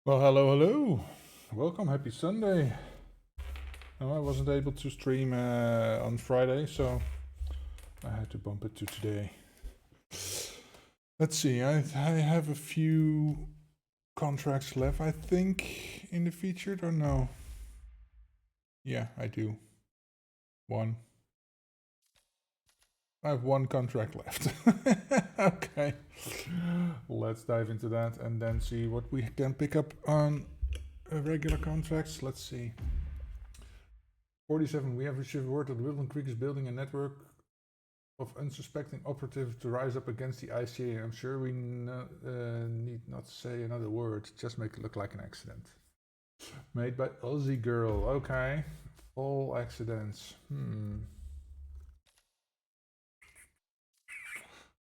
Well, hello. Welcome, happy Sunday. No, I wasn't able to stream on Friday, so I had to bump it to today. Let's see, I have a few contracts left, I think, in the featured, or no? Yeah, I do. One. I have one contract left. Okay. Let's dive into that and then see what we can pick up on regular contracts. Let's see. 47. We have received word that Wilton Creek is building a network of unsuspecting operatives to rise up against the ICA. I'm sure we need not say another word, just make it look like an accident. Made by Aussie Girl. Okay. All accidents.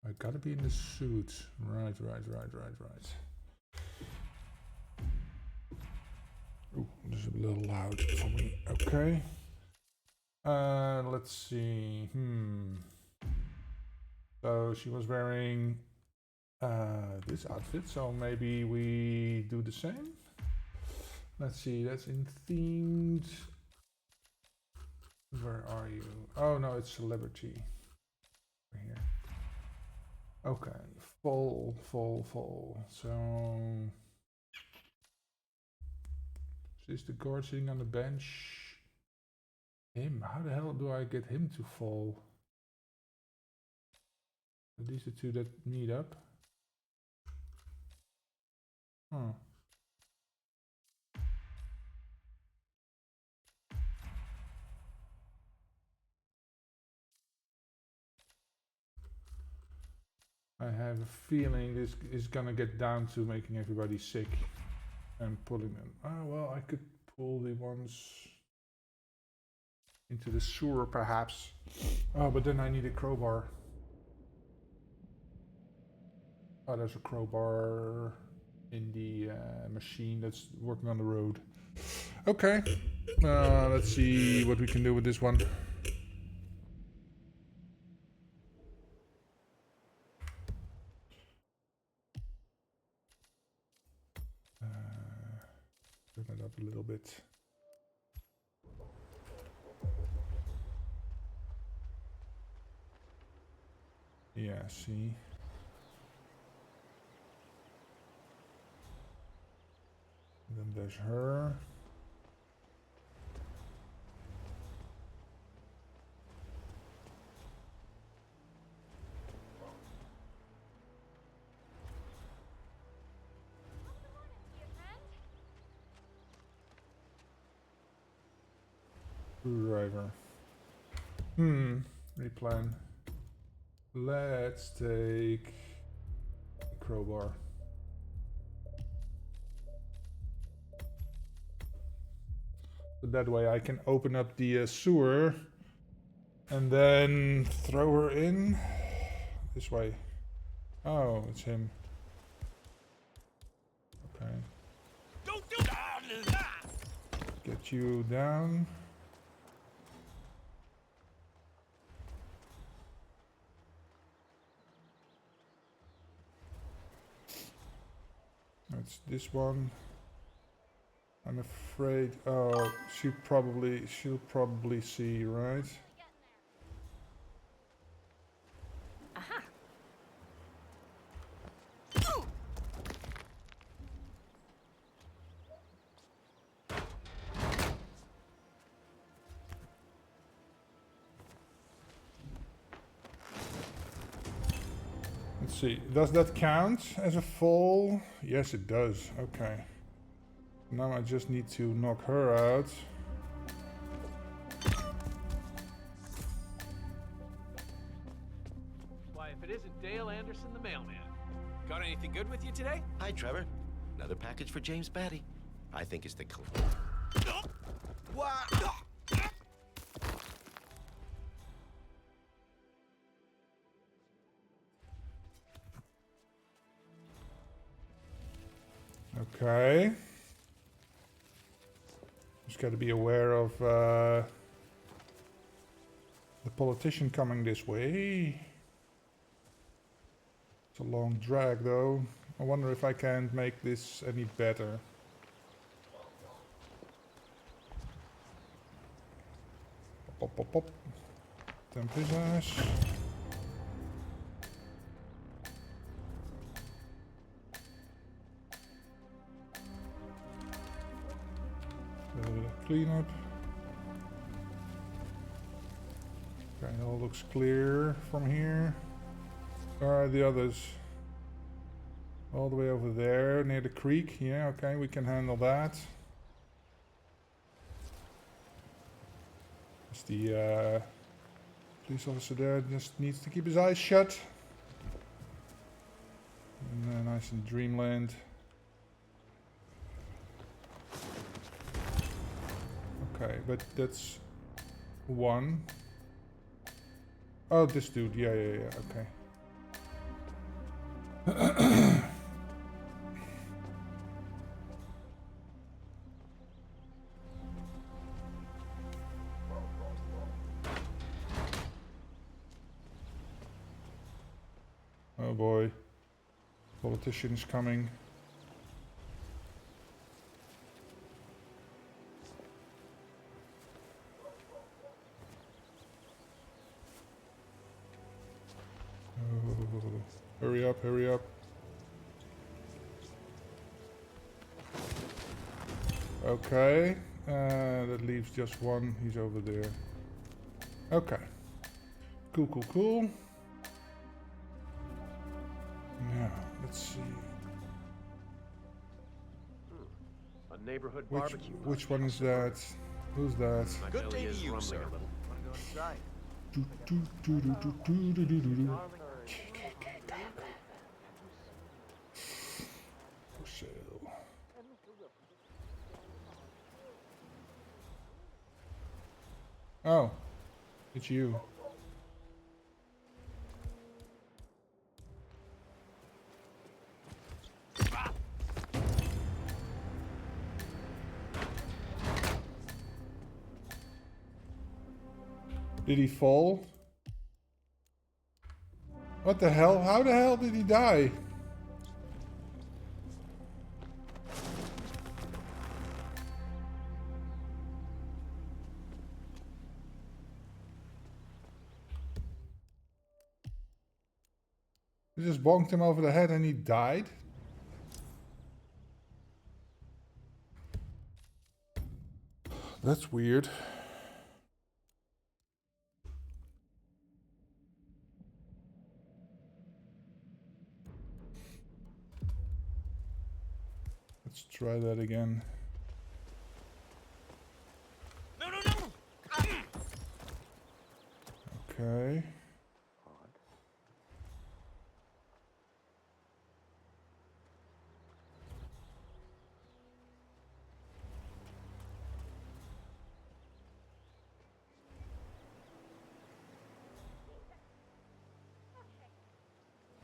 I gotta be in the suit. Right. Ooh, this is a little loud for me. Okay. Let's see. So she was wearing this outfit, so maybe we do the same. Let's see, that's in themed. Where are you? Oh no, it's celebrity. Right here. Okay, fall. So is the guard sitting on the bench? Him? How the hell do I get him to fall? Are these the two that meet up? Huh. I have a feeling this is gonna get down to making everybody sick and pulling them. Oh, well, I could pull the ones into the sewer perhaps. Oh, but then I need a crowbar. Oh, there's a crowbar in the machine that's working on the road. Okay, let's see what we can do with this one. Turn it up a little bit. Yeah, see. And then there's her. Driver. Replan. Let's take the crowbar. So that way I can open up the sewer and then throw her in this way. Oh, it's him. Okay. Don't do that. Get you down. That's this one. I'm afraid. Oh, she'll probably see, right? Aha. Let's see. Does that count as a fall? Yes, it does. Okay. Now I just need to knock her out. Why, if it isn't Dale Anderson, the mailman. Got anything good with you today? Hi, Trevor. Another package for James Batty. I think it's the... Okay. Just got to be aware of the politician coming this way. It's a long drag though. I wonder if I can make this any better. Pop, pop, pop. Temp his ass. Clean up. Okay, it all looks clear from here. Alright, the others. All the way over there, near the creek. Yeah, okay, we can handle that. Is the police officer there just needs to keep his eyes shut. And, nice in dreamland. Okay, but that's one. Oh, this dude. Yeah, okay. Oh boy. Politician is coming. Oh, hurry up, hurry up. Okay, that leaves just one. He's over there. Okay. Cool, cool, cool. Now, let's see. A neighborhood barbecue. Which one is that? Who's that? My Good belly day to is you, rumbling sir. a little. Wanna go inside? Do, do, do, do, do, do, do, do, do. For sale. Oh, it's you. Did he fall? What the hell? How the hell did he die? They just bonked him over the head and he died? That's weird. Let's try that again. No, no, no! Okay.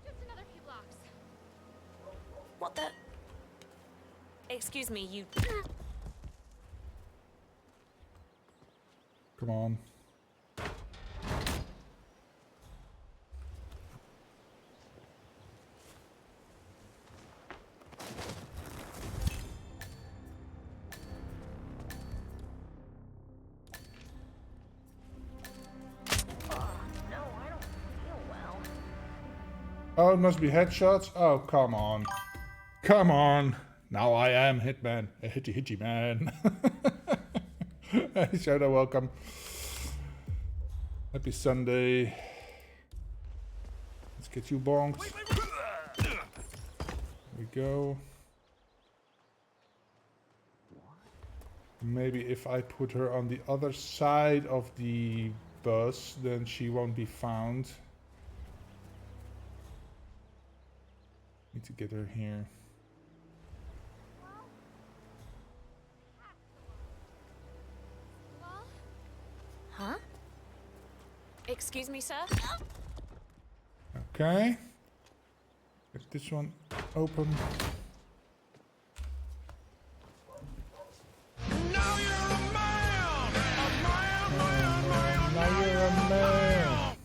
Just another few blocks. What the? Excuse me, you. Come on. No, I don't feel well. Oh, it must be headshots? Oh, come on. Come on. Now I am Hitman. A hitchy man. Hey, Shadow, welcome. Happy Sunday. Let's get you bonked. There we go. Maybe if I put her on the other side of the bus, then she won't be found. Need to get her here. Huh? Excuse me, sir? Okay. Get this one open. Now you're a man! Now you're a man.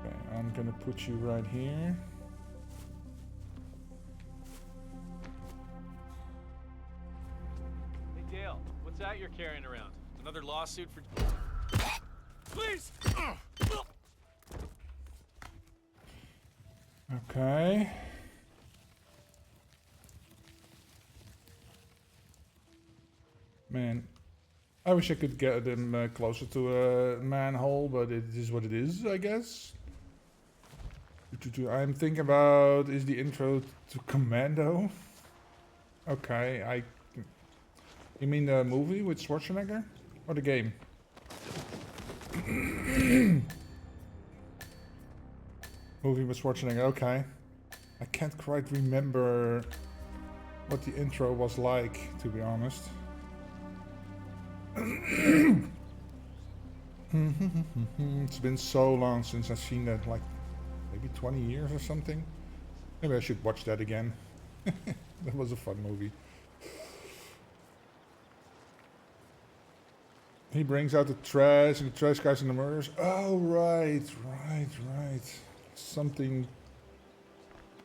Okay, I'm gonna put you right here. lawsuit for... Please! Okay. Man, I wish I could get him closer to a manhole, but it is what it is, I guess. I'm thinking about, is the intro to Commando? Okay, you mean the movie with Schwarzenegger? Or the game? Movie with Schwarzenegger, okay. I can't quite remember what the intro was like, to be honest. It's been so long since I've seen that, like maybe 20 years or something. Maybe I should watch that again. That was a fun movie. He brings out the trash and the trash guys and the murders. Oh, right. Something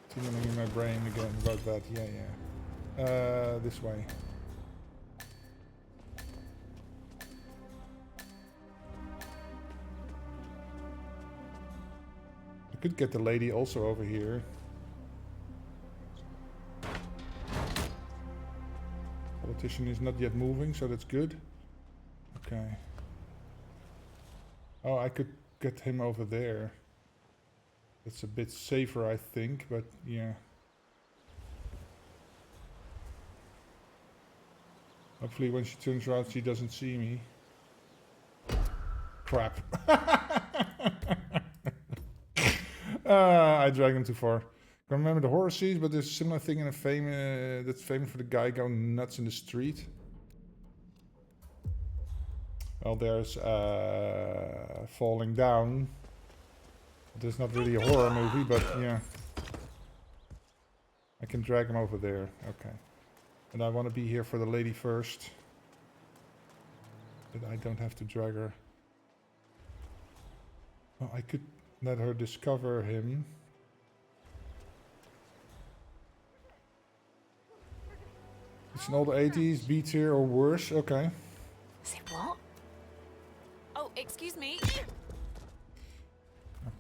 tingling in my brain again about that. Yeah. This way. I could get the lady also over here. Politician is not yet moving, so that's good. Okay. Oh, I could get him over there. That's a bit safer, I think, but yeah. Hopefully when she turns around, she doesn't see me. Crap. I dragged him too far. I don't remember the horror scenes, but there's a similar thing in a that's famous for the guy going nuts in the street. Well, there's Falling Down. There's not really a horror movie, but yeah. I can drag him over there. Okay. And I want to be here for the lady first. But I don't have to drag her. Oh, I could let her discover him. It's an old 80s, B tier or worse. Okay. Say what? Oh, excuse me.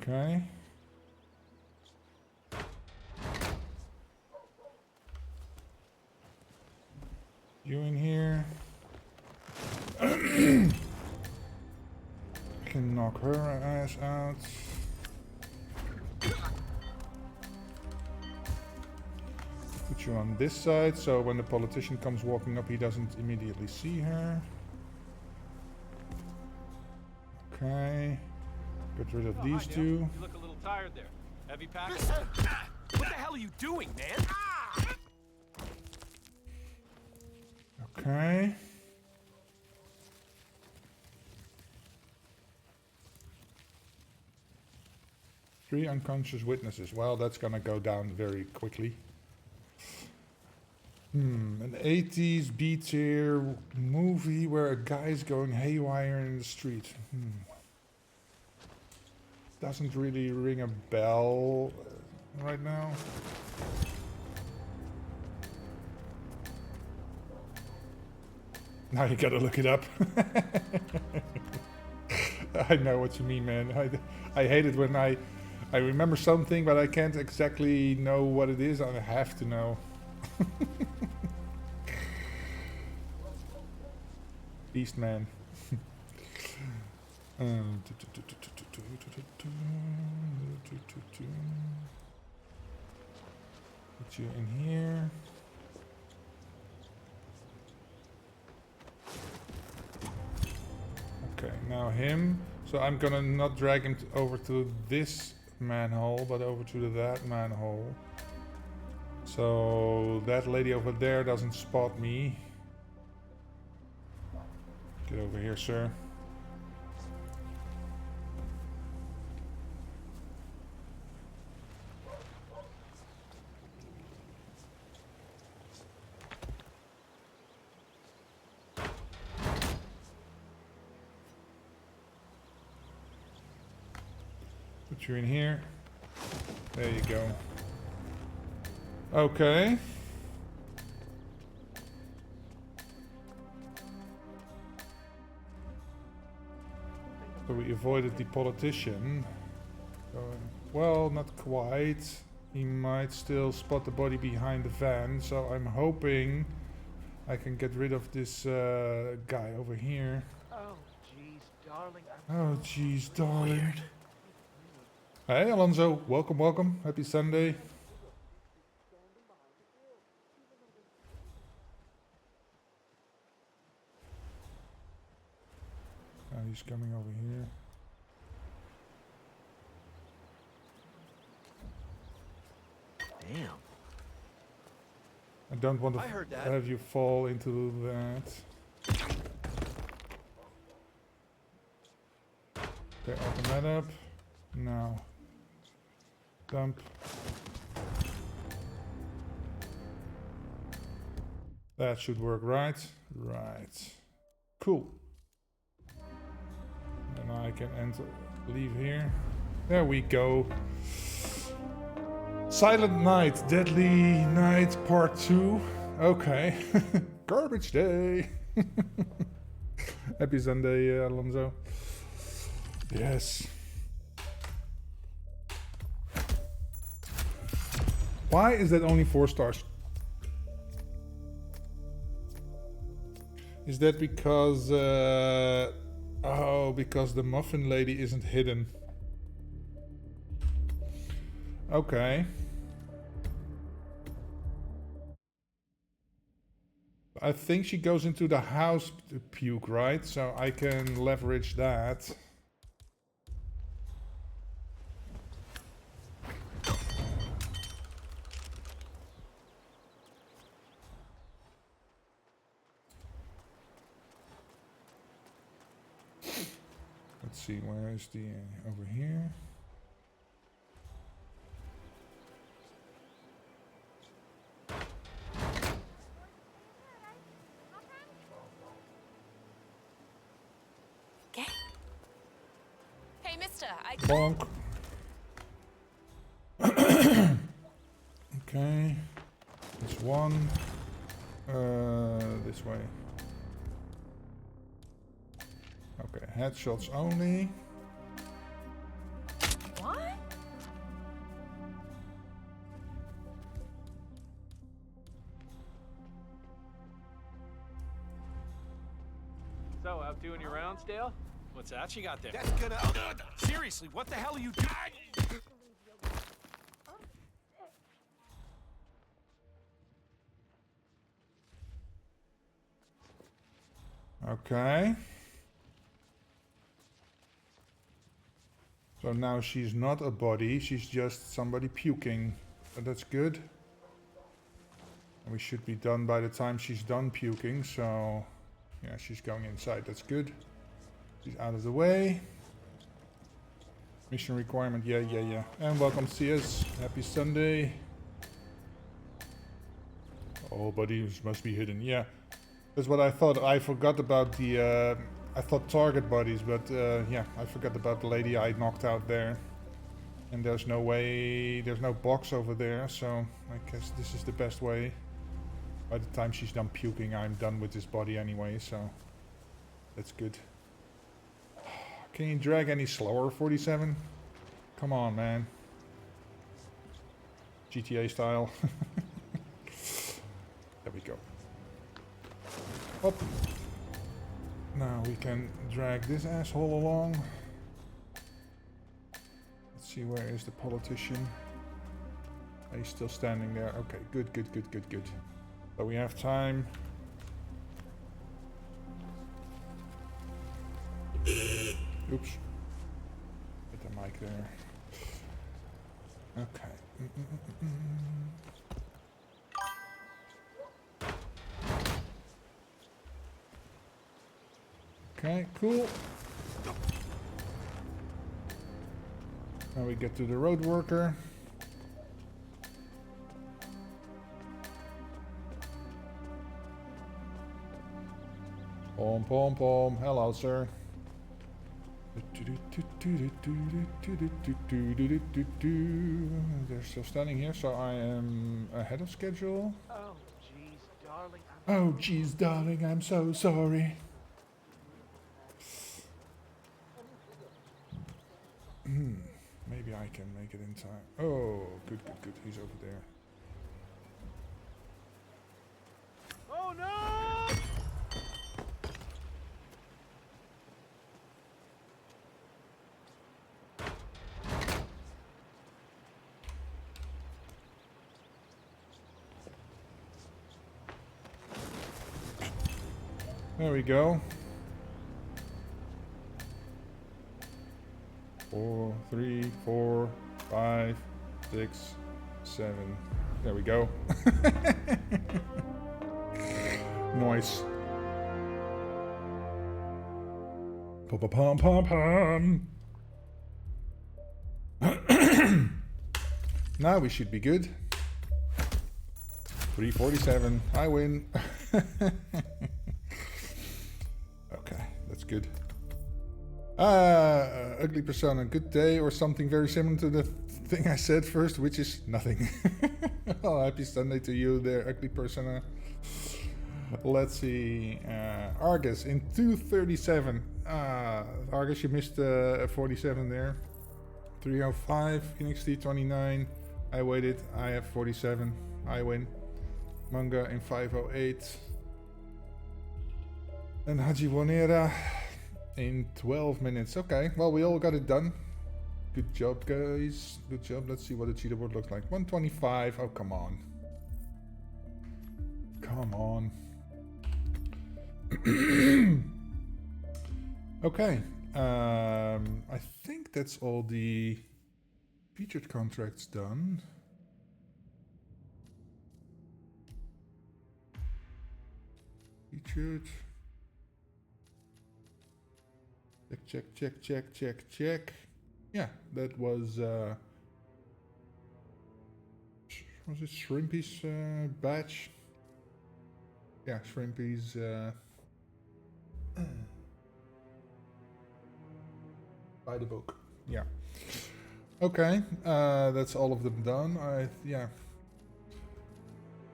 Okay. You in here? Can knock her ass out. Put you on this side, so when the politician comes walking up, he doesn't immediately see her. Okay. Get rid of these two. You look a little tired there. Heavy package? What the hell are you doing, man? Okay. Three unconscious witnesses. Well, that's gonna go down very quickly. An 80s B-tier movie where a guy's going haywire in the street. Doesn't really ring a bell right now. Now you gotta look it up. I know what you mean, man. I hate it when I remember something, but I can't exactly know what it is. I have to know. Beastman. Put you in here. Okay, now him. So I'm gonna not drag him over to this manhole, but over to that manhole. So that lady over there doesn't spot me. Get over here, sir. Put you in here. There you go. Okay. So we avoided the politician. Well, not quite. He might still spot the body behind the van, so I'm hoping I can get rid of this guy over here. Oh, jeez, darling. Oh, jeez, darling. Hey, Alonso. Welcome, welcome. Happy Sunday. Oh, he's coming over here. Damn. I don't want to I heard that. have you fall into that. Okay, open that up. Now. Dump. That should work, right? Right. Cool. And I can enter, leave here. There we go. Silent Night, Deadly Night Part 2. Okay. Garbage day. Happy Sunday, Alonso. Yes. Why is that only 4 stars? Is that because... oh, because the muffin lady isn't hidden. Okay. I think she goes into the house to puke, right? So I can leverage that. Let's see, where is the... over here. Okay. Hey, mister, I... Bonk. Okay. This one. This way. Okay, headshots only. What? So, out doing your rounds, Dale? What's that you got there? That's gonna. Oh, no, no. Seriously, what the hell are you doing? Okay. So now she's not a body, she's just somebody puking. So that's good. And we should be done by the time she's done puking, so... yeah, she's going inside, that's good. She's out of the way. Mission requirement, yeah. And welcome CS, happy Sunday. All bodies must be hidden, yeah. That's what I thought. I forgot about the... I thought target bodies, but yeah, I forgot about the lady I knocked out there. And there's no way... there's no box over there, so I guess this is the best way. By the time she's done puking, I'm done with this body anyway, so... that's good. Can you drag any slower, 47? Come on, man. GTA style. There we go. Up. Now we can drag this asshole along. Let's see, where is the politician? He's still standing there. Okay, good. So we have time. Oops. Hit the mic there. Okay. Okay, cool. Now we get to the road worker. Pom. Hello, sir. They're still standing here, so I am ahead of schedule. Oh, jeez, darling. Oh, jeez, darling, I'm so sorry. Maybe I can make it in time. Oh, good, good, good. He's over there. Oh no! There we go. 4, 3, 4, 5, 6, 7. There we go. Nice. Pom pom pom. Now we should be good. 347. I win. Okay, that's good. Ugly persona, good day, or something very similar to the thing I said first, which is nothing. Well, happy Sunday to you there, ugly persona. Let's see. Argus in 237. Argus, you missed 47 there. 305, Phoenix T29. I waited. I have 47. I win. Manga in 508. And Haji Wanera in 12 minutes. Okay, well, we all got it done. Good job, guys. Good job. Let's see what the cheater board looks like. 125. Oh, come on. Come on. Okay. I think that's all the featured contracts done. Featured. Check. Yeah, that was it Shrimpy's batch? Yeah, Shrimpy's by the book. Yeah. Okay, that's all of them done. Yeah.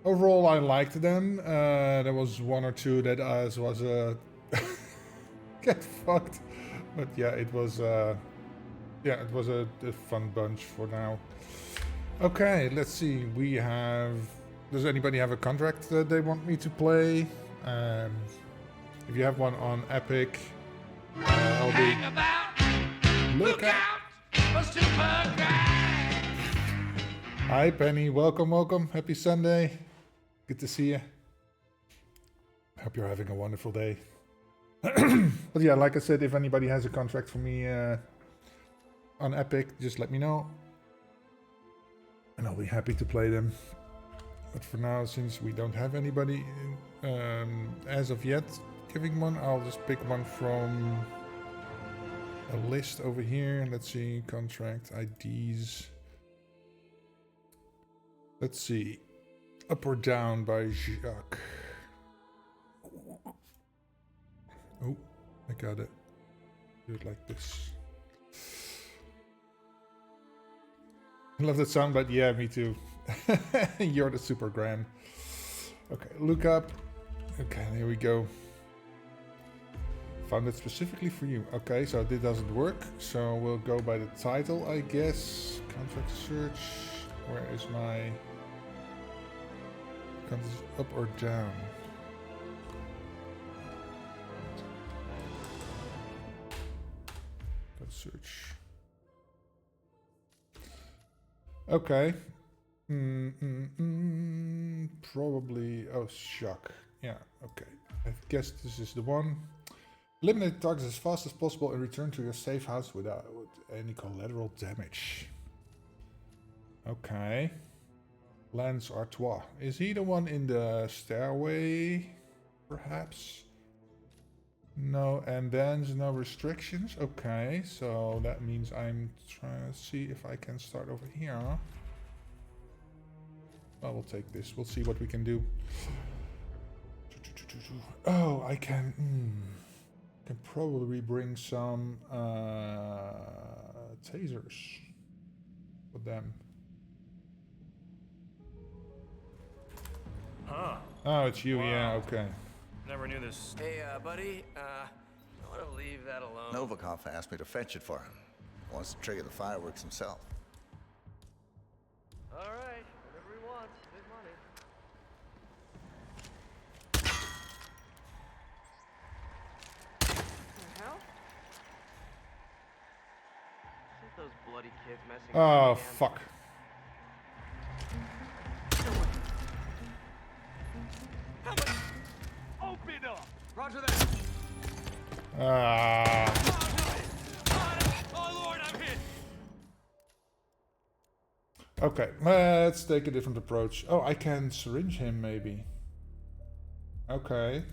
Overall, I liked them. There was one or two that was get fucked. But yeah, it was a fun bunch for now. Okay, let's see. We have. Does anybody have a contract that they want me to play? If you have one on Epic, I'll be. Look out! Hi Penny, welcome. Happy Sunday. Good to see you. Hope you're having a wonderful day. But yeah, like I said, if anybody has a contract for me on Epic, just let me know. And I'll be happy to play them. But for now, since we don't have anybody as of yet giving one, I'll just pick one from a list over here. Let's see, contract IDs. Let's see. Up or Down by Jacques. Oh, I got it. Do it like this. I love that sound, but yeah, me too. You're the super grand. Okay, look up. Okay, here we go. Found it specifically for you. Okay, so this doesn't work. So we'll go by the title, I guess. Contract search. Where is my... Up or down? Go search. Okay. Probably. Oh, shock. Yeah, okay. I guess this is the one. Eliminate targets as fast as possible and return to your safe house without any collateral damage. Okay. Lance Artois. Is he the one in the stairway? Perhaps? No, and then no restrictions. Okay, so that means I'm trying to see if I can start over here. Well, we'll take this. We'll see what we can do. Oh, I can probably bring some tasers with them. Huh. Oh, it's you. Wow. Yeah, okay. Never knew this. Hey, buddy, I want to leave that alone. Novikov asked me to fetch it for him. Wants to trigger the fireworks himself. All right, whatever he wants. His money. What the hell? Isn't those bloody kids messing Oh, around again? fuck. Open up! Roger that! Ah. Oh Lord, I'm hit! Okay, let's take a different approach. Oh, I can syringe him maybe. Okay.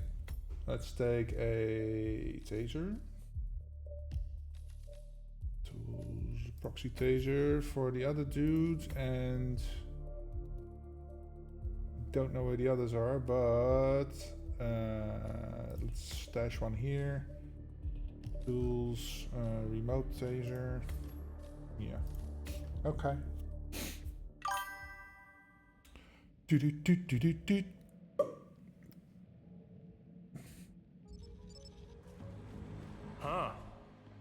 Let's take a taser. Tools, proxy taser for the other dude, and don't know where the others are, but let's stash one here. Tools, remote taser. Yeah. Okay. Do do do do do do. Huh.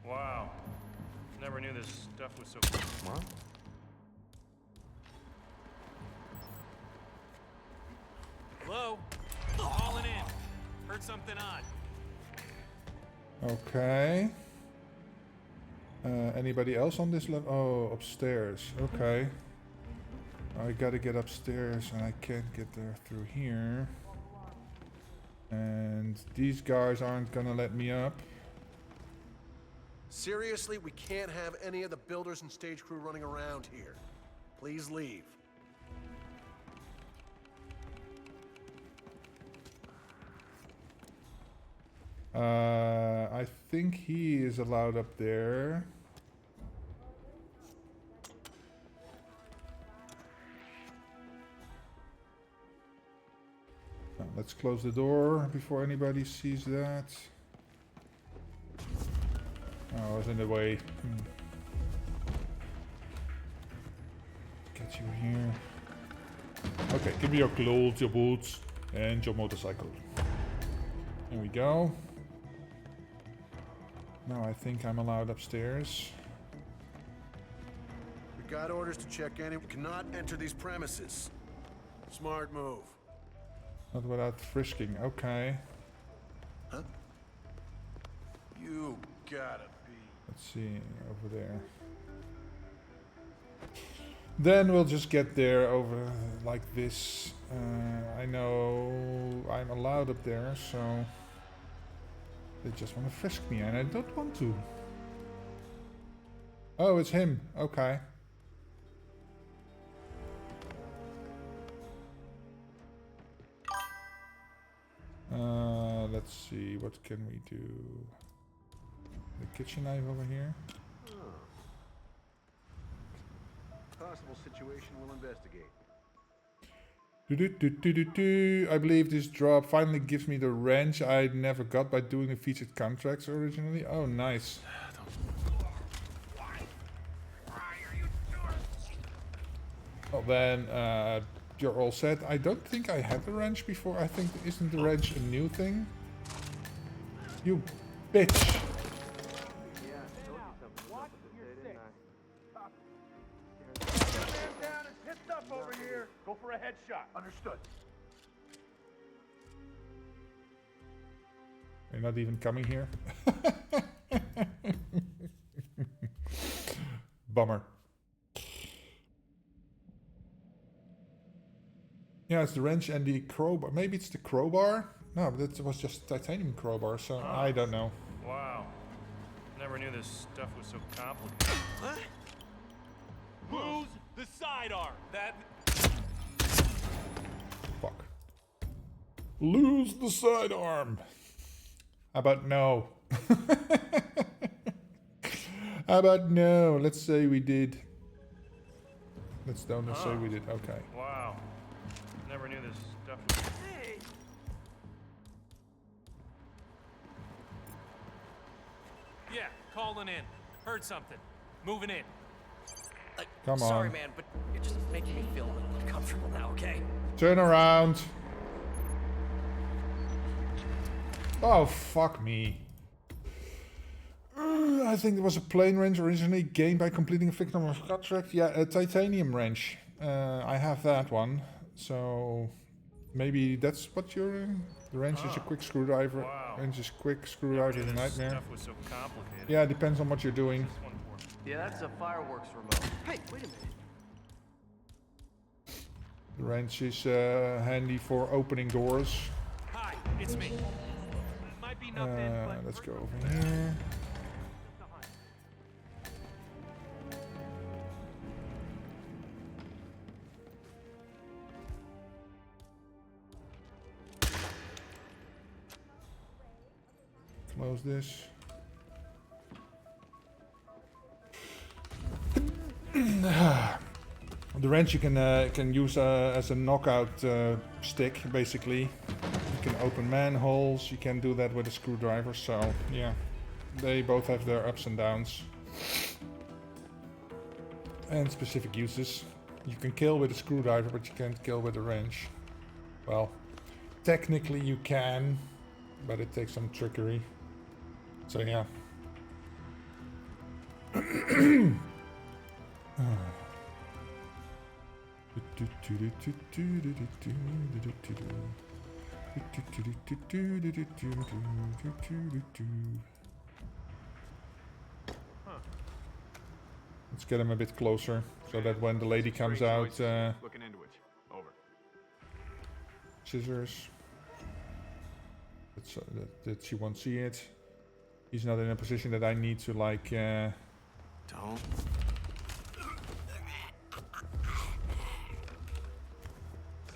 Wow. Never knew this stuff was so... What? Hello? Calling in. Heard something odd. Okay. Anybody else on this level? Oh, upstairs. Okay. I gotta get upstairs and I can't get there through here. And these guys aren't gonna let me up. Seriously, we can't have any of the builders and stage crew running around here. Please leave. I think he is allowed up there. Let's close the door before anybody sees that. Oh, I was in the way. Get you here. Okay, give me your clothes, your boots, and your motorcycle. There we go. Now I think I'm allowed upstairs. We got orders to check in. We cannot enter these premises. Smart move. Not without frisking, okay. Huh? You gotta be... Let's see, over there. Then we'll just get there over like this. I know I'm allowed up there, so... They just want to frisk me, and I don't want to. Oh, it's him. Okay. Let's see. What can we do? The kitchen knife over here. Possible situation we'll investigate. I believe this drop finally gives me the wrench I never got by doing the featured contracts originally. Oh, nice. Well then, you're all set. I don't think I had the wrench before. I think, isn't the wrench a new thing? You bitch! Yeah, I told you something was up with this day, didn't I? Man down and pissed up over here. Go for a headshot. Understood. You're not even coming here? Bummer. Yeah, it's the wrench and the crowbar. Maybe it's the crowbar? No, but that was just a titanium crowbar, so I don't know. Wow. Never knew this stuff was so complicated. What? Lose the sidearm. That... Fuck. Lose the sidearm. How about no? How about no? Let's say we did. Let's don't say we did. Okay. Wow. Never knew this stuff was... Hey! Yeah, calling in. Heard something. Moving in. Come Sorry, on. man, but you're just making me feel uncomfortable now, okay? Turn around. Oh, fuck me. I think there was a plane wrench originally gained by completing a fixed number of contracts. Yeah, a titanium wrench. I have that one. So maybe that's what you're in. The wrench is a quick screwdriver. Wow. Wrench is quick Never screwdriver knew is a this nightmare. stuff was so complicated. Yeah, it depends on what you're doing. What's this one for? Yeah, that's a fireworks remote. Hey, wait a minute. The wrench is handy for opening doors. Hi, it's me. Might be nothing, but Let's go over here. Close this. The wrench you can use as a knockout stick, basically. You can open manholes. You can do that with a screwdriver. So yeah, they both have their ups and downs and specific uses. You can kill with a screwdriver, but you can't kill with a wrench. Well, technically you can, but it takes some trickery. So yeah. Let's get him a bit closer so that when the lady comes out, looking into it. Over. scissors. That she won't see it. He's not in a position that I need to like. Don't.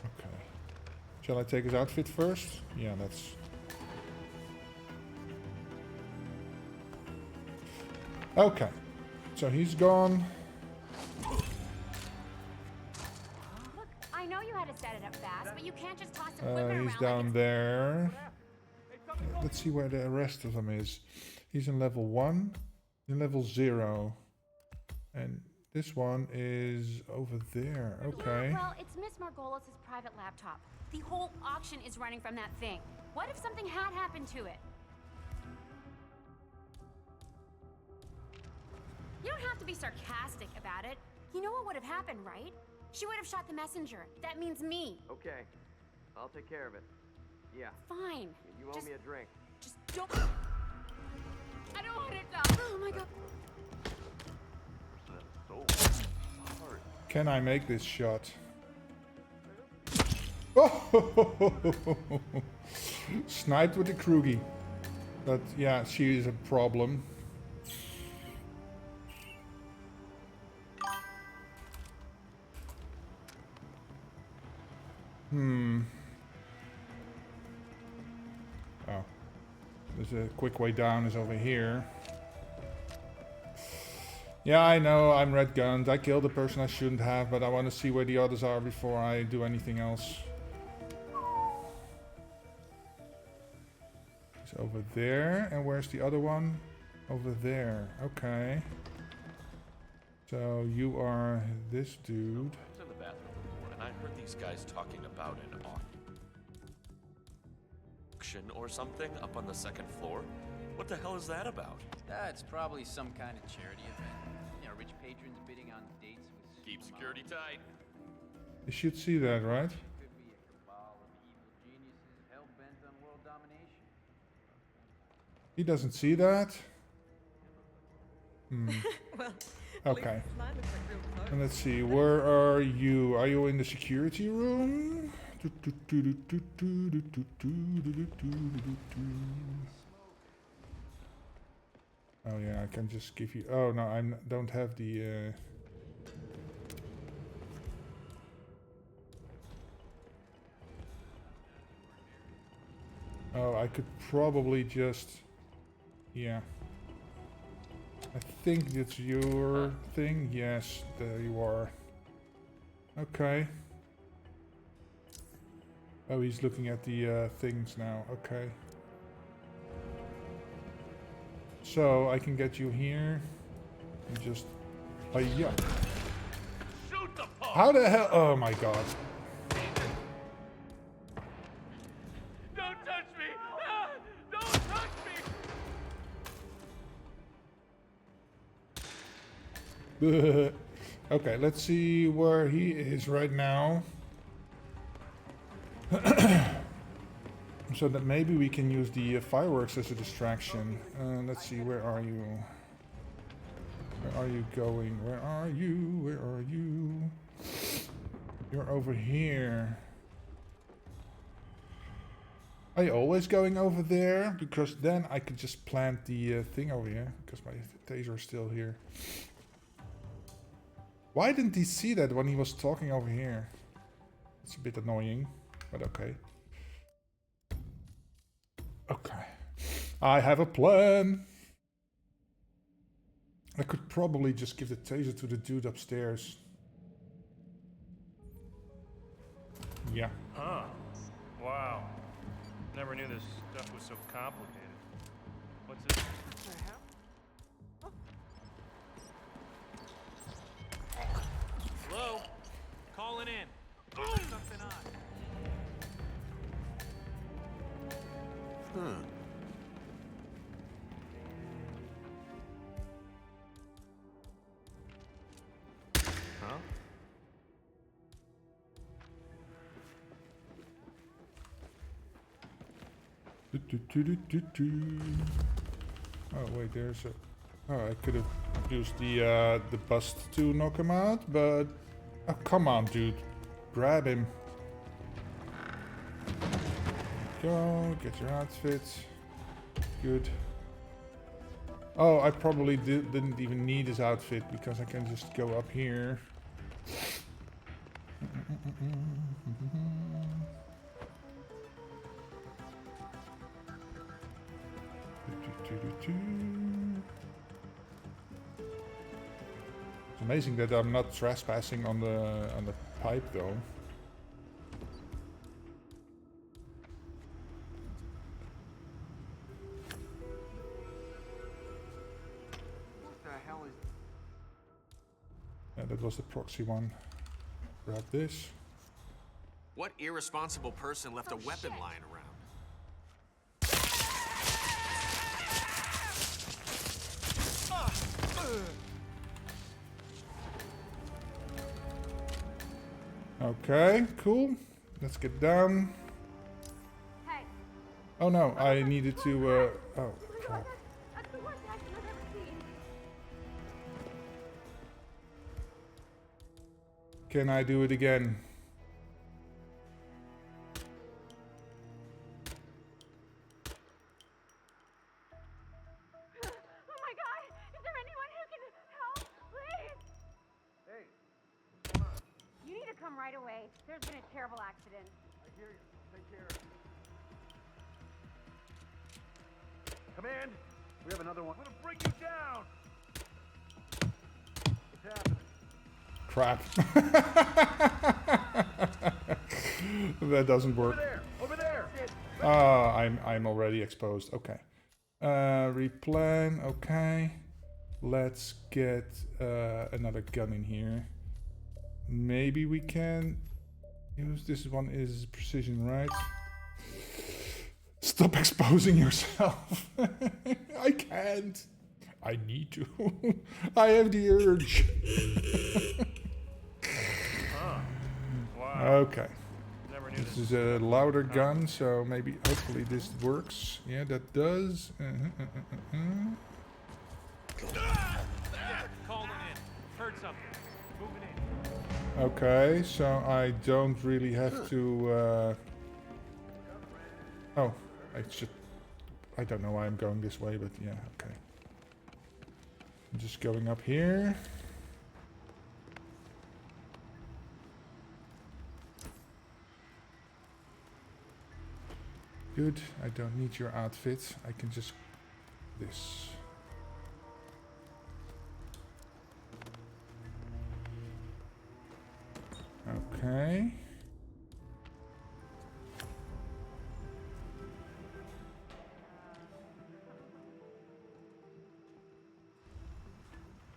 Okay. Shall I take his outfit first? Yeah, that's. Okay. So he's gone. Look, I know you had to set it up fast, but you can't just toss equipment He's around down like there. Let's see where the rest of them is. He's in level 1, in level 0. And this one is over there. Okay. Yeah, well, it's Miss Margolis' private laptop. The whole auction is running from that thing. What if something had happened to it? You don't have to be sarcastic about it. You know what would have happened, right? She would have shot the messenger. That means me. Okay, I'll take care of it. Yeah, Fine. you owe me a drink. Just don't. I don't want it done. Oh my god. Can I make this shot? Oh! Sniped with the Krugi. But yeah, she is a problem. Oh. There's a quick way down is over here. Yeah, I know, I'm red gunned. I killed a person I shouldn't have, but I want to see where the others are before I do anything else. It's over there. And where's the other one? Over there. Okay. So you are this dude. I was in the bathroom before, and I heard these guys talking about an auction or something up on the second floor. What the hell is that about? It's probably some kind of charity event. You know, rich patrons bidding on dates with Keep security tight. You should see that, right? Could be a cabal of evil geniuses hell-bent on world domination. He doesn't see that. Well, Okay. And let's see, where are you? Are you in the security room? Oh yeah, I can just give you. Oh no, I don't have the. Oh, I could probably just. Yeah. I think it's your thing. Yes, there you are. Okay. Oh, he's looking at the things now. Okay. So I can get you here. And just. Yeah. Shoot the pump! How the hell? Oh my god. Don't touch me! Ah, don't touch me! Okay, let's see where he is right now. So that maybe we can use the fireworks as a distraction. Let's see, where are you? Where are you going? Where are you? Where are you? You're over here. Are you always going over there? Because then I could just plant the thing over here. Because my taser is still here. Why didn't he see that when he was talking over here? It's a bit annoying, but okay. Okay. I have a plan. I could probably just give the taser to the dude upstairs. Yeah. Huh. Wow. Never knew this stuff was so complicated. What's this? Hello? Calling in. Something on. Huh? Oh wait, there's a. Oh, I could have used the bust to knock him out, but oh, come on, dude, grab him. Go get your outfit. Good. Oh, I probably didn't even need his outfit because I can just go up here. It's amazing that I'm not trespassing on the pipe though. What the hell is... Yeah, that was the proxy one. Grab this. What irresponsible person left a weapon lying around? Okay, cool. Let's get down. Hey. Oh no, I needed to, oh, crap. That's the worst accident I've ever seen. Can I do it again? Oh my god! Is there anyone who can help? Please! Hey, what's going on? You need to come right away. There's been a terrible accident. I hear you. Take care of it. Command, we have another one. I'm gonna bring you down! What's happening? Crap. That doesn't work. Over there! Over there! Ah, I'm already exposed. Okay. Replan. Okay. Let's get another gun in here. Maybe we can use this one. Is precision, right? Stop exposing yourself. I can't. I need to. I have the urge. Wow. Okay. Never knew This is a louder gun, so maybe, hopefully this works. Yeah, that does. Calling in. Heard something. Moving in. Okay, so I don't really have to, oh, I don't know why I'm going this way, but yeah, okay. I'm just going up here. Good, I don't need your outfit. I can just this. Okay.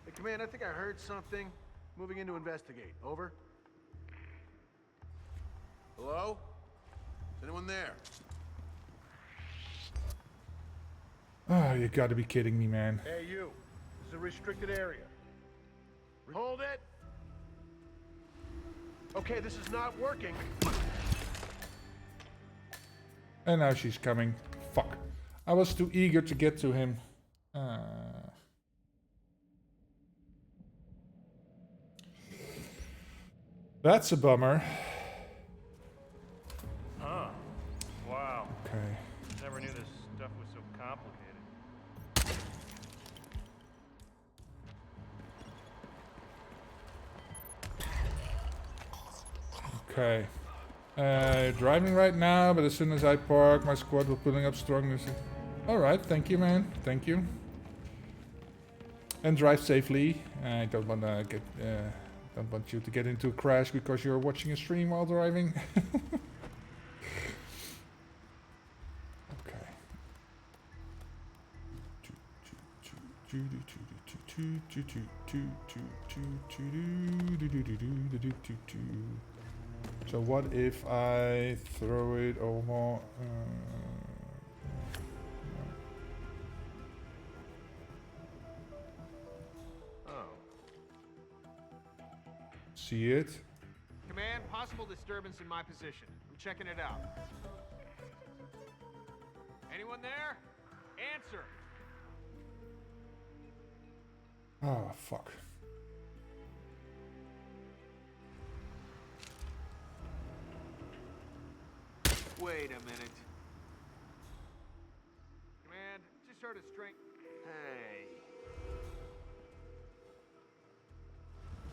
Hey, Command, I think I heard something. Moving in to investigate. Over. Hello? Is anyone there? Oh, you gotta be kidding me, man. Hey, you. This is a restricted area. Hold it! Okay, this is not working. And now she's coming. Fuck. I was too eager to get to him. That's a bummer. Huh. Wow. Okay. Never knew this stuff was so complicated. Okay. Driving right now, but as soon as I park, my squad will pulling up strong. Alright, thank you, man. Thank you. And drive safely. I don't want to get... don't want you to get into a crash because you're watching a stream while driving. Okay. So what if I throw it over? See it? Command, possible disturbance in my position. I'm checking it out. Anyone there? Answer. Oh, fuck. Wait a minute. Command, just heard a string. Hey.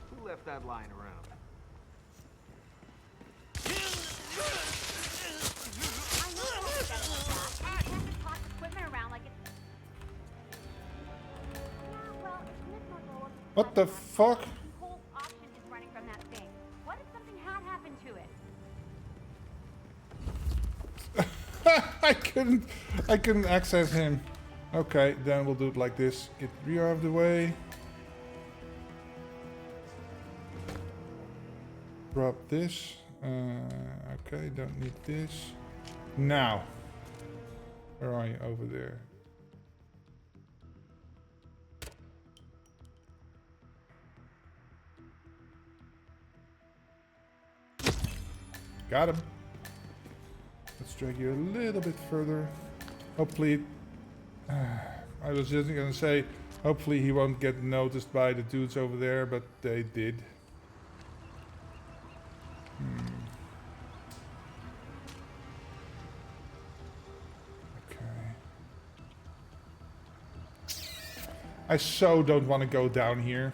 Who left that lying around? I know you won't get it like that. You can't just toss equipment around like it's... Yeah, well, it's miserable. What the fuck? The whole option is running from that thing. What if something had happened to it? I couldn't access him. Okay, then we'll do it like this. Get Rio out of the way. Drop this. Okay, don't need this. Now. Where are you? Over there. Got him. Let's drag you a little bit further. Hopefully, I was just gonna say, hopefully he won't get noticed by the dudes over there, but they did. Okay. I so don't want to go down here.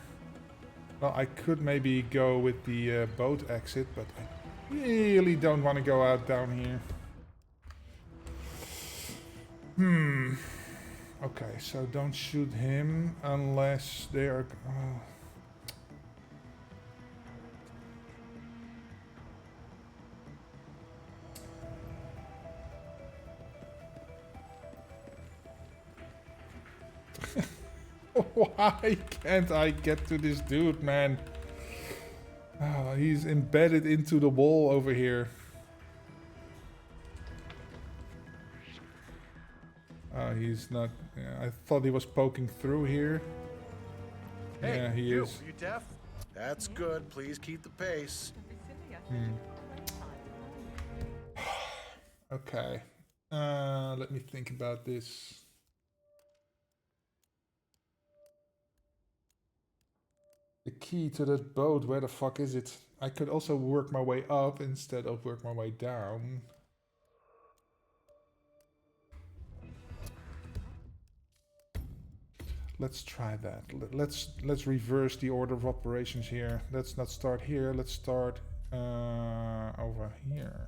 Well, I could maybe go with the boat exit, but I really don't want to go out down here. Okay, so don't shoot him unless they are... Why can't I get to this dude, man? Oh, he's embedded into the wall over here. He's not... Yeah, I thought he was poking through here. Hey, yeah, he you, is. you deaf? That's good. Please keep the pace. Okay. Let me think about this. The key to that boat, where the fuck is it? I could also work my way up instead of work my way down. Let's try that. Let's reverse the order of operations here. Let's not start here. Let's start over here.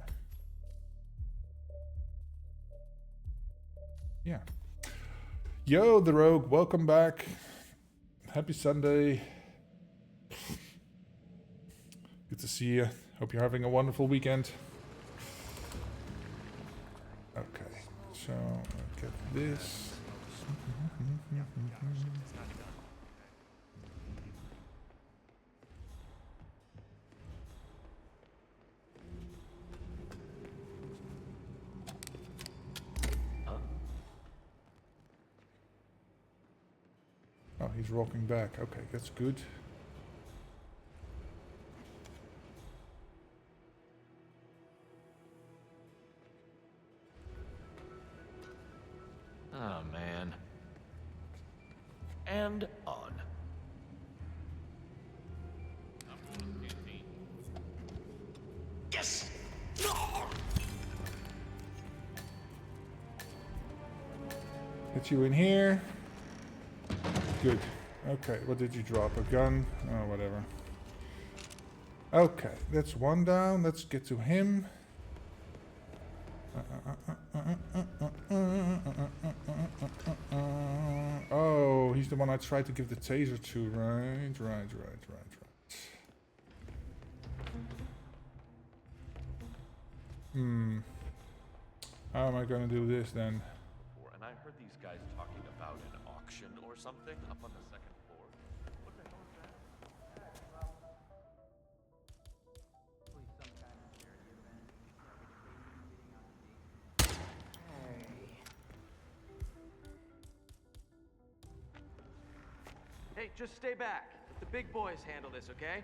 Yeah. Yo, the Rogue, welcome back. Happy Sunday. Good to see you. Hope you're having a wonderful weekend. Okay, so get this. Oh, he's rocking back. Okay, that's good. and on. Yes! Get you in here. Good. Okay, what did you drop? A gun? Oh, whatever. Okay, that's one down. Let's get to him. Oh, he's the one I tried to give the taser to. Right. How am I gonna do this then? And I heard these guys talking about an auction or something up on the second floor. What the hell is that? Probably some kind of charity event. Rich patrons bidding on the Hey, just stay back. Let the big boys handle this, okay?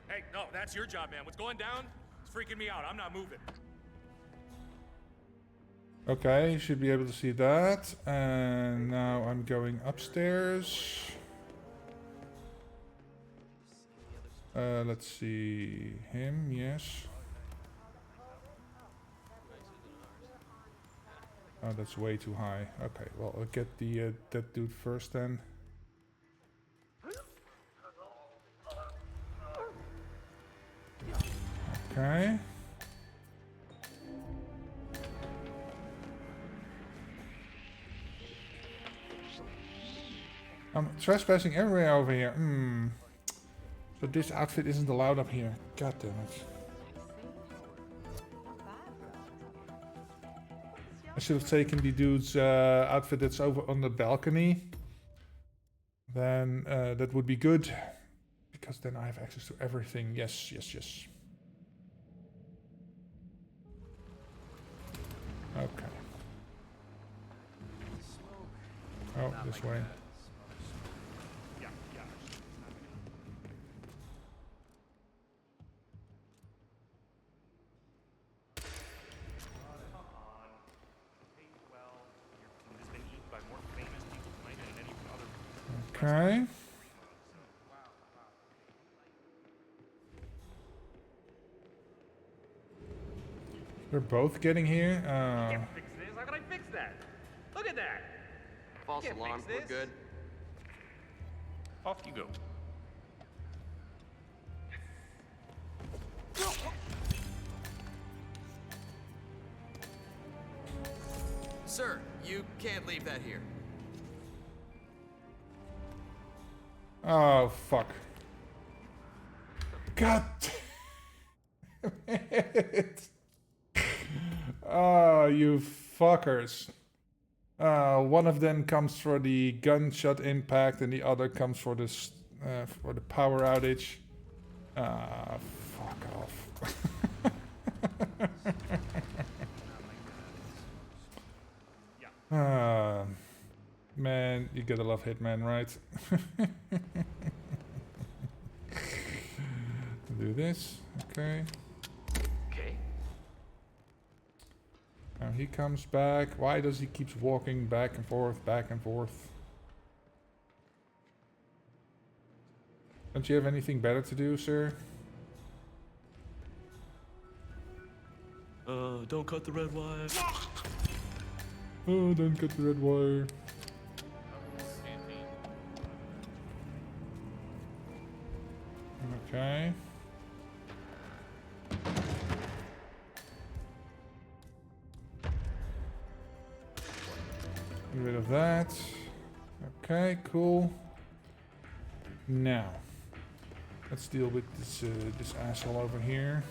Hey, no, that's your job, man. What's going down? It's freaking me out. I'm not moving. Okay, you should be able to see that. And now I'm going upstairs. Let's see him, yes. Oh, that's way too high. Okay, well, I'll get the that dude first then. Okay. I'm trespassing everywhere over here. So this outfit isn't allowed up here. God damn it. I should have taken the dude's outfit that's over on the balcony. Then that would be good. Because then I have access to everything. Yes. Okay. Oh, this way. Okay. They're both getting here. Can't fix this. How can I fix that? Look at that. False Can't alarm, fix we're this. good. Off you go. Sir, you can't leave that here. Oh, fuck. God damn it. Oh, you fuckers. One of them comes for the gunshot impact and the other comes for this for the power outage. Fuck off. Man, you gotta love Hitman, right? Do this, okay. Okay. Now he comes back. Why does he keep walking back and forth, back and forth? Don't you have anything better to do, sir? Don't cut the red wire. Oh, don't cut the red wire. Okay. Get rid of that. Okay, cool. Now, let's deal with this this asshole over here.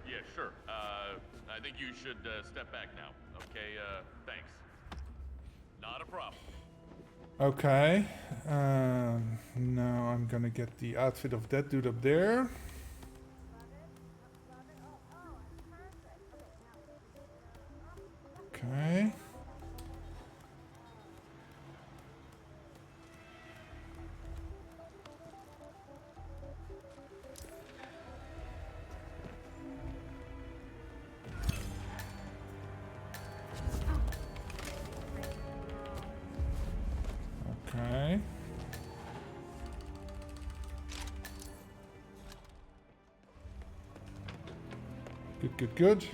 Yeah, sure. I think you should step back now. Okay, thanks. Not a problem. Okay. Now I'm gonna get the outfit of that dude up there. Okay. Okay. Good, good, good.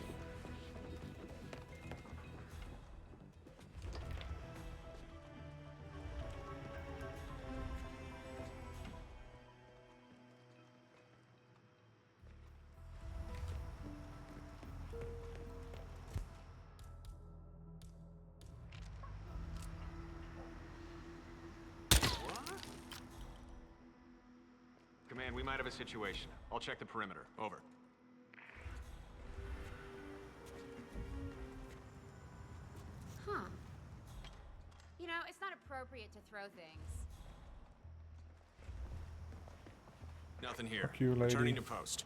Command, we might have a situation. I'll check the perimeter. Over. Huh. You know, it's not appropriate to throw things. Nothing here. Fuck you, lady. Turning to post.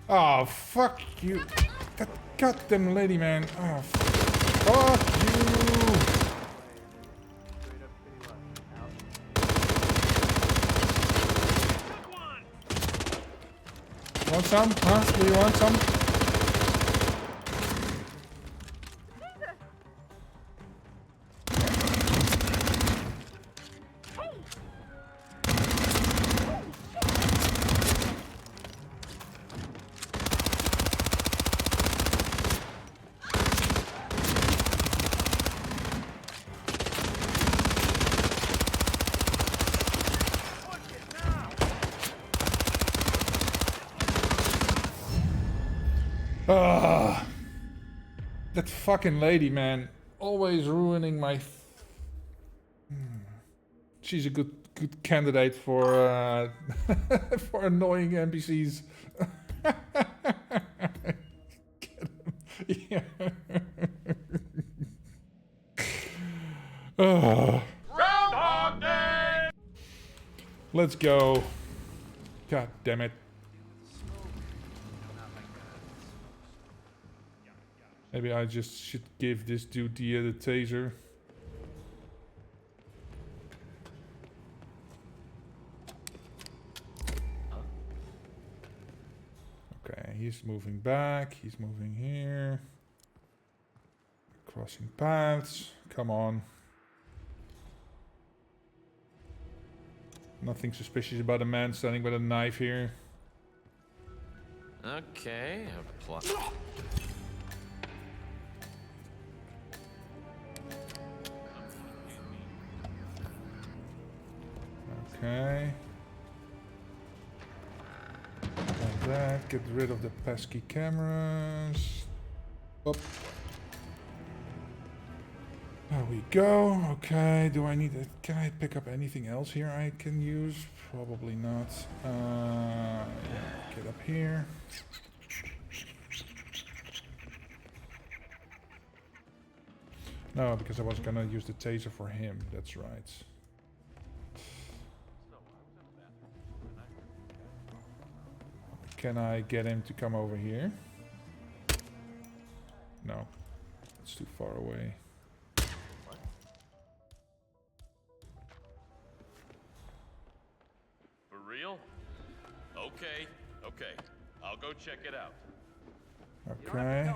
Oh, fuck you. That goddamn lady, man. Oh, fuck you. Want some? Huh? Do you want some? Ah, that fucking lady, man, always ruining my. She's a good candidate for for annoying NPCs. Get him. Yeah. Ah. Groundhog Day! Let's go. God damn it. Maybe I just should give this dude the taser. Okay, he's moving back. He's moving here. Crossing paths. Come on. Nothing suspicious about a man standing with a knife here. Okay, a plot. Okay. Like that. Get rid of the pesky cameras. Up. There we go. Okay. Do I need it? Can I pick up anything else here I can use? Probably not. Yeah. Get up here. No, because I was gonna use the taser for him. That's right. Can I get him to come over here? No. It's too far away. For real? Okay, okay. I'll go check it out. Okay.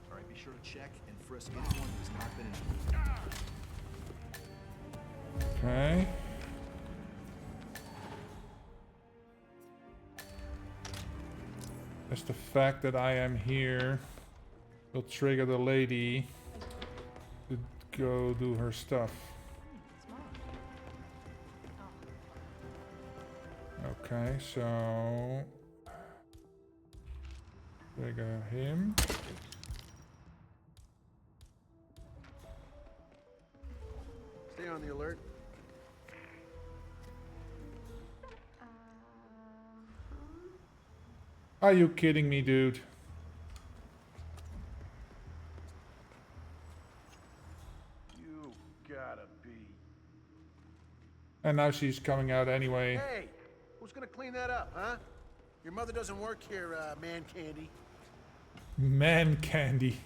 Alright, be sure to check and frisk anyone who's not been in. Okay. Just the fact that I am here will trigger the lady to go do her stuff. Okay, so trigger him. on the alert? Are you kidding me, dude? You gotta be. And now she's coming out anyway. Hey, who's gonna clean that up, huh? Your mother doesn't work here, man candy. Man candy.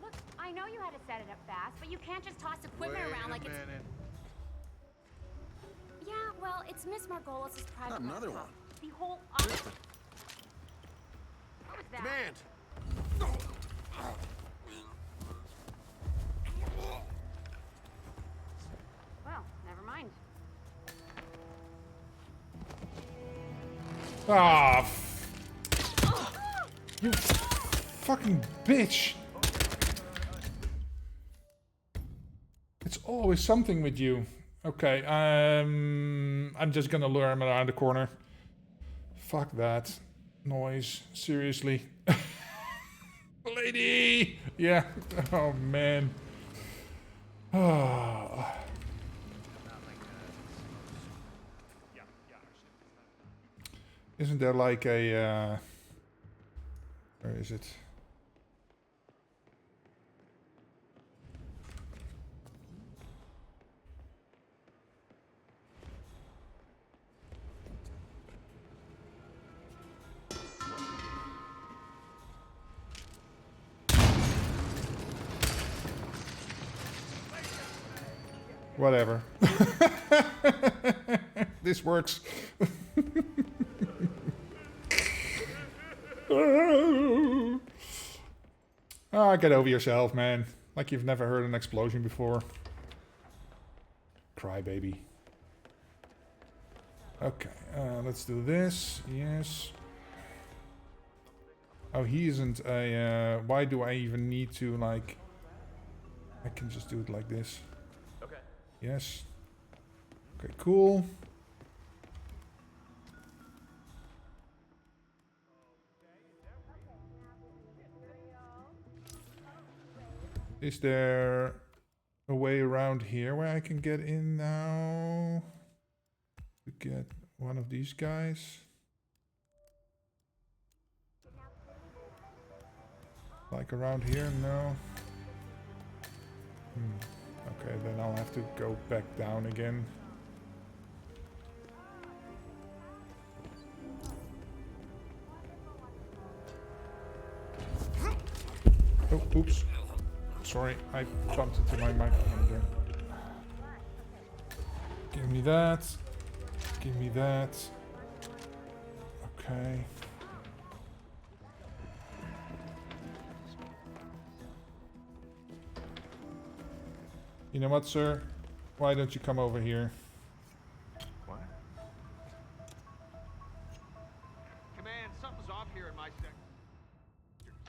Look, I know you had to set it up fast, but you can't just toss equipment around like it's... Yeah, well, it's Miss Margolis' private Another laptop. one. The whole office... What was that? Command! Well, never mind. Ah, you fucking bitch. It's always something with you. Okay, I'm just gonna lure him around the corner. Fuck that noise. Seriously. Lady! Yeah. Oh, man. Oh. Isn't there like a... where is it? Whatever. This works. Ah, get over yourself, man. Like you've never heard an explosion before. Cry, baby. Okay, let's do this. Yes. Oh, he isn't a... why do I even need to, like... I can just do it like this. Okay. Yes. Okay, cool. Is there a way around here where I can get in now? To get one of these guys? Like around here? No. Okay, then I'll have to go back down again. Oh, oops. Sorry, I bumped into my microphone again. Give me that. Give me that. Okay. You know what, sir? Why don't you come over here? What? Command, something's off here in my sector.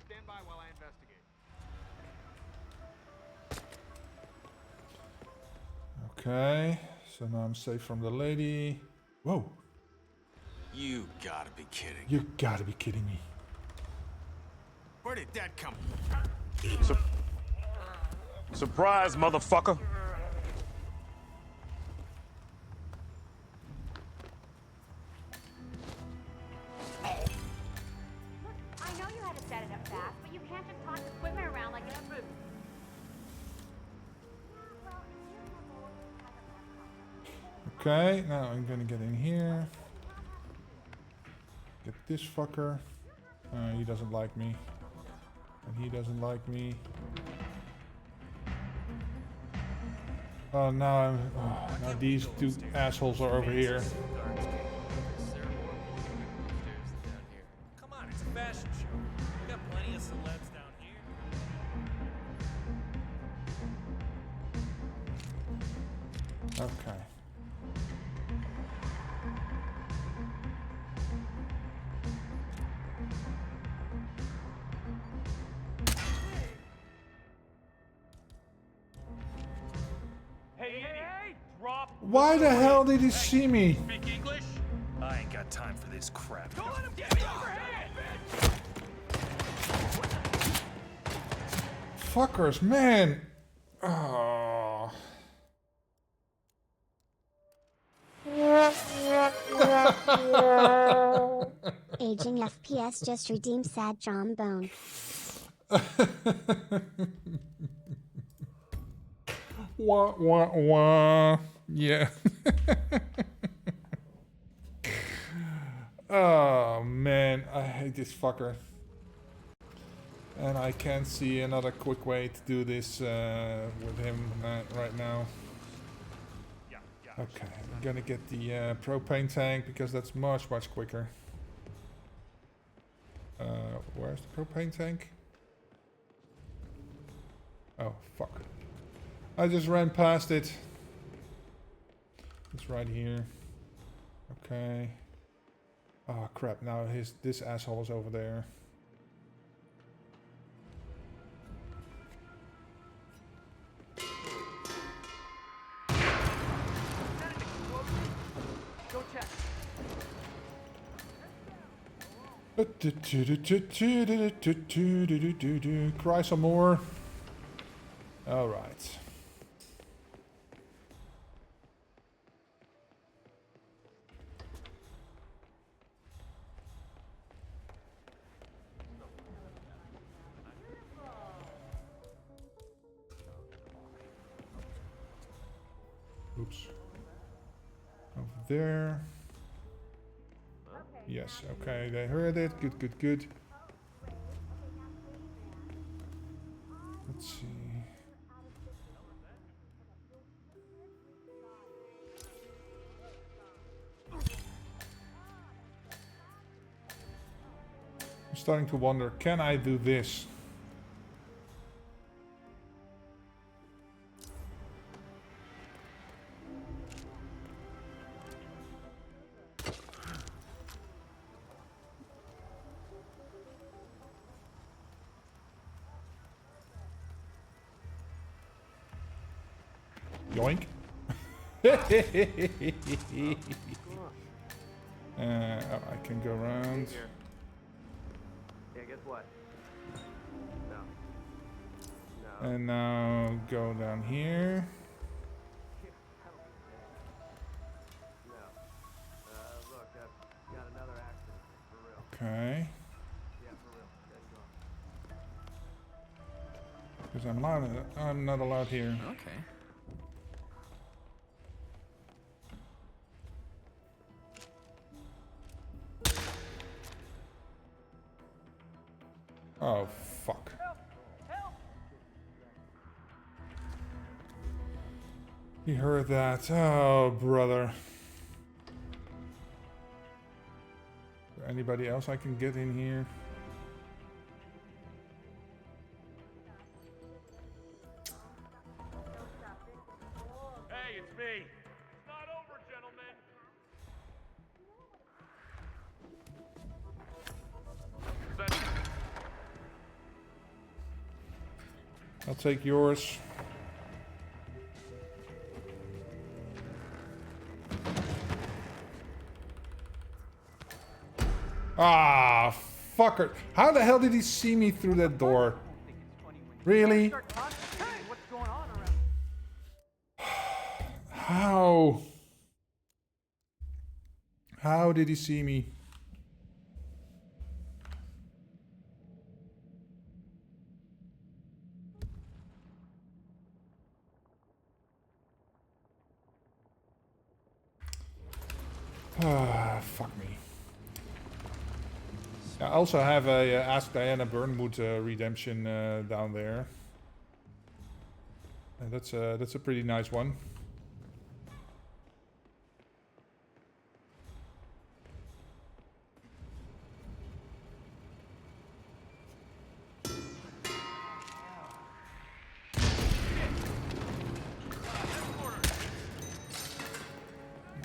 Stand by while I investigate. Okay, so now I'm safe from the lady. Whoa. You gotta be kidding. You gotta be kidding me. Where did that come Surprise, motherfucker! I know you had to set it up fast, but you can't just toss equipment around like it's... Okay, now I'm gonna get in here. Get this fucker. He doesn't like me. And he doesn't like me. Oh, now now these two assholes are over here. Come on, it's a fashion show. We got plenty of celebs down here. Okay. Hey, drop. Why the hell did he see me? Speak English? I ain't got time for this crap. Don't let him get me overhead! fuckers, man. Oh. Aging FPS just redeemed sad trombone. Wah, wah, wah. Yeah. Oh, man. I hate this fucker. And I can't see another quick way to do this with him right now. Okay, I'm gonna get the propane tank because that's much quicker. Where's the propane tank? Oh, fuck. I just ran past it. It's right here. Okay. Oh crap, now this asshole is over there. Go check. Cry some more. All right. Oops. Over there. Yes, okay, they heard it. Good. Let's see. I'm starting to wonder, can I do this? Yoink. Oh, I can go around. Yeah, guess what? No. And now go down here. No. Look, I've got another accident. For real. Okay. Yeah, for real. Because I'm not allowed here. Okay. Oh, fuck. He heard that. Oh, brother. Anybody else I can get in here? Hey, it's me. It's not over, gentlemen. I'll take yours. Ah, fucker. How the hell did he see me through that door? Really? Hey, what's going on around? How? How did he see me? Ah, fuck me. I also have a Ask Diana Burnwood redemption down there. And that's a pretty nice one.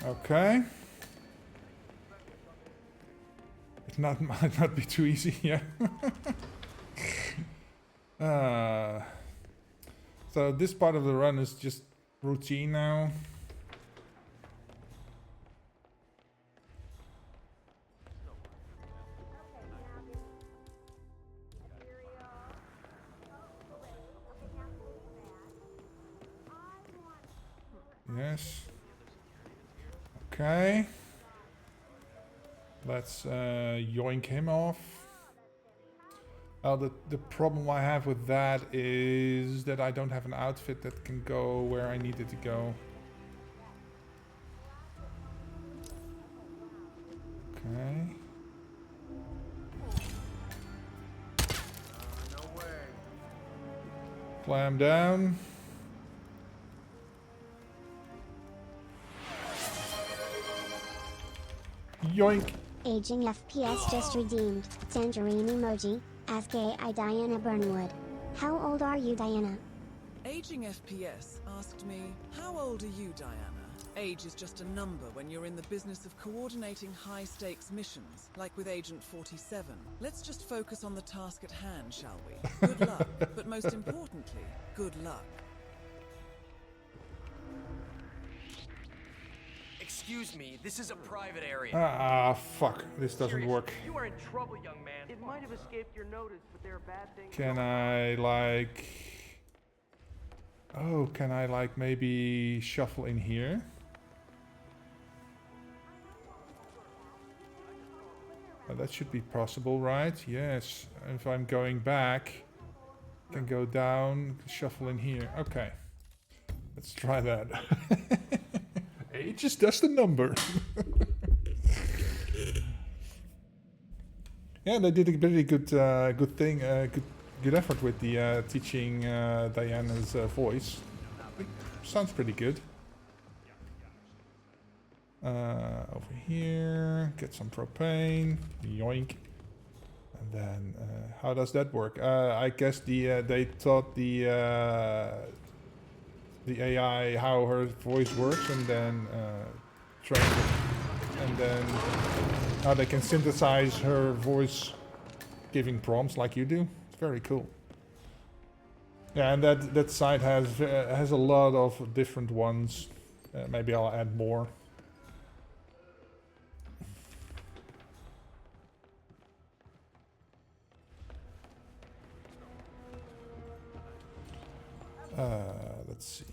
Okay. It might not be too easy, yeah. So this part of the run is just routine now. Yes. Okay. Let's yoink him off. The problem I have with that is that I don't have an outfit that can go where I need it to go. Okay. No way. Climb down. Yoink. Aging FPS just redeemed. Tangerine emoji. Ask AI Diana Burnwood. How old are you, Diana? Aging FPS asked me, how old are you, Diana? Age is just a number when you're in the business of coordinating high-stakes missions, like with Agent 47. Let's just focus on the task at hand, shall we? Good luck, but most importantly, good luck. Excuse me, this is a private area. Ah, fuck. This doesn't work. You are in trouble, young man. It might have escaped your notice, but there are bad things. Can I, like... Oh, can I, like, maybe shuffle in here? Oh, that should be possible, right? Yes. If I'm going back, I can go down, shuffle in here. Okay. Let's try that. Age is just a number. Yeah, they did a very good, good thing, good effort with the teaching Diana's voice. It sounds pretty good. Over here, get some propane, yoink. And then, how does that work? I guess they taught the AI how her voice works, and then trained it, and then how they can synthesize her voice, giving prompts like you do. It's very cool. Yeah, and that site has a lot of different ones. Maybe I'll add more. Let's see.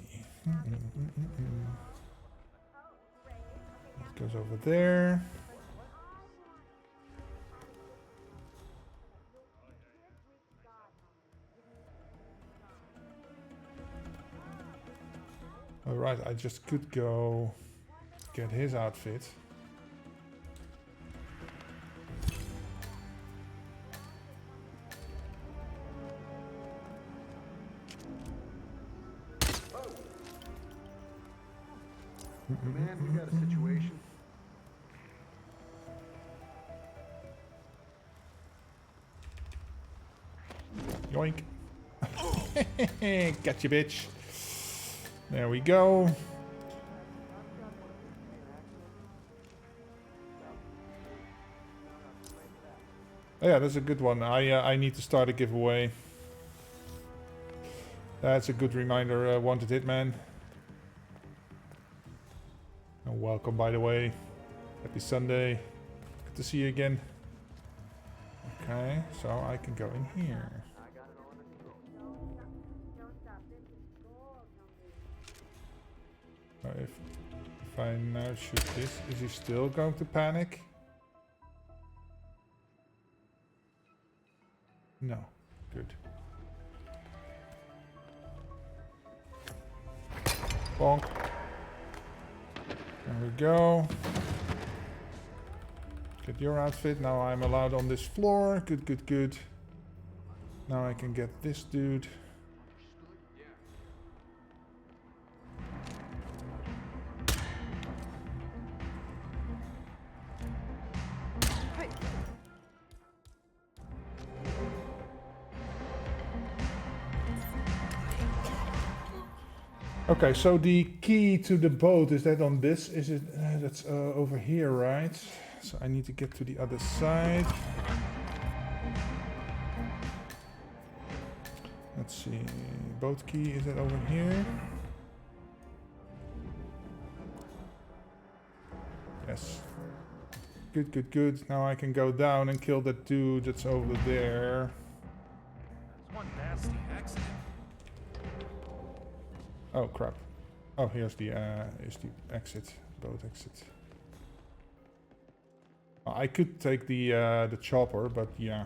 It goes over there. Alright, I just could go get his outfit. Man, we got a situation. Yoink. Gotcha, bitch. There we go. Oh yeah, that's a good one. I need to start a giveaway. That's a good reminder. Wanted Hitman. And welcome, by the way. Happy Sunday. Good to see you again. Okay, so I can go in here. If I now shoot this, is he still going to panic? No. Good. Bonk. There we go. Get your outfit. Now I'm allowed on this floor. Good, good, good. Now I can get this dude. Okay, so the key to the boat, is that on this? Is it? That's over here, right? So I need to get to the other side. Let's see. Boat key, is that over here? Yes. Good, good, good. Now I can go down and kill that dude that's over there. That's one nasty accident. Oh crap. Oh, here's the exit, boat exit. I could take the chopper, but yeah.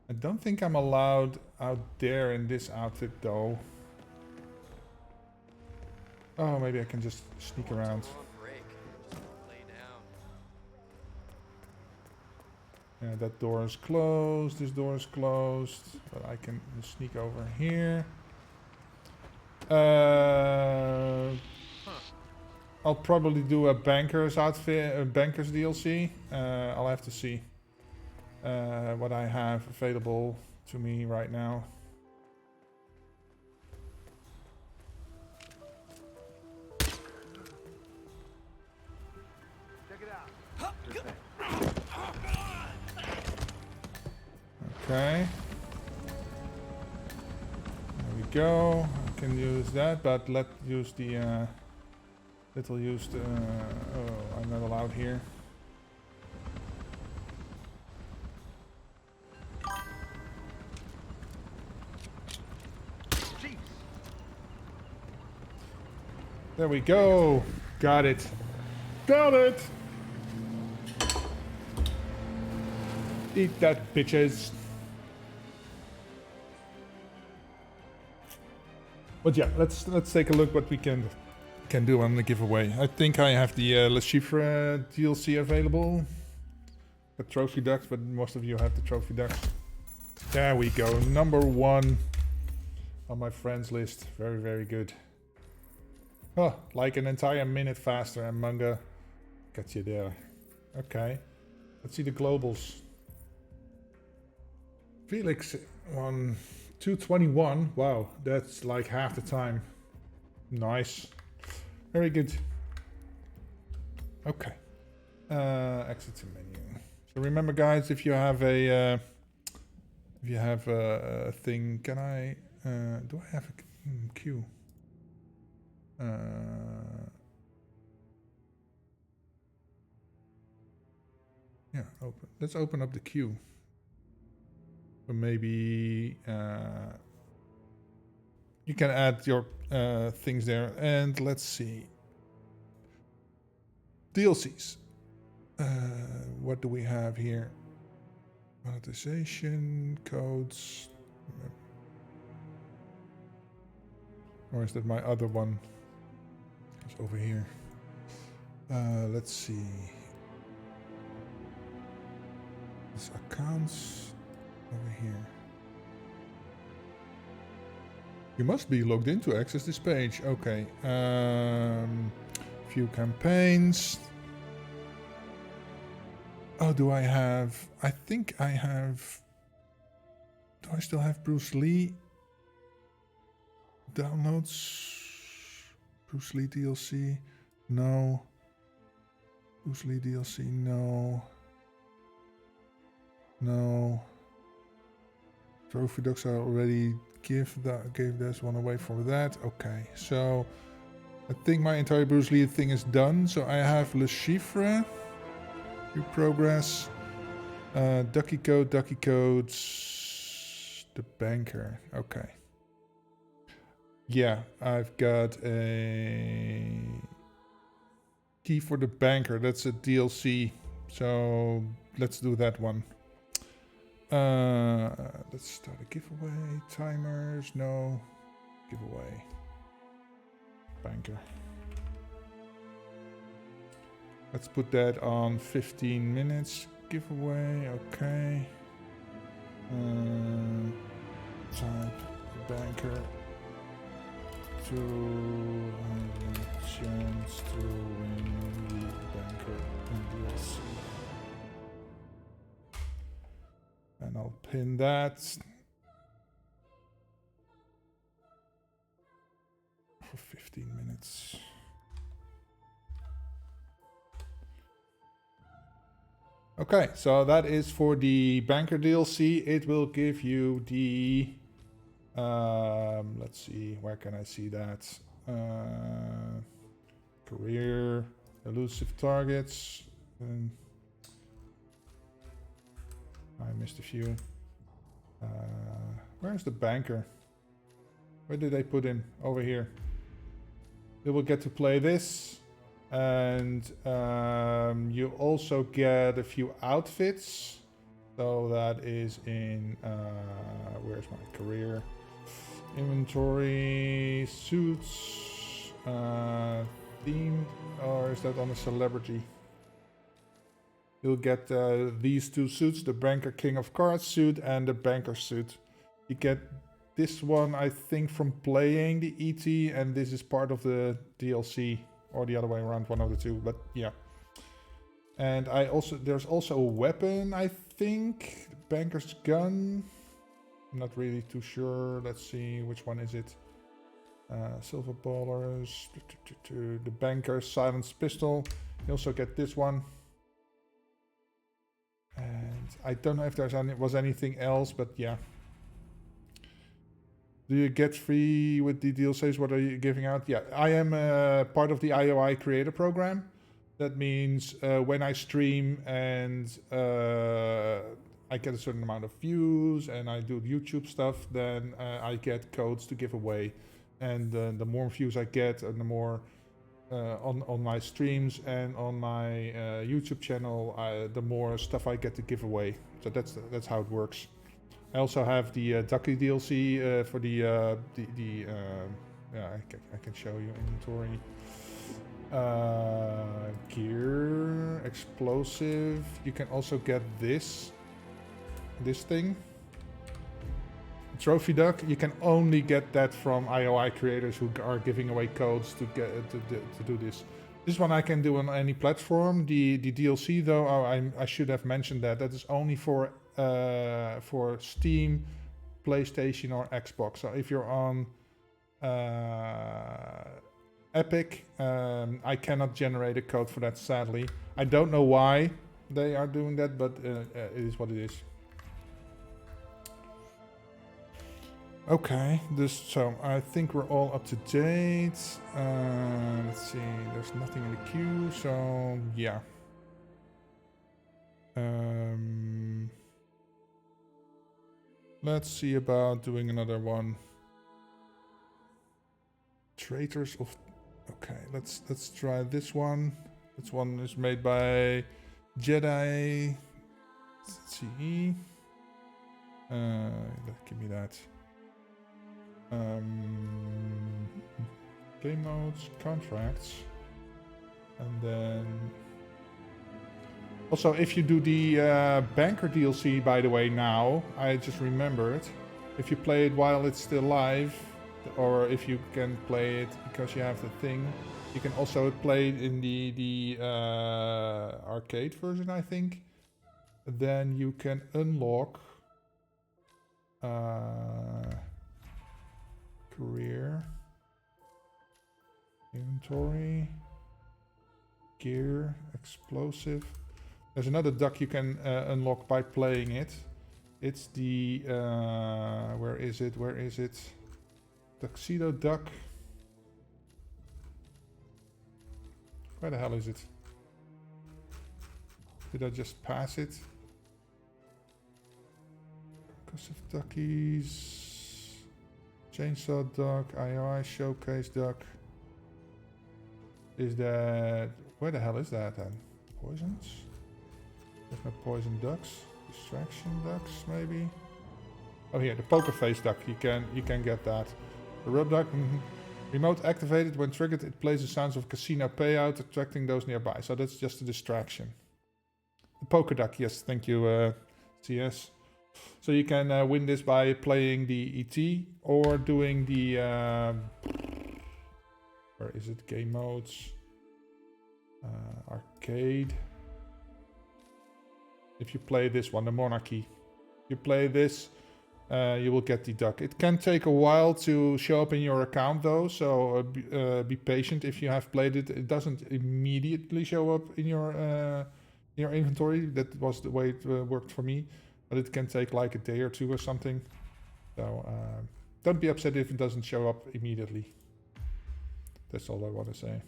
I don't think I'm allowed out there in this outfit though. Oh, maybe I can just sneak around. Yeah, that door is closed, this door is closed, but I can sneak over here. I'll probably do a banker's outfit, a banker's DLC. I'll have to see what I have available to me right now. Check it out. Okay. There we go. I can use that, but let's use the little used. Oh, I'm not allowed here. Jeez. There we go. Got it. Got it. Eat that, bitches. But yeah, let's take a look what we can do on the giveaway. I think I have the Le Chiffre DLC available. The trophy ducks, but most of you have the trophy ducks. There we go. Number 1 on my friends list. Very, very good. Oh, like an entire minute faster, and manga got you there. Okay. Let's see the globals. Felix won 221. Wow, that's like half the time. Nice. Very good. Okay. Exit to menu. So remember, guys, if you have a thing, can I? Do I have a queue? Yeah. Open. Let's open up the queue. Or maybe you can add your things there. And let's see. DLCs. What do we have here? Monetization, codes. Or is that my other one? It's over here. Let's see. This accounts over here. You must be logged in to access this page. Okay. Few campaigns. Oh, do I have... I think I have... Do I still have Bruce Lee? Downloads? Bruce Lee DLC? No. Bruce Lee DLC? No. No. Trophy Ducks I already gave this one away for that. Okay, so... I think my entire Bruce Lee thing is done. So I have Le Chiffre. New progress. Ducky Codes. The Banker. Okay. Yeah, I've got a key for the Banker. That's a DLC. So let's do that one. Let's start a giveaway. Timers. No. Giveaway. Banker. Let's put that on 15 minutes giveaway. Okay. Type banker to chance to win the banker in DLC. And I'll pin that for 15 minutes. Okay, so that is for the Banker DLC. It will give you the... let's see, where can I see that? Career, elusive targets. I missed a few. Where's the Banker? Where did they put him? Over here. You will get to play this, and you also get a few outfits. So that is in where's my career? Inventory, suits, themed, or is that on a celebrity? You'll get these two suits, the Banker King of Cards suit and the Banker suit. You get this one, I think, from playing the ET, and this is part of the DLC, or the other way around, one of the two, but yeah. And there's also a weapon, I think, the Banker's gun. I'm not really too sure. Let's see, which one is it? Silver ballers, the Banker's silenced pistol. You also get this one. And I don't know if was anything else, but yeah. Do you get free with the DLCs? What are you giving out? Yeah, I am part of the IOI creator program. That means when I stream and I get a certain amount of views and I do YouTube stuff, then I get codes to give away. And the more views I get and the more on my streams and on my YouTube channel, the more stuff I get to give away. So that's how it works. I also have the Ducky DLC for the yeah, I can show you inventory. Gear, explosive. You can also get this thing. Trophy duck. You can only get that from IOI creators who are giving away codes to get to do this. This one I can do on any platform. The DLC though, I should have mentioned that is only for Steam, PlayStation or Xbox. So if you're on Epic, I cannot generate a code for that, sadly. I don't know why they are doing that, but it is what it is. Okay, so I think we're all up to date. Let's see, there's nothing in the queue, so yeah. Let's see about doing another one. Traitors of... Okay, let's try this one. This one is made by Jedi. Let's see. Give me that. Game modes, contracts, and then also if you do the Banker DLC, by the way, now I just remembered, if you play it while it's still live, or if you can play it because you have the thing, you can also play it in the arcade version, I think. Then you can unlock career, inventory, gear, explosive. There's another duck you can unlock by playing it. It's the where is it? Tuxedo duck. Where the hell is it? Did I just pass it? Because of duckies. Chainsaw duck, IOI showcase duck. Is that... Where the hell is that then? Poisons? There's no poison ducks. Distraction ducks, maybe? Oh, here, the poker face duck. You can get that. The rub duck. Remote activated. When triggered, it plays the sounds of casino payout, attracting those nearby. So that's just a distraction. The poker duck, yes, thank you, CS. So you can win this by playing the ET or doing the... where is it? Game modes. Arcade. If you play this one, the Monarchy. You play this, you will get the duck. It can take a while to show up in your account though, so be patient if you have played it. It doesn't immediately show up in your inventory. That was the way it worked for me. But it can take like a day or two or something. So don't be upset if it doesn't show up immediately. That's all I want to say.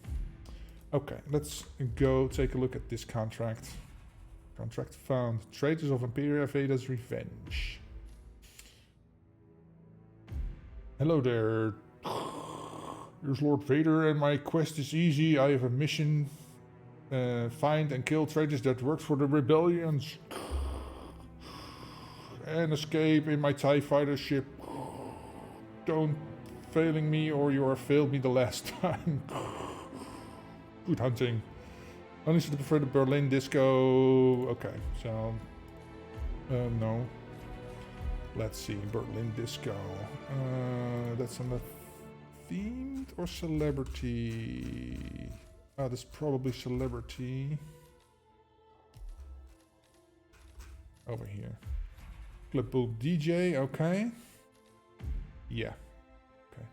Okay, let's go take a look at this contract. Contract found. Traitors of Imperia Veda's Revenge. Hello there. Here's Lord Vader, and my quest is easy. I have a mission. Find and kill traitors that worked for the rebellions. And escape in my TIE fighter ship. Don't failing me or you have failed me the last time. Good hunting. Only should prefer the Berlin disco. Okay, so... no. Let's see, Berlin disco. That's on the themed or celebrity? Oh, that's probably celebrity. Over here. Clubpool DJ, okay. Yeah. Okay.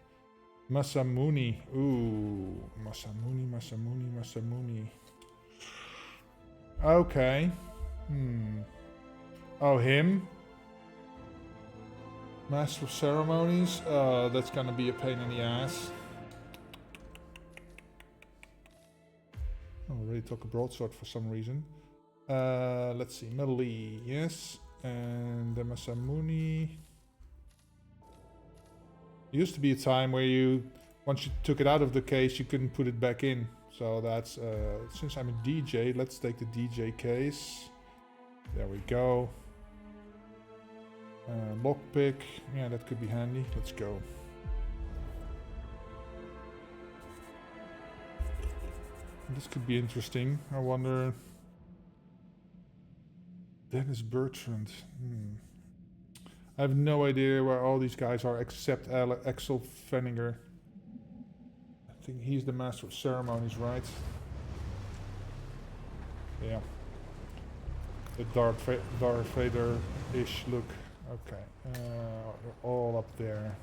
Masamune. Ooh. Masamune. Okay. Oh, him? Master of Ceremonies? That's gonna be a pain in the ass. I already took a broadsword for some reason. Let's see. Medley, yes. And the Masamune. There used to be a time where you, once you took it out of the case, you couldn't put it back in. So that's, since I'm a DJ, let's take the DJ case. There we go. Lockpick, yeah, that could be handy. Let's go. This could be interesting. I wonder. Dennis Bertrand. I have no idea where all these guys are except Axel Fenninger. I think he's the Master of Ceremonies, right? Yeah. The Darth Vader-ish look. Okay. They're all up there.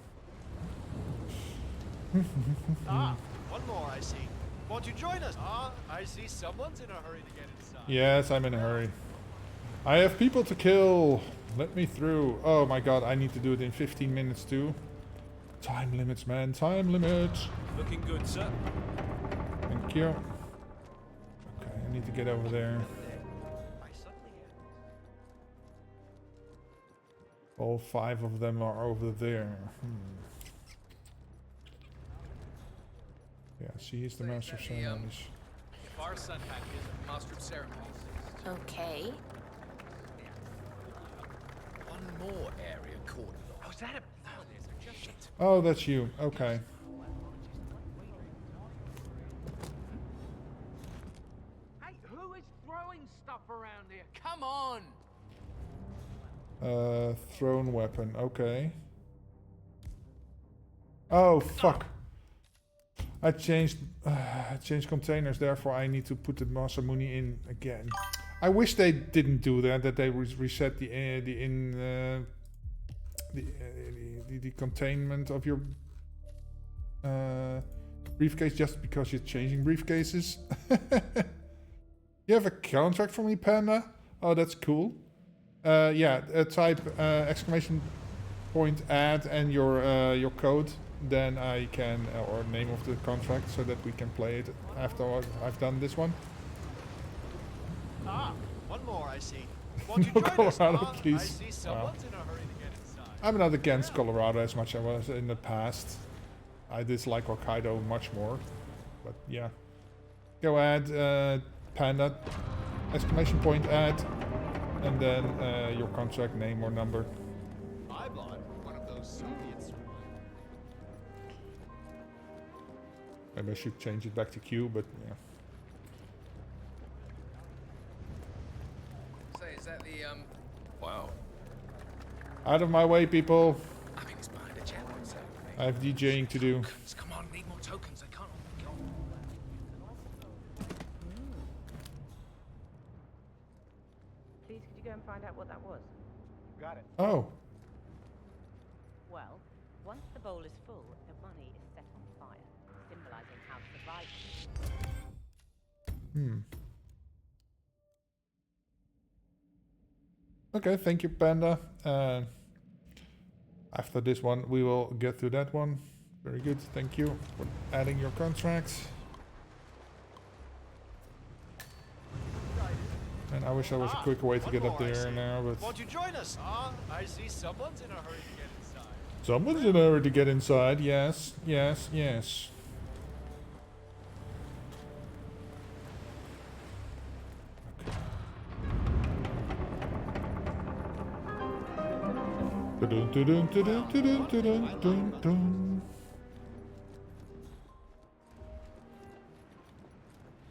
One more, I see. Won't you join us? I see someone's in a hurry to get inside. Yes, I'm in a hurry. I have people to kill. Let me through. Oh my god, I need to do it in 15 minutes too. Time limits, man. Time limits. Looking good, sir. Thank you. Okay, I need to get over there. All 5 of them are over there. Yeah, see, he's the Master of Ceremonies. If our son had his Master of Ceremonies. Okay. One more area cordon. Oh, is that a... Oh, there's a shit. Oh, that's you. Okay. Hey, who is throwing stuff around here? Come on! Thrown weapon. Okay. Oh, fuck. I changed containers, therefore I need to put the Masamune in again. I wish they didn't do that. That they reset the containment of your briefcase just because you're changing briefcases. You have a contract for me, Panda? Oh, that's cool. Yeah, type exclamation point add and your code. Then I can, or name of the contract, so that we can play it after I've done this one. One more, I see. Won't you join us? Colorado, please. I see someone's in a hurry to get inside. I'm not against Colorado as much as I was in the past. I dislike Hokkaido much more, but yeah. Go add Panda, exclamation point add, and then your contract name or number. I bought one of those Soviets. Maybe I should change it back to Q, but yeah. Say, is that the, Wow. Out of my way, people. I think it's behind a chapel, so... I have DJing to do. Come on, need more tokens. I can't all go. Please, could you go and find out what that was? Got it. Oh. Well, once the bowl is full, the money is set on fire, symbolizing how survival. Okay, thank you, Panda. After this one, we will get to that one. Very good, thank you for adding your contracts. And I wish there was a quicker way to get up there now, but... Won't you join us? I see someone's in a hurry to get inside. Someone's in a hurry to get inside, yes, yes, yes. Dun, dun, dun, dun, dun, dun, dun, dun, dun.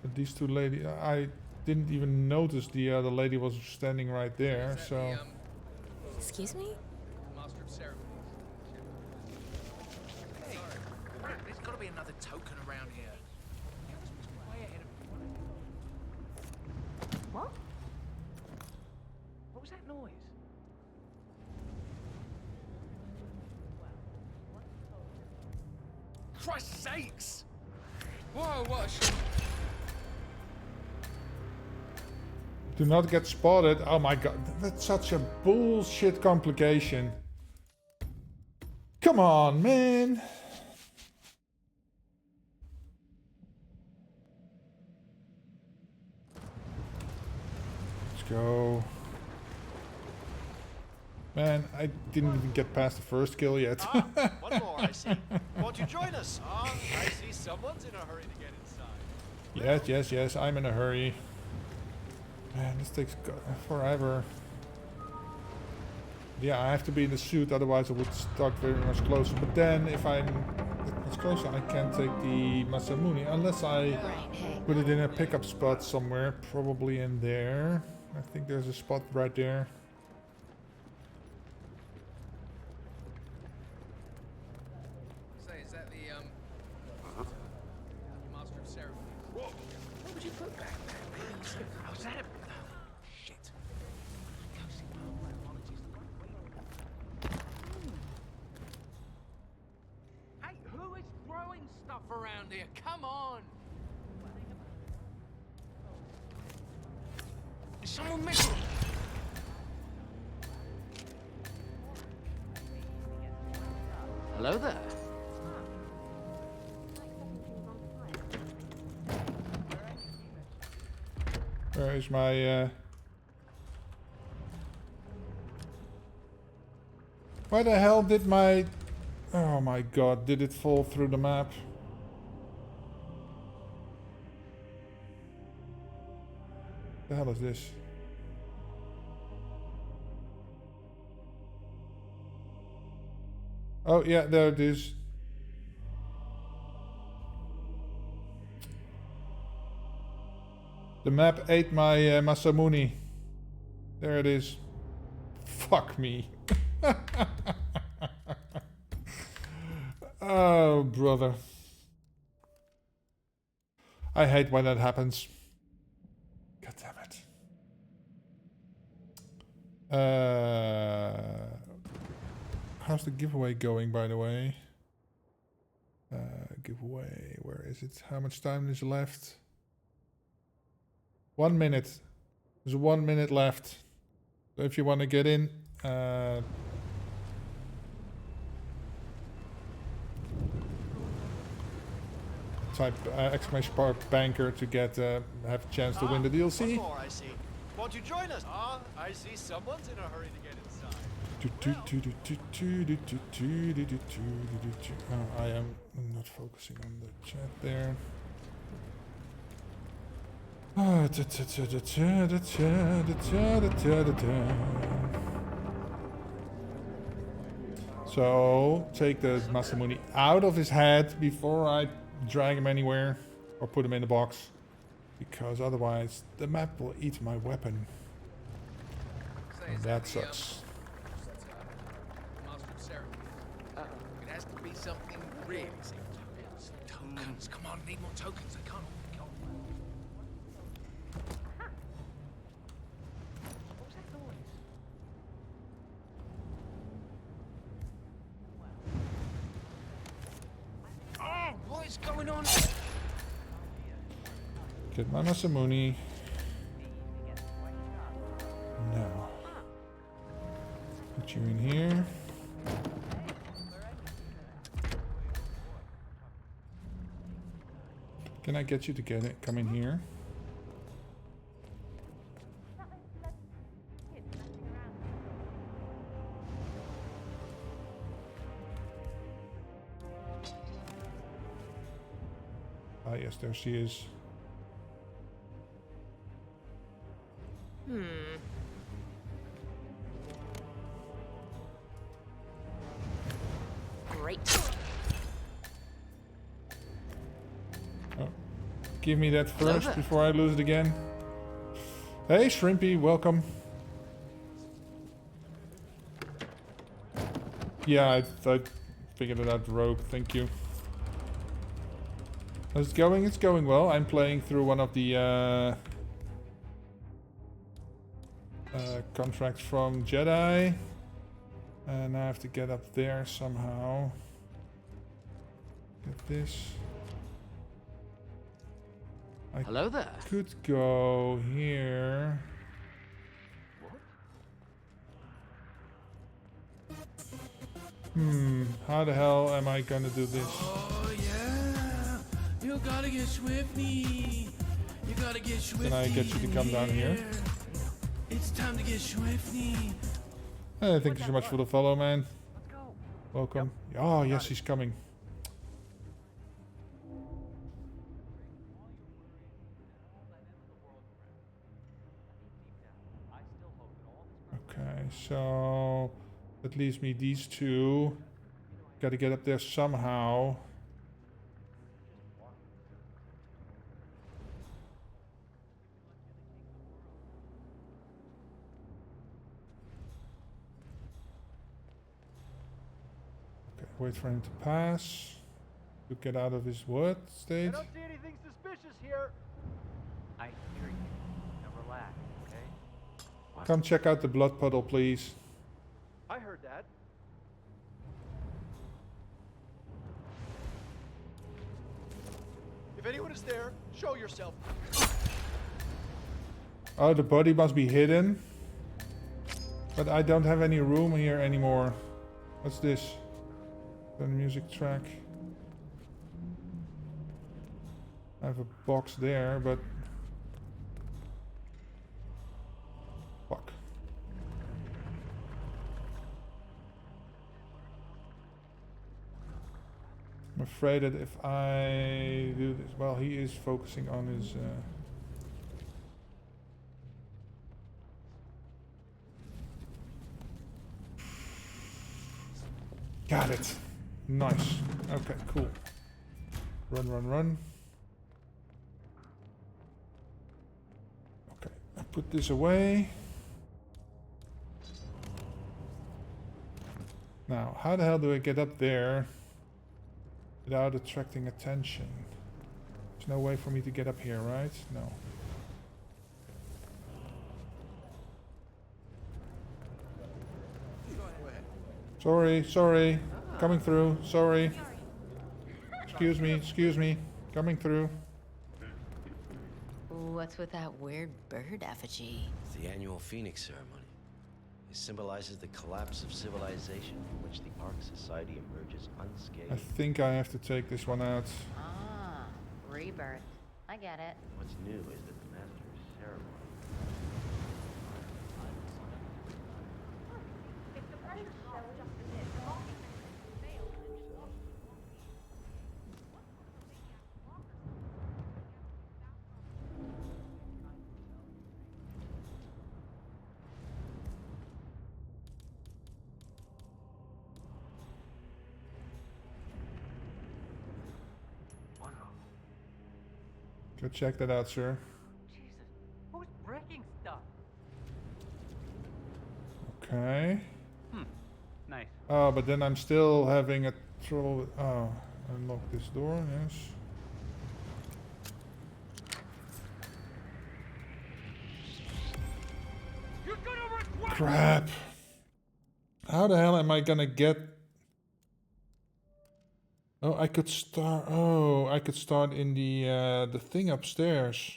But these two ladies, I didn't even notice the other lady was standing right there, so... Excuse me? Master of ceremonies. Hey, there's got to be another token around here. The others must be way ahead of me. What? What was that noise? Christ's sakes! Whoa, what a shot. Do not get spotted. Oh my god, that's such a bullshit complication. Come on, man. Let's go. Man, I didn't even get past the first kill yet. One more, I see. Won't you join us? I see someone's in a hurry to get inside. Yes, I'm in a hurry. Man, this takes forever. Yeah, I have to be in the suit, otherwise I would start very much closer. But then, if I'm that much closer, I can't take the Masamune. Unless I put it in a pickup spot somewhere. Probably in there. I think there's a spot right there. Say, is that the, Master of ceremonies? What would you put back there? How's that? Shit. Go see my apologies. Hey, who is throwing stuff around here? Come on! Is someone missing? Hello there. Where is my... Why the hell did my... Oh my god, did it fall through the map? The hell is this? Oh yeah, there it is. The map ate my Masamune. There it is. Fuck me. Oh, brother. I hate when that happens. God damn it. How's the giveaway going, by the way? Giveaway, where is it? How much time is left? 1 minute. There's 1 minute left. So if you want to get in, type exclamation mark banker to get have a chance to win the DLC. One more, I see. Won't you join us? I see someone's in a hurry to get inside. Oh, I am not focusing on the chat there. So, take the Masamune out of his head before I drag him anywhere or put him in the box, because otherwise the map will eat my weapon. And that sucks. Master of ceremonies. It has to be something really simple. Tokens. Come on, need more tokens. I can't all go. What was that noise? Oh, what is going on? Get my Masamune. No. Put you in here. Can I get you to get it? Come in here. Ah, yes, there she is. give me that first before I lose it again. Hey, Shrimpy, welcome. Yeah, I figured it out, Rogue. Thank you. How's it going? It's going well. I'm playing through one of the contracts from Jedi. And I have to get up there somehow. Get this. Hello there. Could go here. How the hell am I gonna do this? Oh yeah, you gotta get Swifty. You gotta get Swifty. Can I get you to come down here? It's time to get Swifty. Thank you so much for the follow, man. Welcome. Oh, yes, he's coming. Okay, so that leaves me these two. Gotta get up there somehow. Okay, wait for him to pass. To get out of his what state? I don't see anything suspicious here. I hear you. Now relax, okay? Come check out the blood puddle, please. I heard that. If anyone is there, show yourself. Oh, the body must be hidden. But I don't have any room here anymore. What's this? The music track. I have a box there, but... Fuck. I'm afraid that if I do this... Well, he is focusing on his... Got it. Nice. Okay, cool. Run, run, run. Okay, I put this away. Now, how the hell do I get up there without attracting attention? There's no way for me to get up here, right? No. Sorry. Coming through. Sorry. Excuse me. Coming through. What's with that weird bird effigy? It's the annual Phoenix ceremony. It symbolizes the collapse of civilization from which the Ark Society emerges unscathed. I think I have to take this one out. Ah, rebirth. I get it. What's new is that the Master's ceremony. Go check that out, sir. Jesus, who's breaking stuff? Okay. Nice. Oh, but then I'm still having a trouble with... Oh, unlock this door, yes. Crap. How the hell am I gonna get... Oh, I could start... Oh, I could start in the thing upstairs.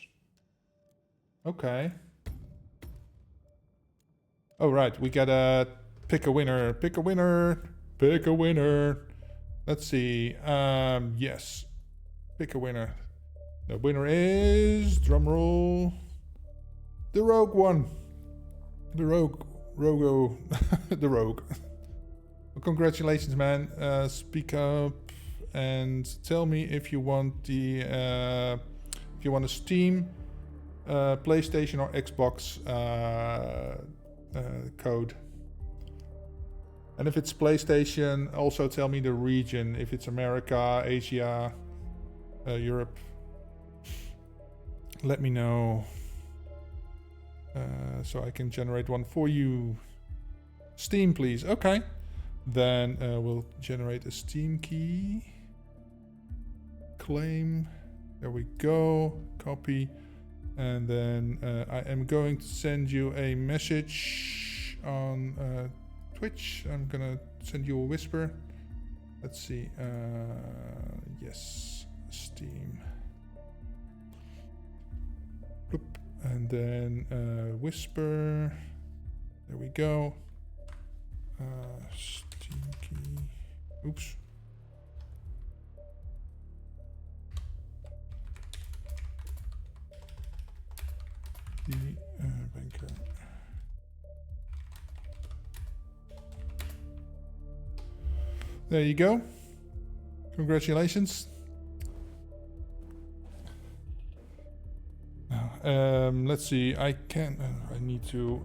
Okay. Oh, right. We gotta pick a winner. Pick a winner. Pick a winner. Let's see. Yes. Pick a winner. The winner is... Drumroll. The Rogue one. The Rogue. Rogo. The Rogue. Well, congratulations, man. Speak up and tell me if you want the... if you want a Steam, PlayStation or Xbox code. And if it's PlayStation, also tell me the region. If it's America, Asia, Europe. let me know so I can generate one for you. Steam, please. Okay. Then we'll generate a Steam key. Claim. There we go. Copy. And then I am going to send you a message on Twitch. I'm gonna send you a whisper. Let's see. Yes. Steam. Bloop. And then whisper. There we go. Steam key. Oops. The banker. There you go. Congratulations. Now, let's see. I need to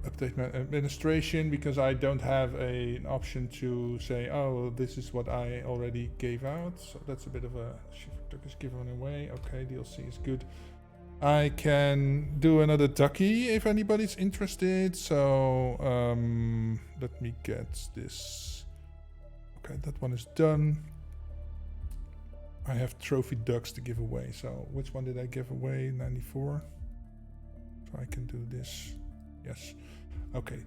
update my administration because I don't have an option to say, oh, this is what I already gave out. So that's a bit of a shift is given away. Okay, DLC is good. I can do another ducky if anybody's interested. So let me get this. Okay, that one is done. I have trophy ducks to give away. So which one did I give away? 94. So I can do this. Yes. Okay.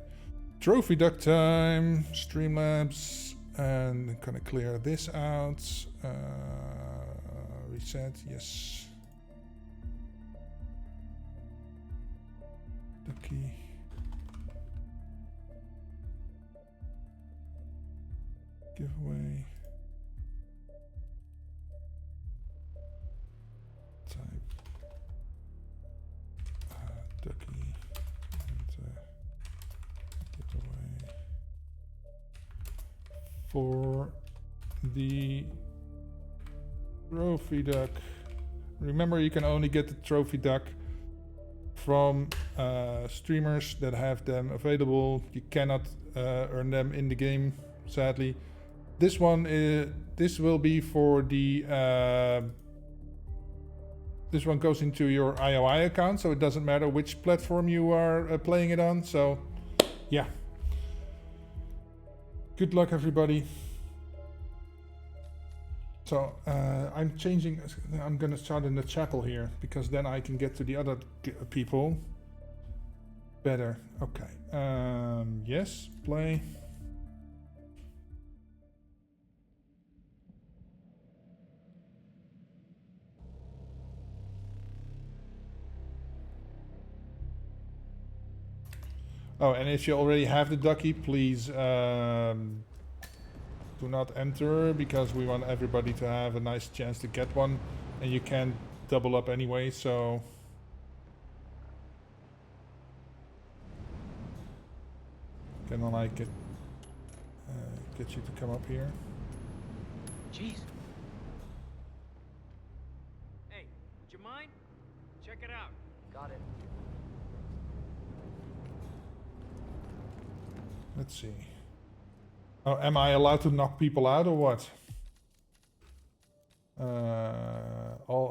Trophy duck time. Streamlabs. And I'm gonna clear this out. Reset. Yes. Ducky. Giveaway. Type. Ducky. And giveaway. For the trophy duck. Remember, you can only get the trophy duck from streamers that have them available. You cannot earn them in the game, sadly. This one this will be for the this one goes into your IOI account, so it doesn't matter which platform you are playing it on. So yeah, good luck everybody. So I'm changing. I'm gonna start in the chapel here because then I can get to the other people better. Okay. Yes. Play. Oh, and if you already have the ducky, please. Do not enter because we want everybody to have a nice chance to get one, and you can't double up anyway, so can I get you to come up here? Jeez. Hey, would you mind? Check it out. Got it. Let's see. Oh, am I allowed to knock people out or what?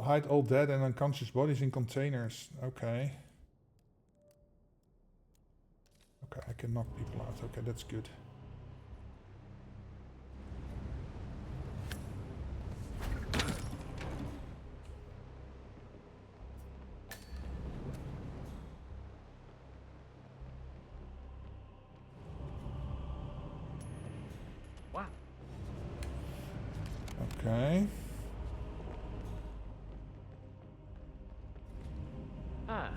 Hide all dead and unconscious bodies in containers. Okay. Okay, I can knock people out. Okay, that's good. Wow. Okay. Ah.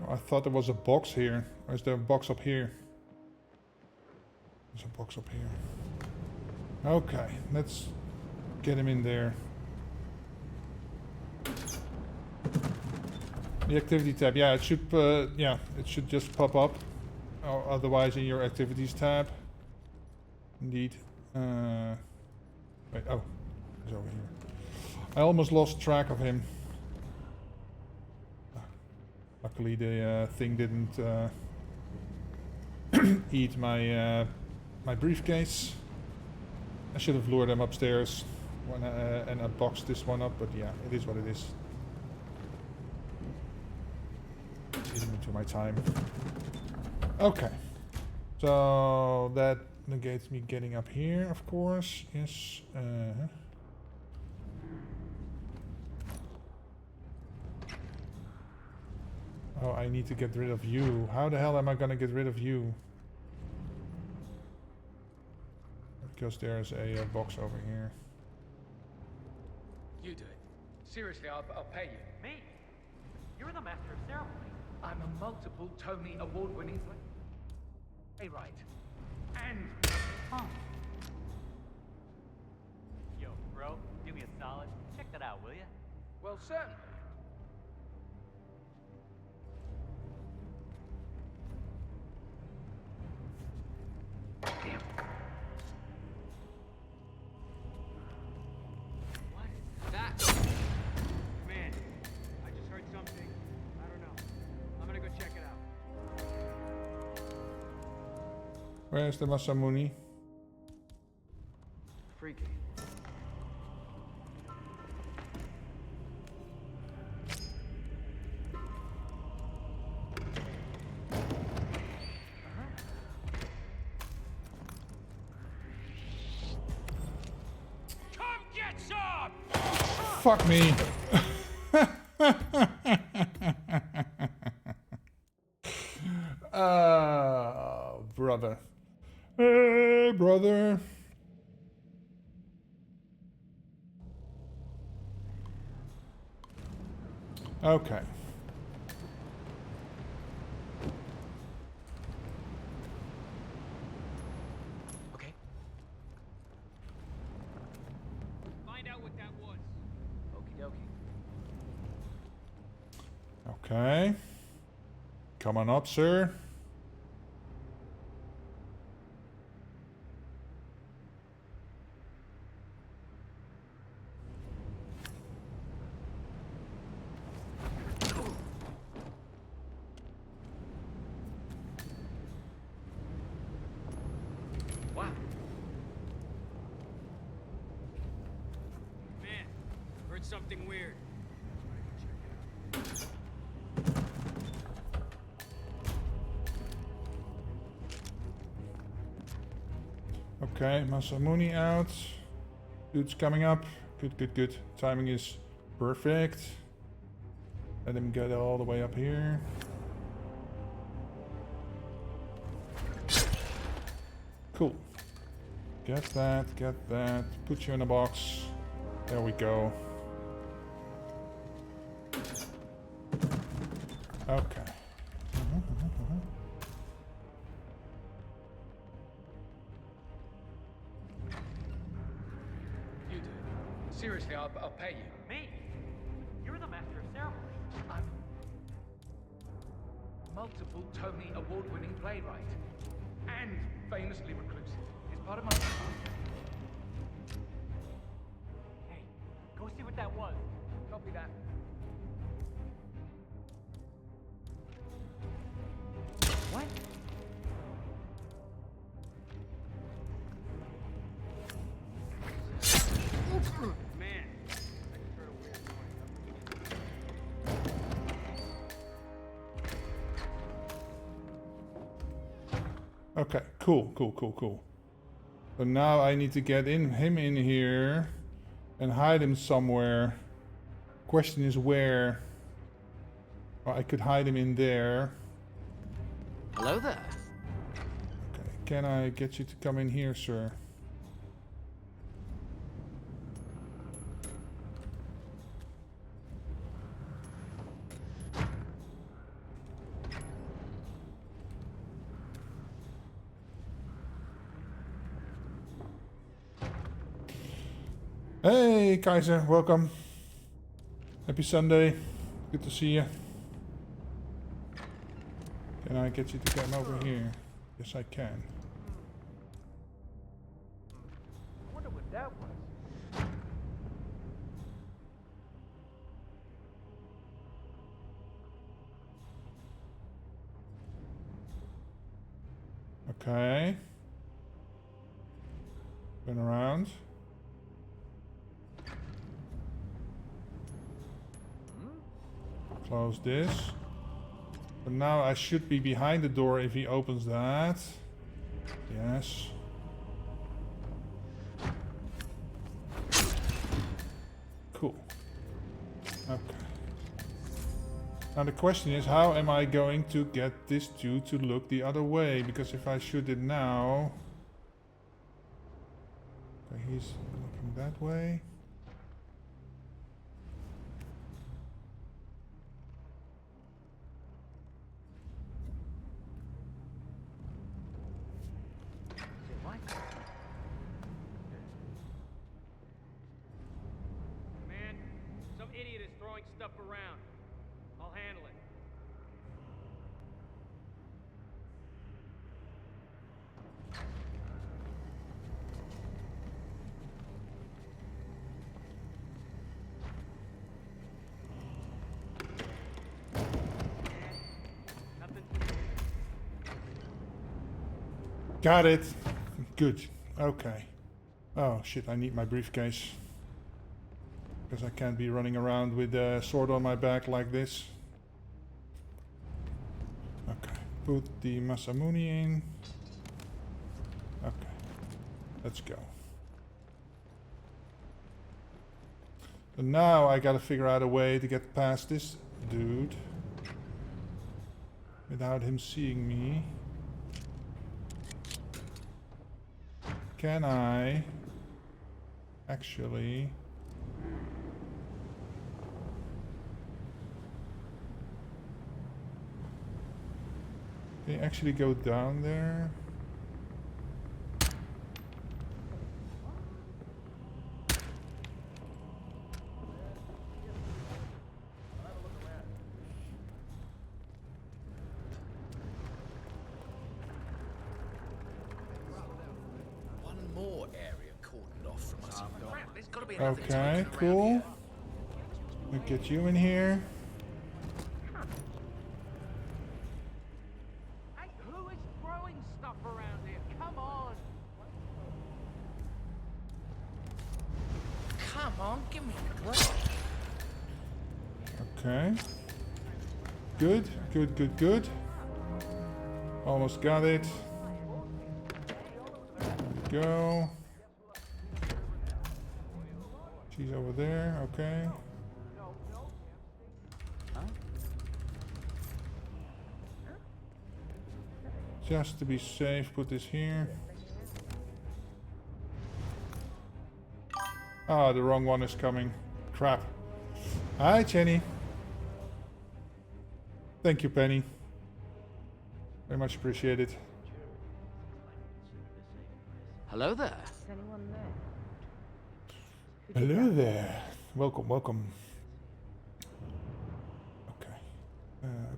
Oh, I thought there was a box here. Or is there a box up here? There's a box up here. Okay, let's get him in there. The activity tab, yeah, it should just pop up, or otherwise in your activities tab. Indeed. Wait, oh, he's over here. I almost lost track of him. Luckily, the thing didn't eat my my briefcase. I should have lured them upstairs and I boxed this one up, but yeah, it is what it is. Eating into my time. Okay. So that negates me getting up here, of course. Yes. Oh, I need to get rid of you. How the hell am I gonna get rid of you? Because there's a box over here. You do it. Seriously, I'll pay you. Me? You're the master of ceremonies. I'm a multiple Tony award-winning playwright. And... Yo, bro, do me a solid. Check that out, will ya? Well, certainly. Damn. What? That... Man, I just heard something. I don't know. I'm gonna go check it out. Where's the Masamune? Freaky. Come get some! Fuck me. Brother. Hey, brother. Okay. Okay. Find out what that was. Okie dokie. Okay. Come on up, sir. Wow. Man, heard something weird. Okay, Masamune out. Dude's coming up. Good, good, good. Timing is perfect. Let him get all the way up here. Cool. Get that, get that. Put you in a box. There we go. Okay. You do it. Seriously, I'll pay you. Me? You're the master of ceremonies. I'm multiple Tony award-winning playwright. And famously reclusive. It's part of my... Hey, go see what that was. Copy that. What? Man, I just heard a weird noise. Okay, cool, cool, cool, cool. So now I need to get him in here and hide him somewhere. Question is where? Well, I could hide him in there. Hello there. Okay, can I get you to come in here, sir? Hey, Kaiser, welcome. Happy Sunday. Good to see you. Can I get you to come over here? Yes, I can. I wonder what that was. Okay. Turn around. Close this. But now I should be behind the door if he opens that. Yes. Cool. Okay. Now the question is, how am I going to get this dude to look the other way? Because if I shoot it now... Okay, he's looking that way. Man, some idiot is throwing stuff around. I'll handle it. Got it. Good. Okay. Oh shit, I need my briefcase. Because I can't be running around with a sword on my back like this. Okay. Put the Masamune in. Okay. Let's go. And now I gotta figure out a way to get past this dude. Without him seeing me. Can I actually go down there? Okay, cool. We'll get you in here. Hey, who is throwing stuff around here? Come on! Come on, give me a break. Okay. Good, good, good, good. Almost got it. There we go. She's over there, okay. Just to be safe, put this here. Ah, the wrong one is coming. Crap. Hi, Jenny. Thank you, Penny. Very much appreciated. Hello there. Is anyone there? Hello there. Welcome, welcome. Okay.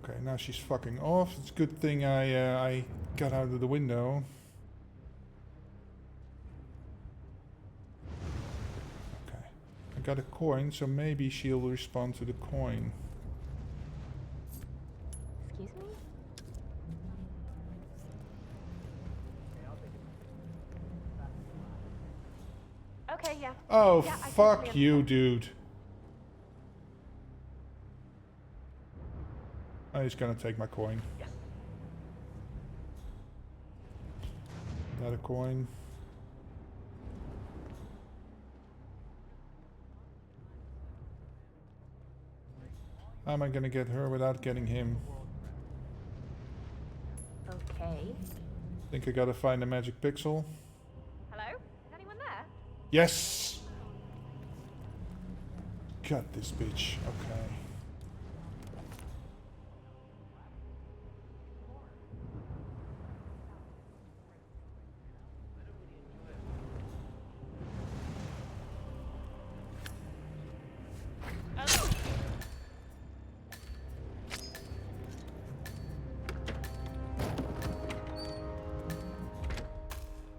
Okay, now she's fucking off. It's a good thing I got out of the window. Okay. I got a coin, so maybe she'll respond to the coin. Excuse me? Okay, yeah. Oh, Yeah, I fuck totally you, understand. dude. Oh, he's gonna take my coin. Yes. Another coin. How am I gonna get her without getting him? Okay. Think I gotta find a magic pixel. Hello? Is anyone there? Yes! Got this bitch. Okay.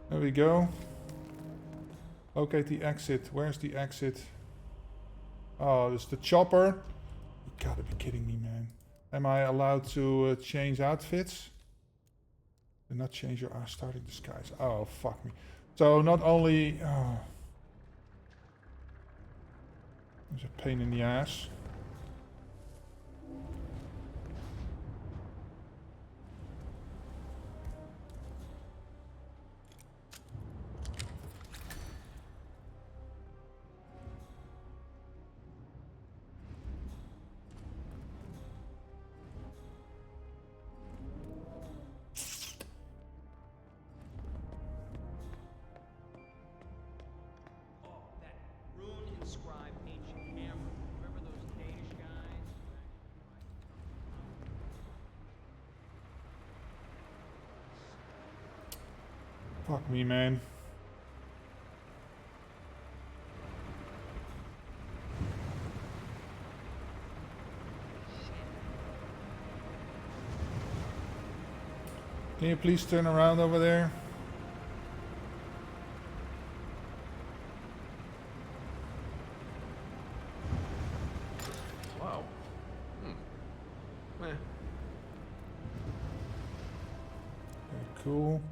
There we go. Locate the exit. Where's the exit? Oh, there's the chopper. You gotta be kidding me, man. Am I allowed to change outfits? Do not change your starting disguise. Oh, fuck me. So not only... it's a pain in the ass. Fuck me, man. Can you please turn around over there? Wow. Okay, cool.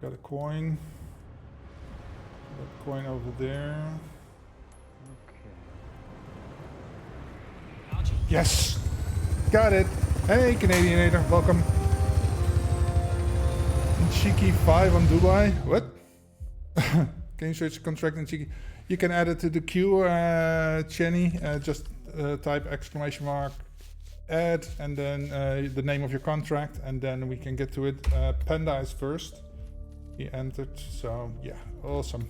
Got a coin. Got a coin over there. Yes! Got it! Hey, Canadianator, welcome. Cheeky 5 on Dubai. What? Can you search the contract in Cheeky? You can add it to the queue, Chenny. Just type exclamation mark add and then the name of your contract, and then we can get to it. Panda is first. He entered, so yeah, awesome.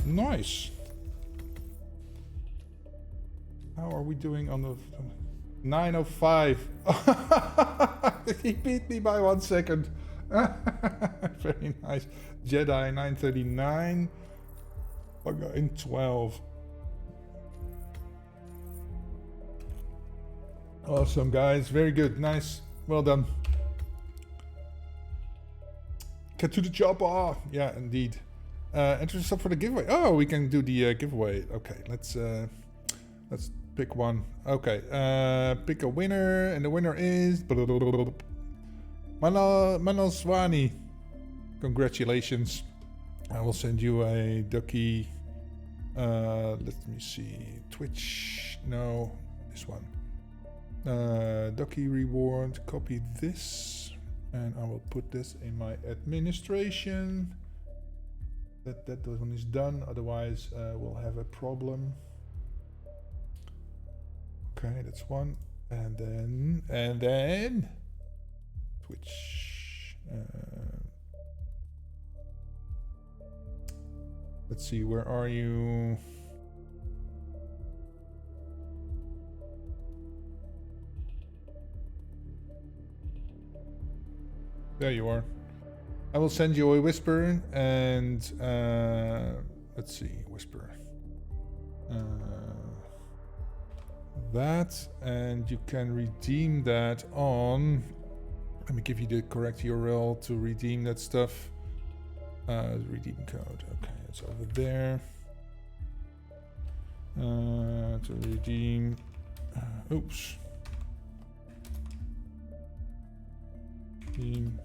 Nice. How are we doing on the 9:05? He beat me by 1 second. Very nice. Jedi 9:39. Bugger in 12. Awesome, guys. Very good. Nice. Well done. Get to the job. Oh, yeah, indeed. Interesting stuff for the giveaway. Oh, we can do the giveaway. Okay, let's pick one. Okay, pick a winner, and the winner is Manal Swani. Congratulations. I will send you a ducky. Let me see. Twitch. No, this one. Ducky reward. Copy this. And I will put this in my administration. That one is done. Otherwise, we'll have a problem. Okay, that's one. And then Twitch. Let's see, where are you? There you are. I will send you a whisper and let's see, whisper. That, and you can redeem that on. Let me give you the correct URL to redeem that stuff. Redeem code. Okay, it's over there. To redeem. Oops. Redeem.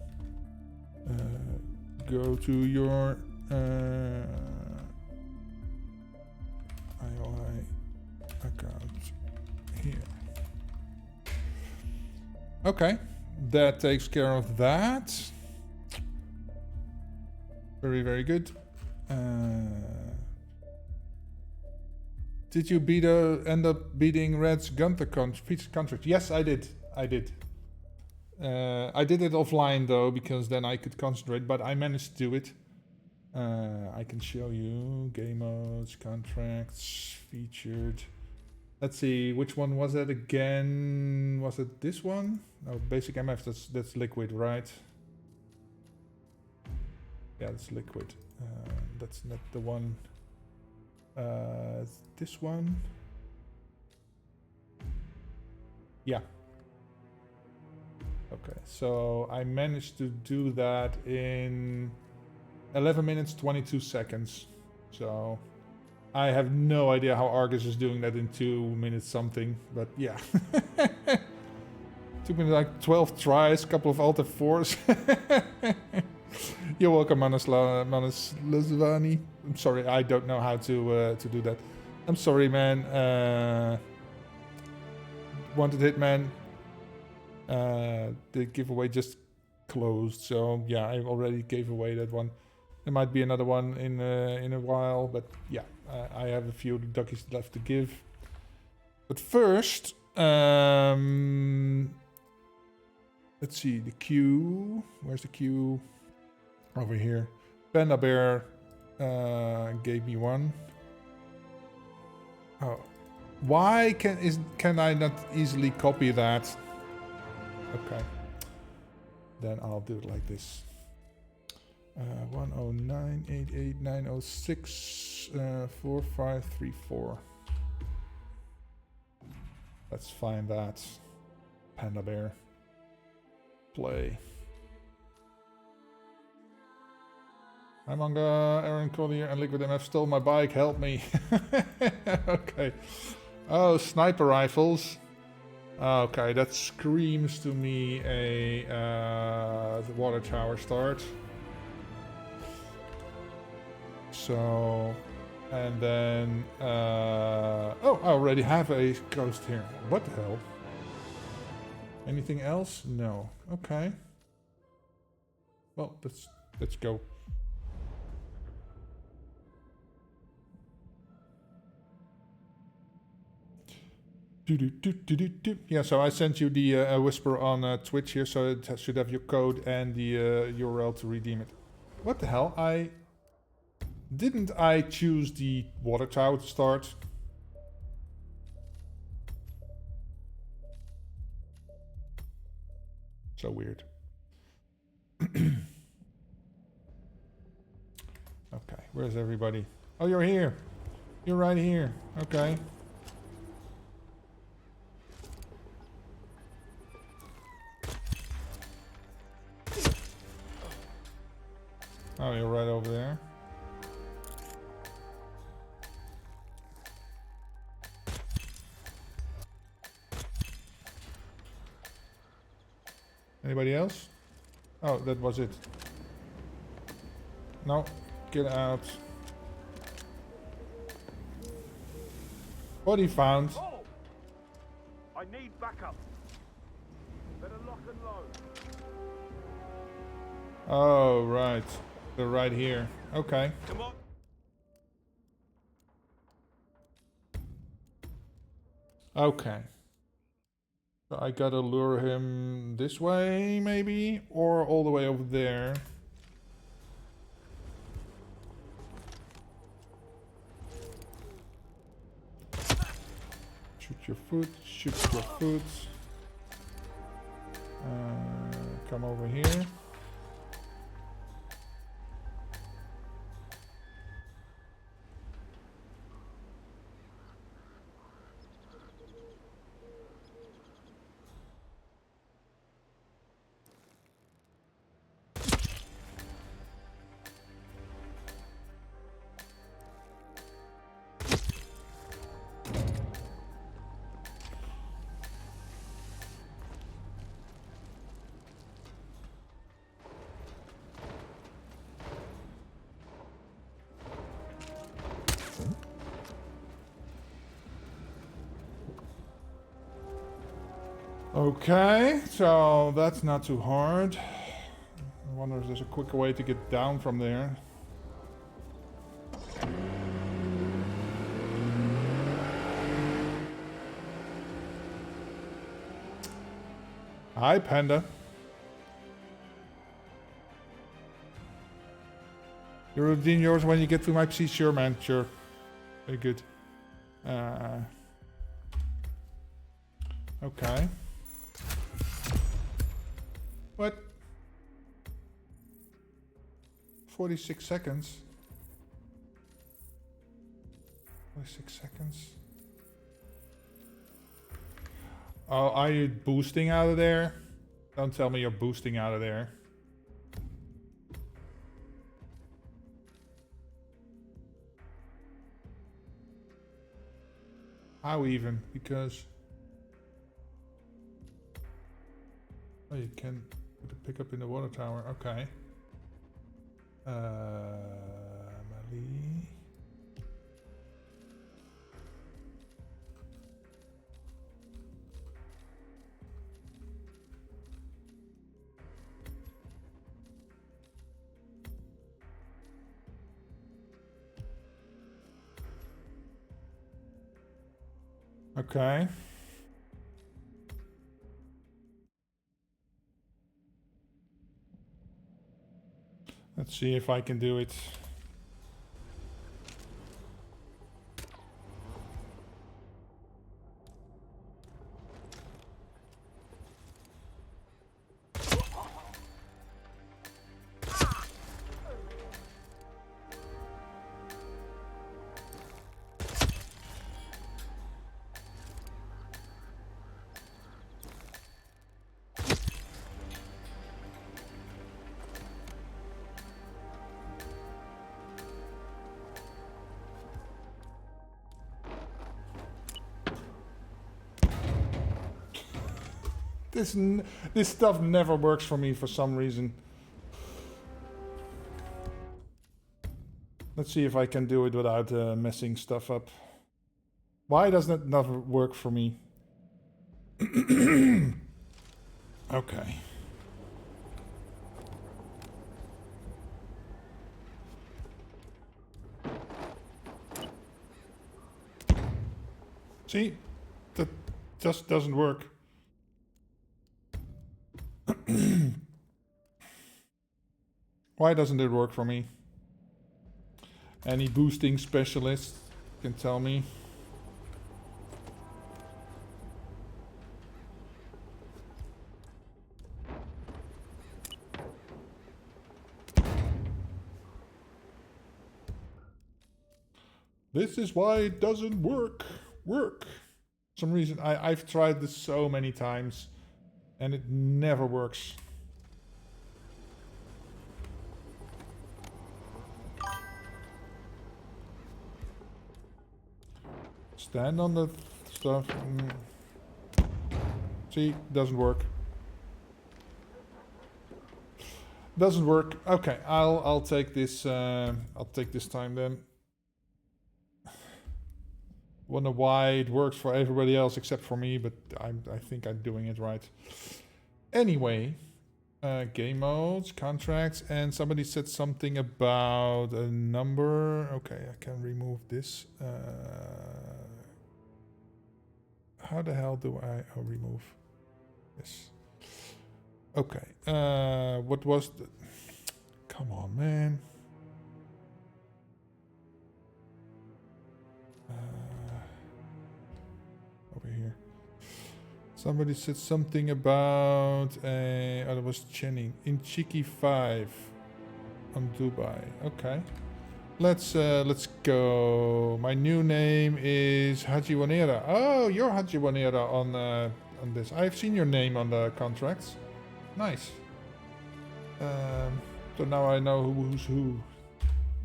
Go to your IOI account here. Okay, that takes care of that. Very, very good. Did you end up beating Red's Gunther contract? Yes, I did. I did it offline though, because then I could concentrate, but I managed to do it. I can show you game modes, contracts, featured. Let's see, which one was that again? Was it this one? No, basic MF, that's liquid, right? Yeah, that's liquid. That's not the one. This one. Yeah. Okay, so I managed to do that in 11 minutes 22 seconds. So I have no idea how Argus is doing that in 2 minutes something, but yeah. Took me like 12 tries, couple of Alt F4s. You're welcome, Manas Lazvani. I'm sorry, I don't know how to do that. I'm sorry, man. Wanted Hitman. The giveaway just closed, so yeah, I already gave away that one. There might be another one in a while, but yeah, I have a few duckies left to give. But first, let's see, the queue. Where's the queue? Over here. Panda Bear gave me one. Oh, why can I not easily copy that? Okay, then I'll do it like this. 10988906453 Let's find that. Panda Bear. Play. Hi Manga, Aaron Collier and Liquid MF stole my bike, help me. Okay. Oh, sniper rifles. Okay, that screams to me a the water tower start. So, and then oh, I already have a ghost here. What the hell? Anything else? No. Okay. Well, let's go. Yeah, so I sent you the whisper on Twitch here, so it should have your code and the URL to redeem it. What the hell? Didn't I choose the water tower to start? So weird. Okay, where's everybody? Oh, you're here. You're right here. Okay. Oh, you're right over there. Anybody else? Oh, that was it. No, get out. Body found. Oh! I need backup. Better lock and load. Oh, right. They're right here. Okay. Come on. Okay. So I gotta lure him this way, maybe? Or all the way over there. Shoot your foot, shoot your foot. Come over here. Okay, so that's not too hard. I wonder if there's a quicker way to get down from there. Hi, Panda. You redeem yours when you get to my PC? Sure, man, sure. Very good. Okay. What? 46 seconds. 46 seconds. Oh, are you boosting out of there? Don't tell me you're boosting out of there. How even? Because... Oh, you can pick up in the water tower. Okay. Mali. Okay. Let's see if I can do it. This stuff never works for me for some reason. Let's see if I can do it without messing stuff up. Why doesn't it never work for me? Okay. See? That just doesn't work. Why doesn't it work for me? Any boosting specialist can tell me. This is why it doesn't work. For some reason, I've tried this so many times and it never works. Stand on the stuff. See, doesn't work. Doesn't work. Okay, I'll take this. I'll take this time then. Wonder why it works for everybody else except for me, but I think I'm doing it right. Anyway, game modes, contracts, and somebody said something about a number. Okay, I can remove this. How the hell do I remove this? Okay. What was the... Come on, man. Over here. Somebody said something about a... Oh, that was Channing. In Chiki 5 on Dubai. Okay. Let's go. My new name is Haji Wanera. Oh, you're Haji Wanera on this. I've seen your name on the contracts. Nice. So now I know who's who.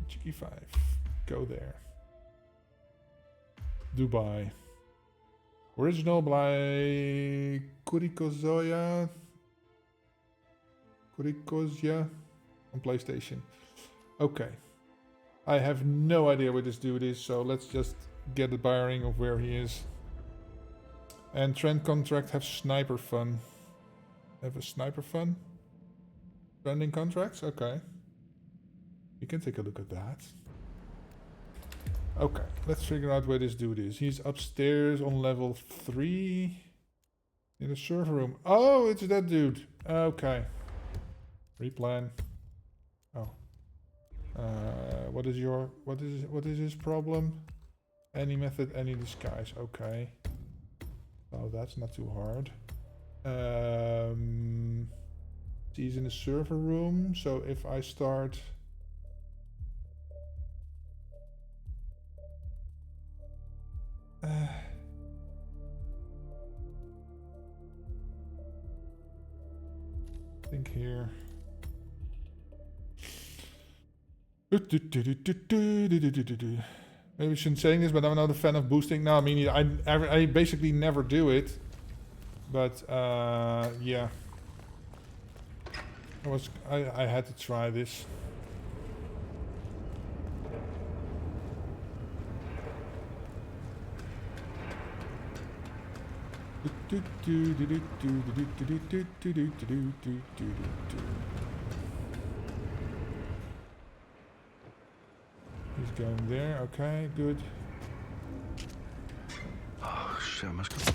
Chiki 5. Go there. Dubai. Original by Kurikozoya on PlayStation. Okay. I have no idea where this dude is, so let's just get a bearing of where he is. And trend contract have sniper fun. Have a sniper fun? Trending contracts? Okay. You can take a look at that. Okay, let's figure out where this dude is. He's upstairs on level 3 in the server room. Oh, it's that dude. Okay. Replan. Oh. What is his problem? Any method, any disguise. Okay. Oh, that's not too hard. He's in the server room, so if I start... think here. Maybe I shouldn't say this, but I'm not a fan of boosting. No, I mean, I basically never do it. But, yeah. I had to try this. He's going there. Okay, good. Oh shit! I must go.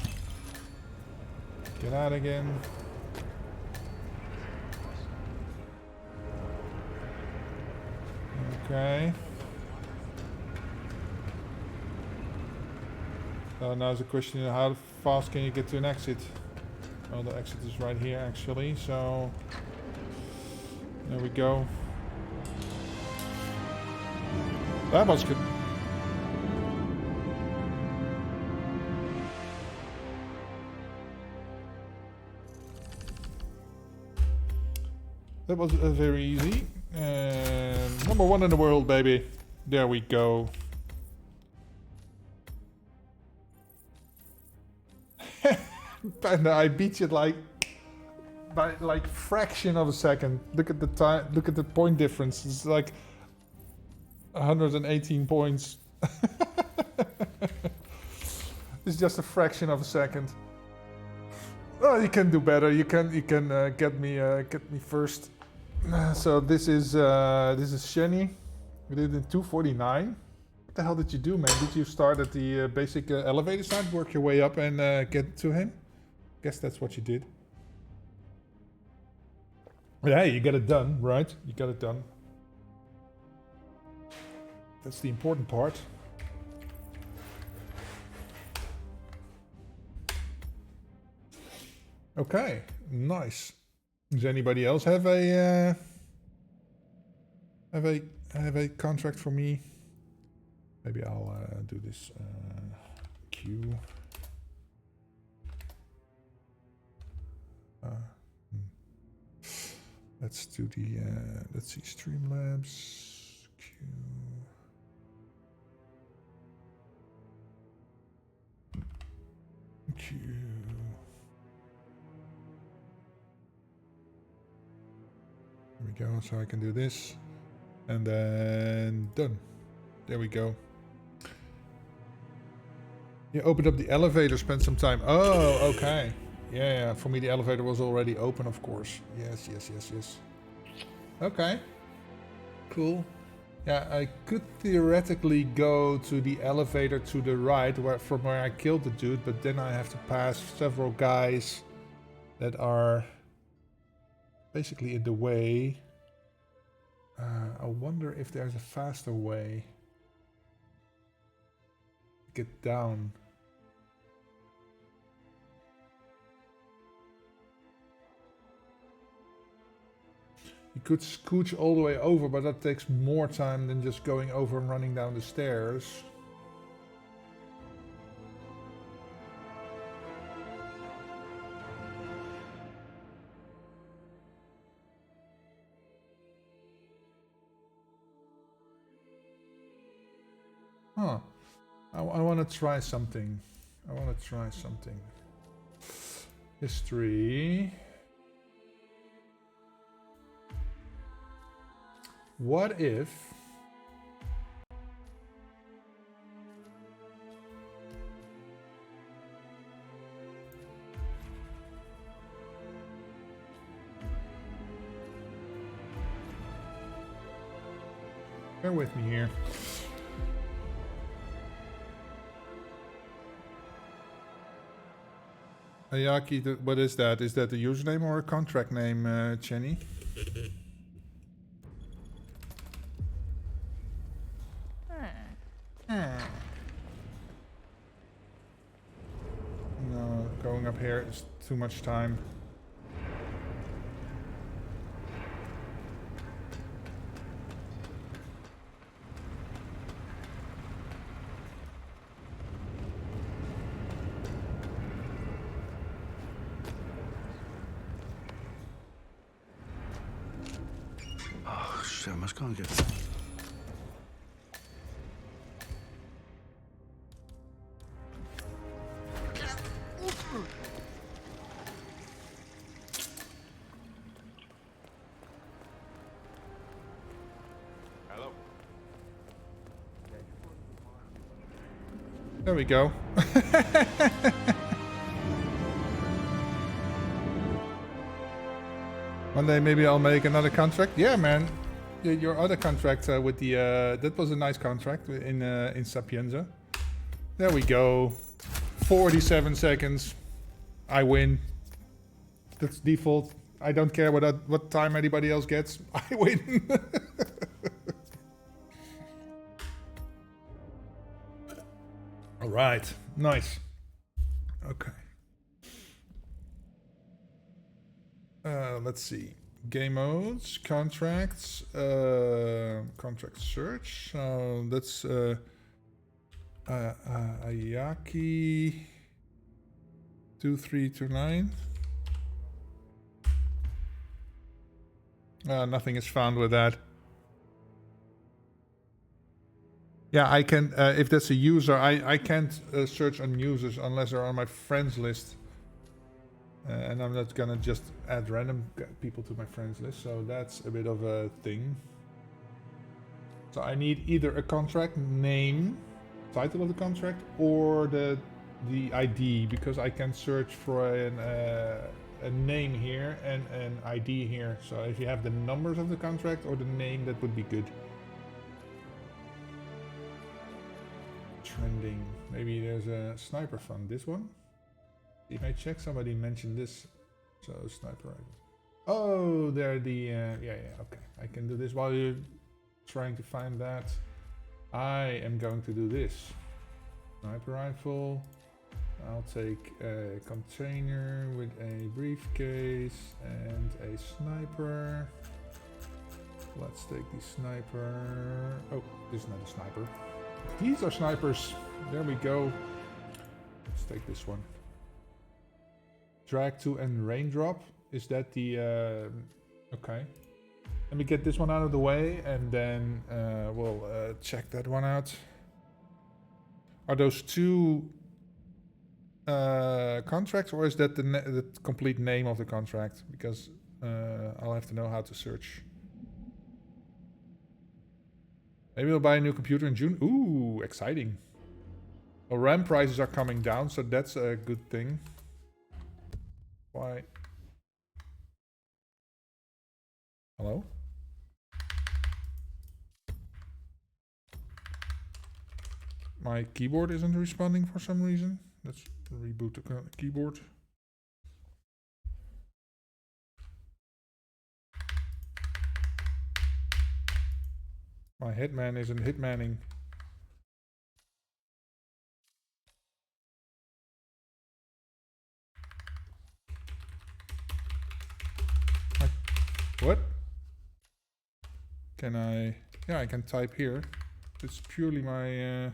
Get out again. Okay. So now the question is, how fast can you get to an exit? Well, the exit is right here actually, so there we go. That was good. That was very easy. And number 1 in the world, baby. There we go. And I beat you like by like fraction of a second. Look at the time. Look at the point difference. It's like 118 points. It's just a fraction of a second. Oh, you can do better. You can get me first. So this is Shenny. We did it in 2:49. What the hell did you do, man? Did you start at the basic elevator side, work your way up, and get to him? Guess that's what you did. But hey, you got it done, right? You got it done. That's the important part. Okay, nice. Does anybody else have a contract for me? Maybe I'll do this queue. Let's do the let's see, Streamlabs queue. Queue. There we go, so I can do this. And then done. There we go. You opened up the elevator, spent some time. Oh, okay. Yeah, for me the elevator was already open, of course. Yes. Okay. Cool. Yeah, I could theoretically go to the elevator to the right from where I killed the dude, but then I have to pass several guys that are basically in the way. I wonder if there's a faster way to get down. You could scooch all the way over, but that takes more time than just going over and running down the stairs. Huh. I want to try something. History. What if... Bear with me here. Ayaki, what is that? Is that the username or a contract name, Chenny? No, going up here is too much time. Oh shit! I must go and get. There we go. One day maybe I'll make another contract. Yeah, man. Your other contract with the that was a nice contract in Sapienza. There we go. 47 seconds. I win. That's default. I don't care what time anybody else gets. I win. All right. Nice. Okay. Let's see. Game modes, contracts, contract search. So that's Ayaki 2329. Nothing is found with that. Yeah, I can. If that's a user, I can't search on users unless they're on my friends list. And I'm not gonna just add random people to my friends list, so that's a bit of a thing. So I need either a contract name, title of the contract, or the ID, because I can search for a name here and an ID here. So if you have the numbers of the contract or the name, that would be good. Trending. Maybe there's a sniper fund. This one? If I check, somebody mentioned this. So sniper rifle. Oh, they're the yeah, okay. I can do this while you're trying to find that. I am going to do this. Sniper rifle. I'll take a container with a briefcase and a sniper. Let's take the sniper. Oh, this is not a sniper. These are snipers. There we go. Let's take this one. Drag to and raindrop. Is that the... okay. Let me get this one out of the way and then we'll check that one out. Are those two contracts, or is that the complete name of the contract? Because I'll have to know how to search. Maybe we'll buy a new computer in June. Ooh, exciting. Well, RAM prices are coming down, so that's a good thing. Why? Hello? My keyboard isn't responding for some reason. Let's reboot the keyboard. My Hitman isn't hitmanning. What? Can I... Yeah, I can type here. It's purely my...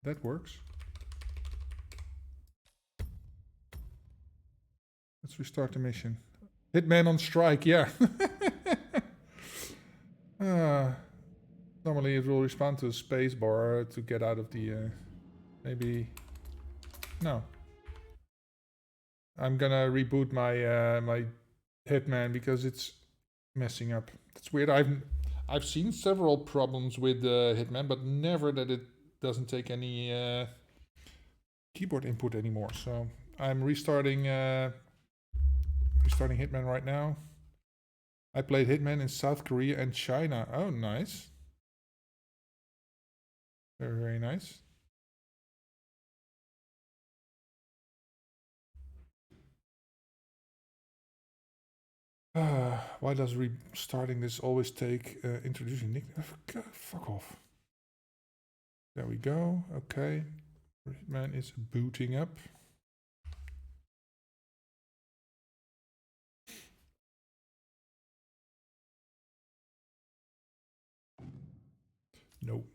That works. Let's restart the mission. Hitman on strike, yeah. Normally it will respond to a space bar to get out of the... maybe... No. I'm gonna reboot my my Hitman because it's messing up. That's weird. I've seen several problems with Hitman, but never that it doesn't take any keyboard input anymore. So I'm restarting Hitman right now. I played Hitman in South Korea and China. Oh, nice. Very, very nice. Why does restarting this always take introducing nick? Fuck off. There we go. Okay. Hitman is booting up. Nope.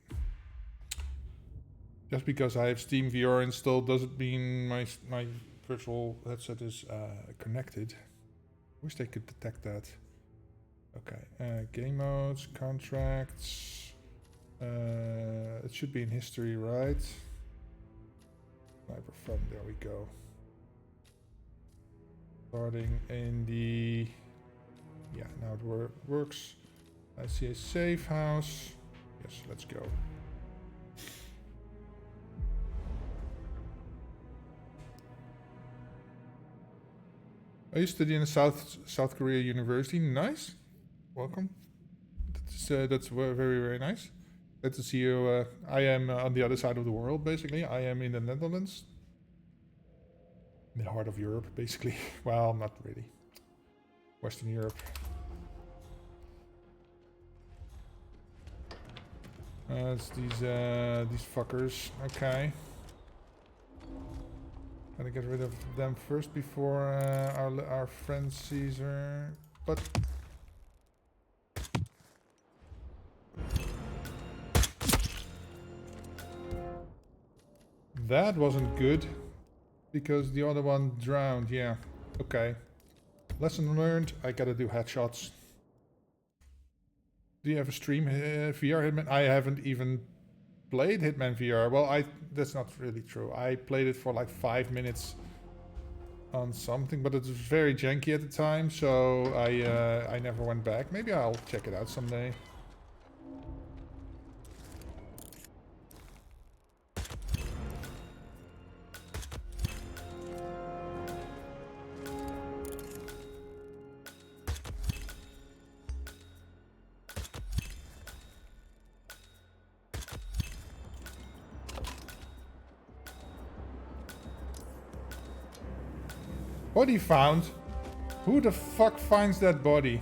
Just because I have Steam VR installed doesn't mean my virtual headset is connected. Wish they could detect that. Okay, game modes, contracts. It should be in history, right? Sniper fun, there we go. Starting in the... Yeah, now it works. I see a safe house. Yes, let's go. Are you studying in South Korea University? Nice. Welcome. That's very nice. Good to see you. I am on the other side of the world, basically. I am in the Netherlands. In the heart of Europe, basically. Well, not really. Western Europe. It's these fuckers. Okay. Gotta get rid of them first before our friend sees her. But that wasn't good because the other one drowned. Yeah. Okay. Lesson learned. I gotta do headshots. Do you have a stream VR Hitman? I haven't even played Hitman VR. Well, that's not really true. I played it for like 5 minutes on something, but it was very janky at the time, so I never went back. Maybe I'll check it out someday. Body found? Who the fuck finds that body?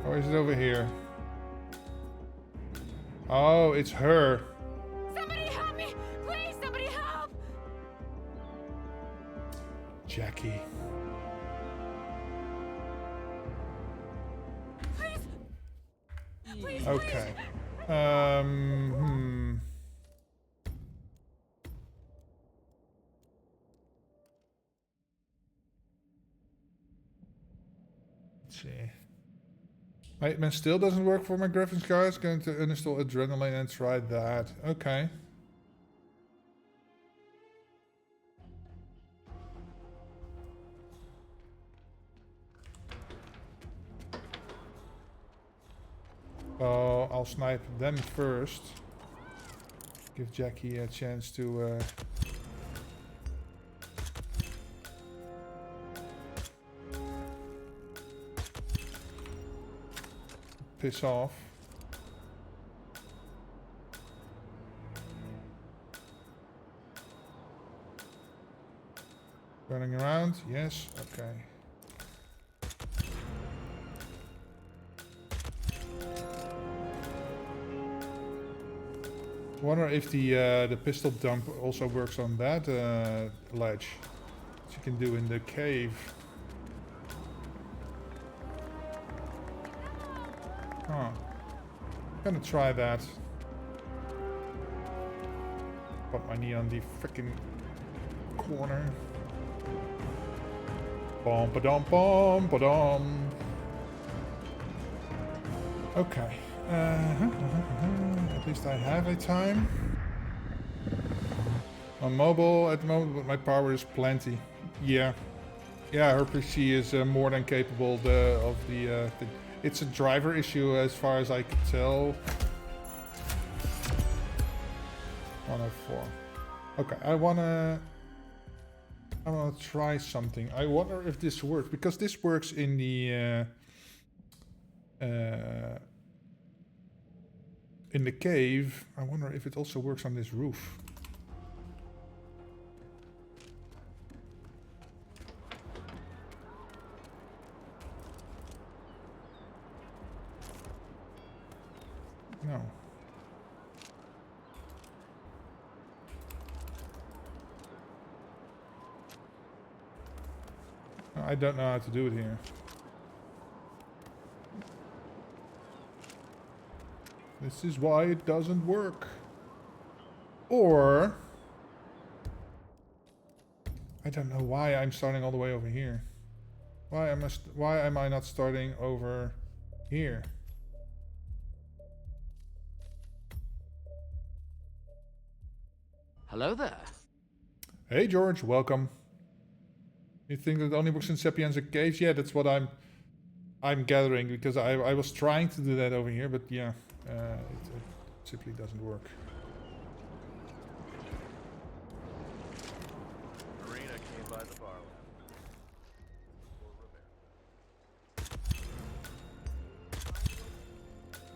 Or is it over here? Oh, it's her. Somebody help me! Please, somebody help! Jackie. Please, okay. Let's see. Hitman still doesn't work for my graphics cards. Going to uninstall Adrenaline and try that. Okay. So I'll snipe them first. Give Jackie a chance to piss off. Running around, yes, okay. Wonder if the pistol dump also works on that ledge, which you can do in the cave. Huh. Gonna try that. Put my knee on the freaking corner. Bom ba dom bom ba dom. Okay. At least I have a time. On mobile at the moment, but my power is plenty. Yeah. Yeah, her PC is more than capable of the thing. It's a driver issue as far as I could tell. 104. Okay, I wanna try something. I wonder if this works, because this works in the cave. I wonder if it also works on this roof. No. I don't know how to do it here. This is why it doesn't work. Or I don't know why I'm starting all the way over here. Why am I not starting over here? Hello there. Hey George, welcome. You think that it only works in Sapienza caves? Yeah, that's what I'm gathering, because I was trying to do that over here, but yeah, simply doesn't work. Marina came by the bar last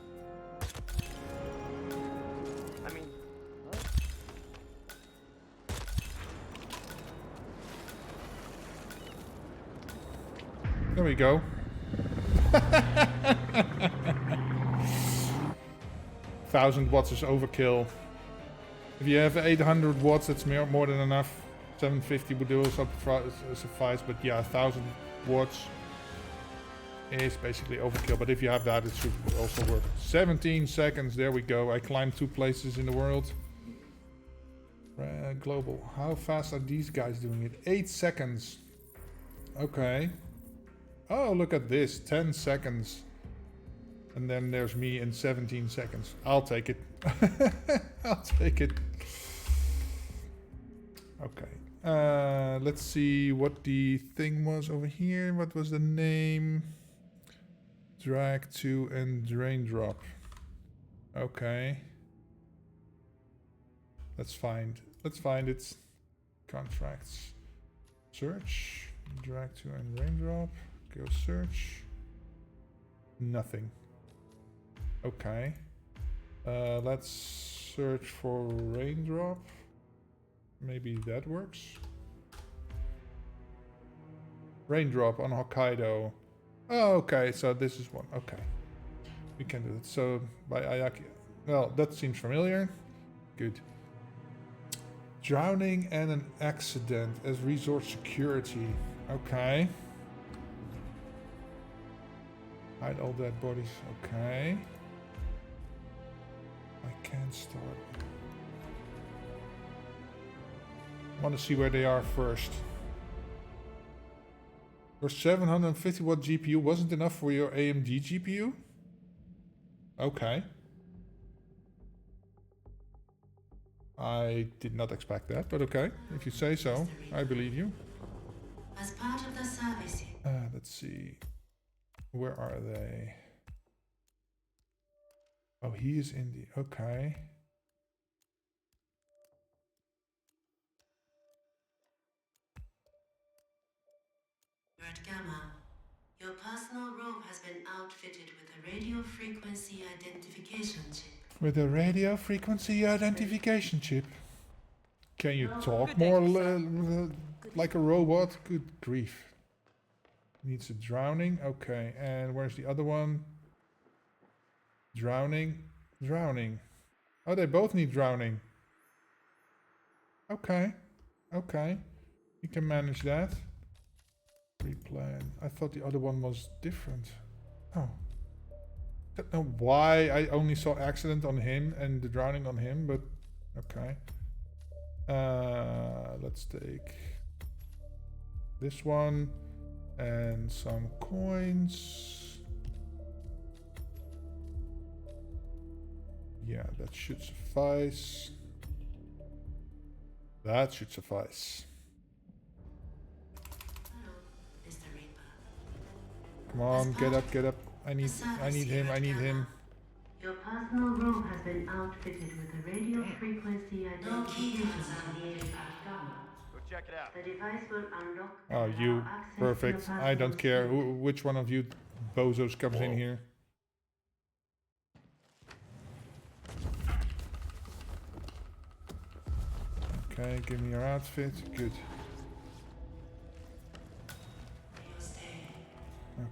night. I mean, what? There we go. 1000 watts is overkill. If you have 800 watts, that's more than enough. 750 would also suffice, but yeah, 1000 watts is basically overkill. But if you have that, it should also work. 17 seconds, there we go. I climbed 2 places in the world. Global. How fast are these guys doing it? 8 seconds. Okay. Oh, look at this. 10 seconds. And then there's me in 17 seconds. I'll take it. I'll take it. Okay. Let's see what the thing was over here. What was the name? Drag to and drain drop. Okay. Let's find it. Contracts. Search. Drag to and raindrop. Go search. Nothing. Okay. Let's search for raindrop. Maybe that works. Raindrop on Hokkaido. Oh, okay, so this is one. Okay. We can do it. So by Ayaki. Well, that seems familiar. Good. Drowning and an accident as resort security. Okay. Hide all dead bodies. Okay. I can't start. Want to see where they are first. Your 750 watt GPU wasn't enough for your AMD GPU? Okay. I did not expect that, but okay. If you say so, I believe you. As part of the service. Let's see. Where are they? Oh, he is in the... Okay. Bird Gamma, your personal robe has been outfitted with a radio frequency identification chip. With a radio frequency identification chip. Can you talk more like a robot? Good grief. Needs a drowning. Okay, and where's the other one? Drowning. Drowning. Oh, they both need drowning. Okay. Okay. We can manage that. Replan. I thought the other one was different. Oh. I don't know why I only saw accident on him and the drowning on him, but okay. Let's take this one and some coins. Yeah, that should suffice. That should suffice. Mr. Reaper. Come on, get up, get up. I need him, I need him. Your personal robe has been outfitted with a radio frequency identification chip. Go check it out. The device will unlock. Oh, you. Perfect. I don't care which one of you bozos comes in here. Okay, give me your outfit. Good.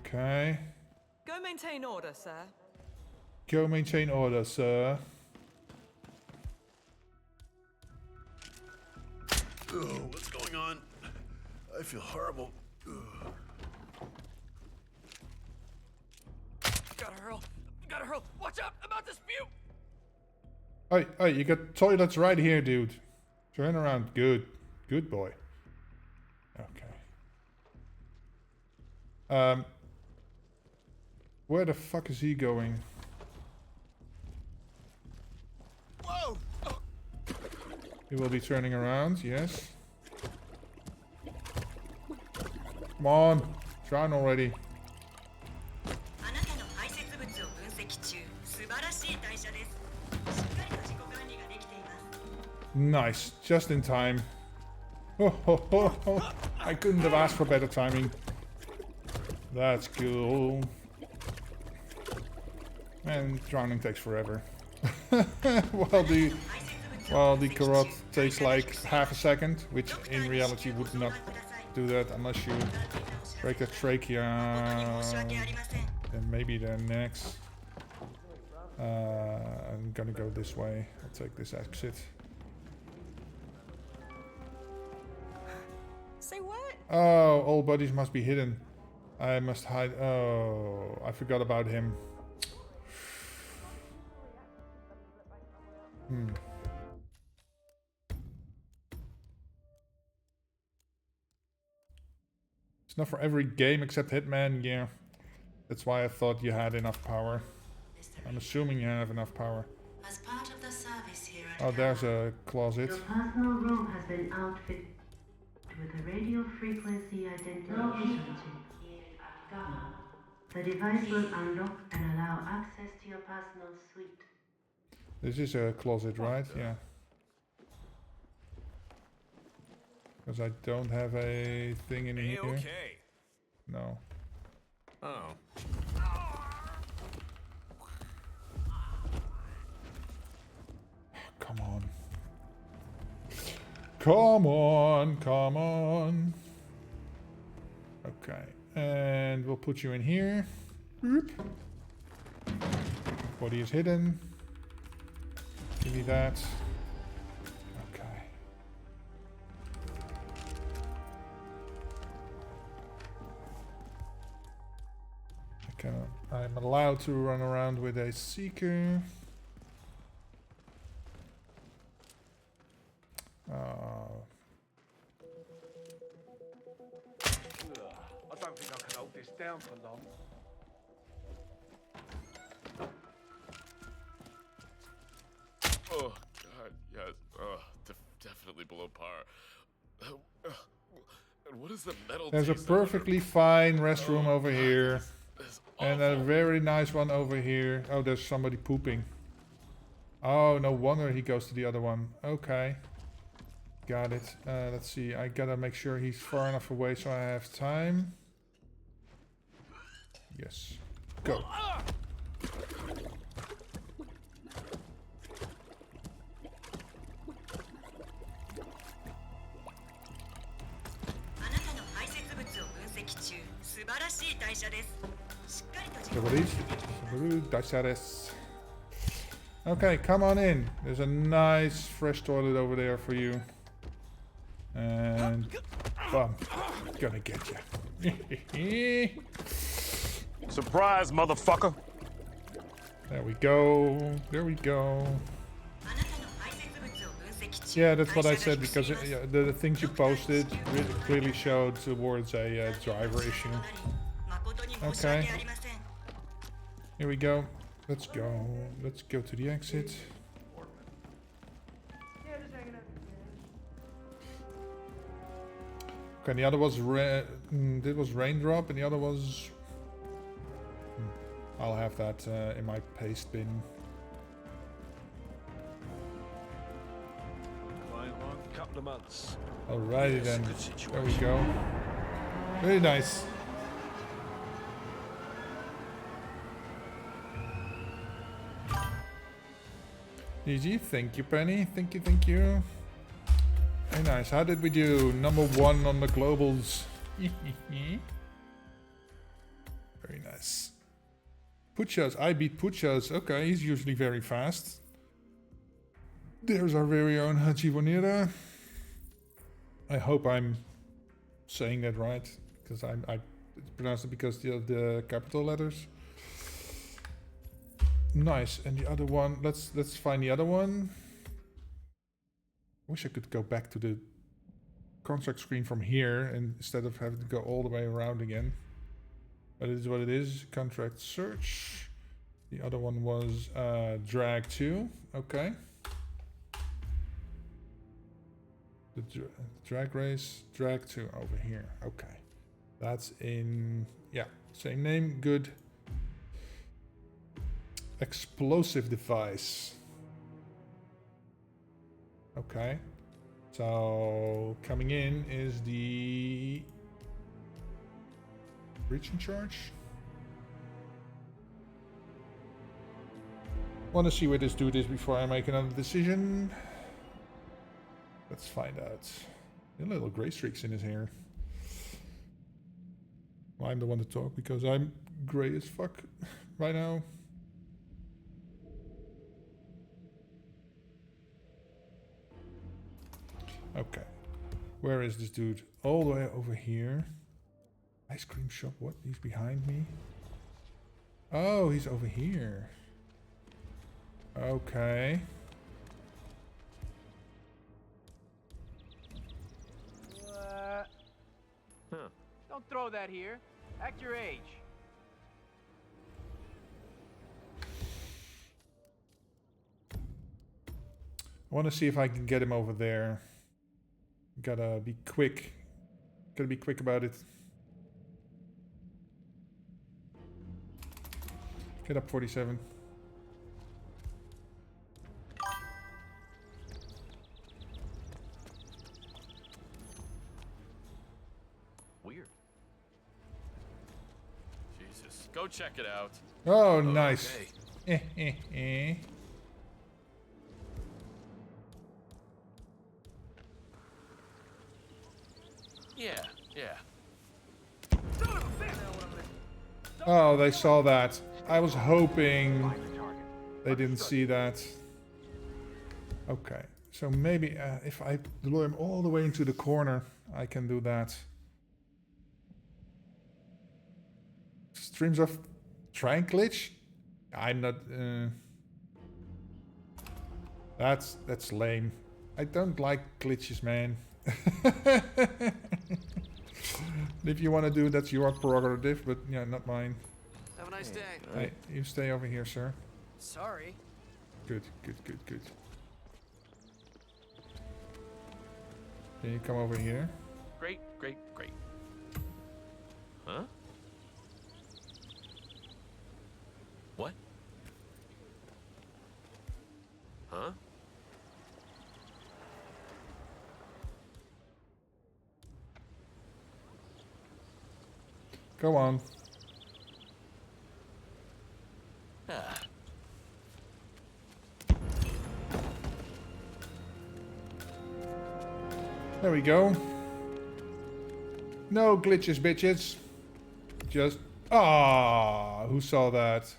Okay. Go maintain order, sir. Go maintain order, sir. Oh, what's going on? I feel horrible. Gotta hurl. Gotta hurl. Watch out! I'm about to spew! Hey, hey, you got toilets right here, dude. Turn around. Good. Good boy. Okay. Where the fuck is he going? Whoa! He will be turning around, yes. Come on. Drown already. Nice, just in time. Oh, ho, ho, ho. I couldn't have asked for better timing. That's cool. And drowning takes forever. while the carrot takes like half a second, which in reality would not do that unless you break a trachea. And maybe the next. I'm gonna go this way. I'll take this exit. Say what? Oh, all bodies must be hidden. I must hide. Oh, I forgot about him. It's not for every game except Hitman, yeah. That's why I thought you had enough power. I'm assuming you have enough power. As part of the service here at Oh, there's a closet. your personal room has been outfitted with a radio frequency identification chip. Gamma. The device will unlock and allow access to your personal suite. This is a closet, right? Yeah. Because I don't have a thing in here. Okay. No. Oh. Come on. Come on, come on. Okay. And we'll put you in here. Boop. Body is hidden. Give me that. Okay. I'm allowed to run around with a seeker. I don't think I can hold this down for long. Oh, God, yes. Definitely below par. And what is the metal? There's a perfectly fine restroom over here. And a very nice one over here. Oh, there's somebody pooping. Oh, no wonder he goes to the other one. Okay. Got it. Let's see. I gotta make sure he's far enough away so I have time. Yes. Go. Okay, come on in. There's a nice fresh toilet over there for you. And bum, gonna get you. Surprise, motherfucker. There we go. There we go. Yeah, that's what I said, because the things you posted really clearly showed towards a driver issue. Okay. Here we go. Let's go. Let's go to the exit. Okay, the other was this was Raindrop, and the other was. I'll have that in my paste bin. Couple of months. Alrighty then. There we go. Very nice. GG, thank you, Penny. Thank you, thank you. Very nice. How did we do? Number 1 on the globals. Very nice. Puchas. I beat Puchas. Okay, he's usually very fast. There's our very own Hachi Bonira. I hope I'm saying that right, because I pronounced it because of the capital letters. Nice, and the other one, let's find the other one. I wish I could go back to the contract screen from here and instead of having to go all the way around again. But it is what it is. Contract search. The other one was drag 2. Okay. The drag race, drag 2 over here. Okay. That's in, yeah, same name, good. Explosive device. Okay. So coming in is the breach in charge. Want to see where this dude is before I make another decision. Let's find out. A little gray streaks in his hair. Well, I'm the one to talk because I'm gray as fuck right now. Okay. Where is this dude? All the way over here. Ice cream shop. What? He's behind me? Oh, he's over here. Okay. Don't throw that here. Act your age. I want to see if I can get him over there. Gotta be quick. Gotta be quick about it. Get up 47. Weird. Jesus. Go check it out. Oh, nice. Okay. Yeah. Oh, they saw that. I was hoping they didn't see that. Okay, so maybe if I lure him all the way into the corner, I can do that. Streams of trying glitch? I'm not. That's lame. I don't like glitches, man. If you want to do, that's your prerogative, but yeah, not mine. Have a nice day. Hey, you stay over here, sir. Sorry. Good. Can you come over here? Great. Huh? What? Huh? Go on. There we go. No glitches, bitches. Just... Ah, who saw that?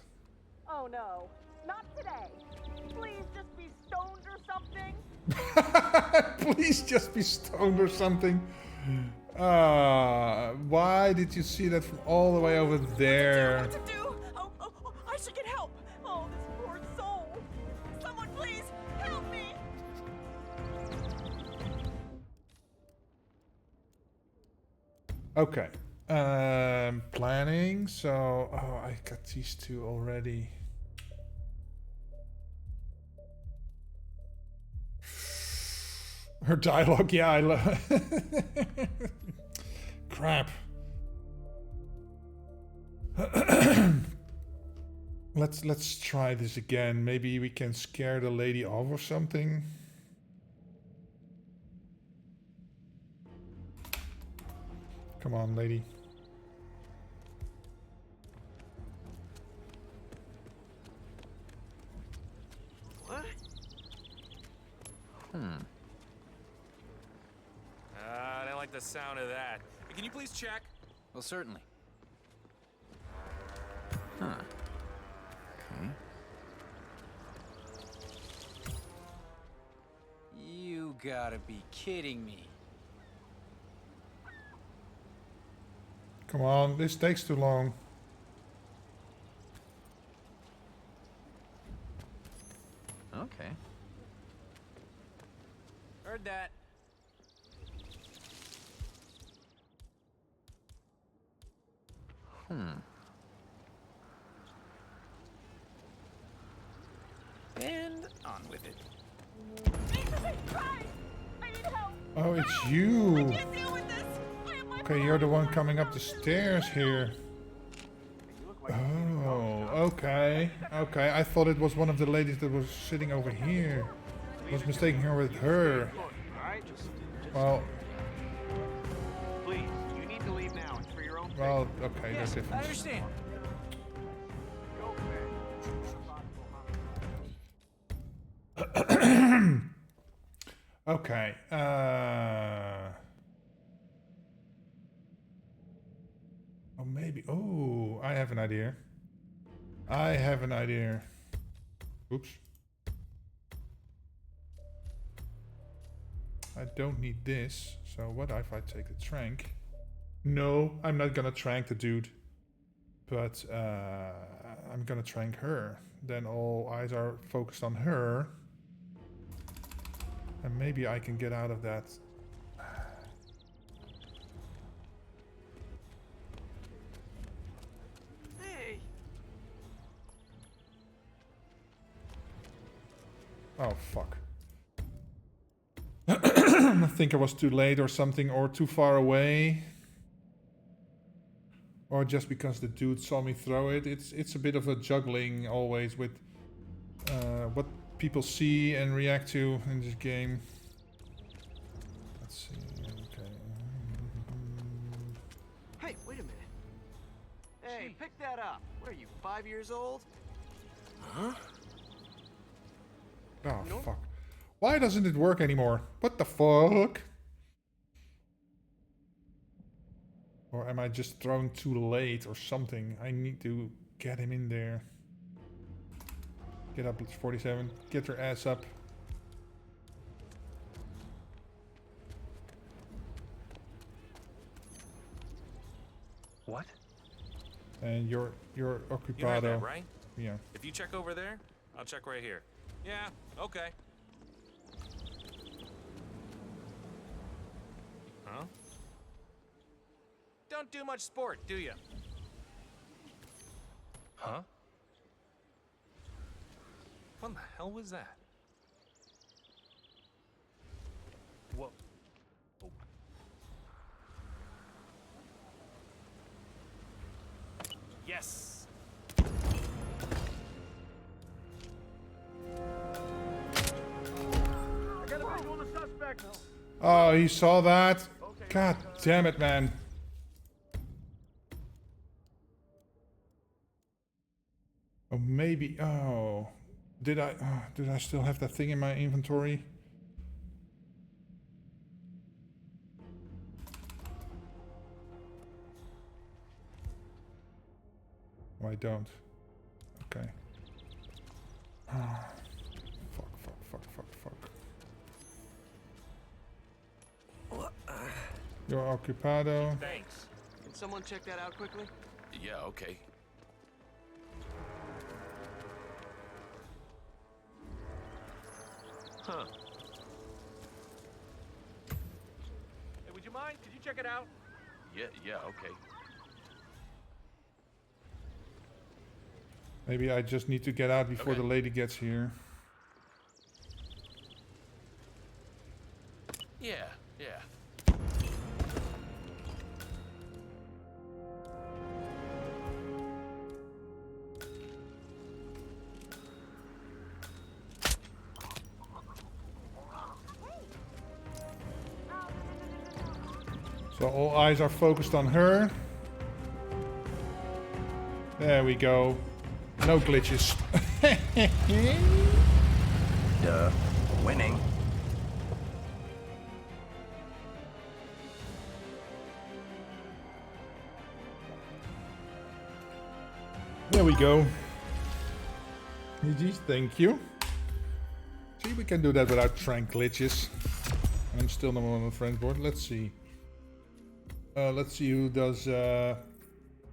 Oh no, not today. Please just be stoned or something. Please just be stoned or something. Why did you see that from all the way over there? What to do? Oh, I should get help. Oh, this poor soul. Someone please help me. Okay. Planning. So, oh, I got these two already. Her dialogue, yeah, I love. Crap. Let's try this again. Maybe we can scare the lady off or something. Come on, lady. What? I don't like the sound of that. Can you please check? Well, certainly. Huh. Okay. You gotta be kidding me. Come on, this takes too long. Okay. Heard that. And on with it. Oh, it's you. Okay, you're the one coming up the stairs here. Oh, okay. Okay, I thought it was one of the ladies that was sitting over here. was mistaking her with her. Alright? Well, Please, you need to leave now. It's for your own well, okay, Yes, that's I different. understand. Okay. Oh, maybe. Oh, I have an idea. I have an idea. Oops. I don't need this. So what if I take the trank? No, I'm not gonna trank the dude. But I'm gonna trank her. Then all eyes are focused on her. And maybe I can get out of that. Hey. Oh, fuck. I think I was too late or something, or too far away. Or just because the dude saw me throw it. It's a bit of a juggling always with what people see and react to in this game. Let's see, okay. Hey, wait a minute. Hey, pick that up. What are you, 5 years old? Huh? Oh, fuck. Why doesn't it work anymore? What the fuck? Or am I just throwing too late or something? I need to get him in there. Get up, it's 47. Get your ass up. What? And you're You heard occupado. that, right? Yeah. If you check over there, I'll check right here. Yeah, okay. Huh? Don't do much sport, do you? Huh? What the hell was that? Whoa. Oh. Yes. I got a visual on the suspect. Oh, he saw that? God damn it, man. Oh, maybe. Oh. Did I still have that thing in my inventory? Oh, I don't. Okay. Fuck, fuck, fuck, fuck, fuck. You're occupado. Thanks. Can someone check that out quickly? Yeah, okay. Huh. Hey, would you mind? Could you check it out? Yeah, okay. Maybe I just need to get out before the lady gets here. Yeah. So all eyes are focused on her. There we go. No glitches. Duh. Winning. There we go. GG's, thank you. See, we can do that without trank glitches. And I'm still number 1 on the friends board. Let's see. Let's see who does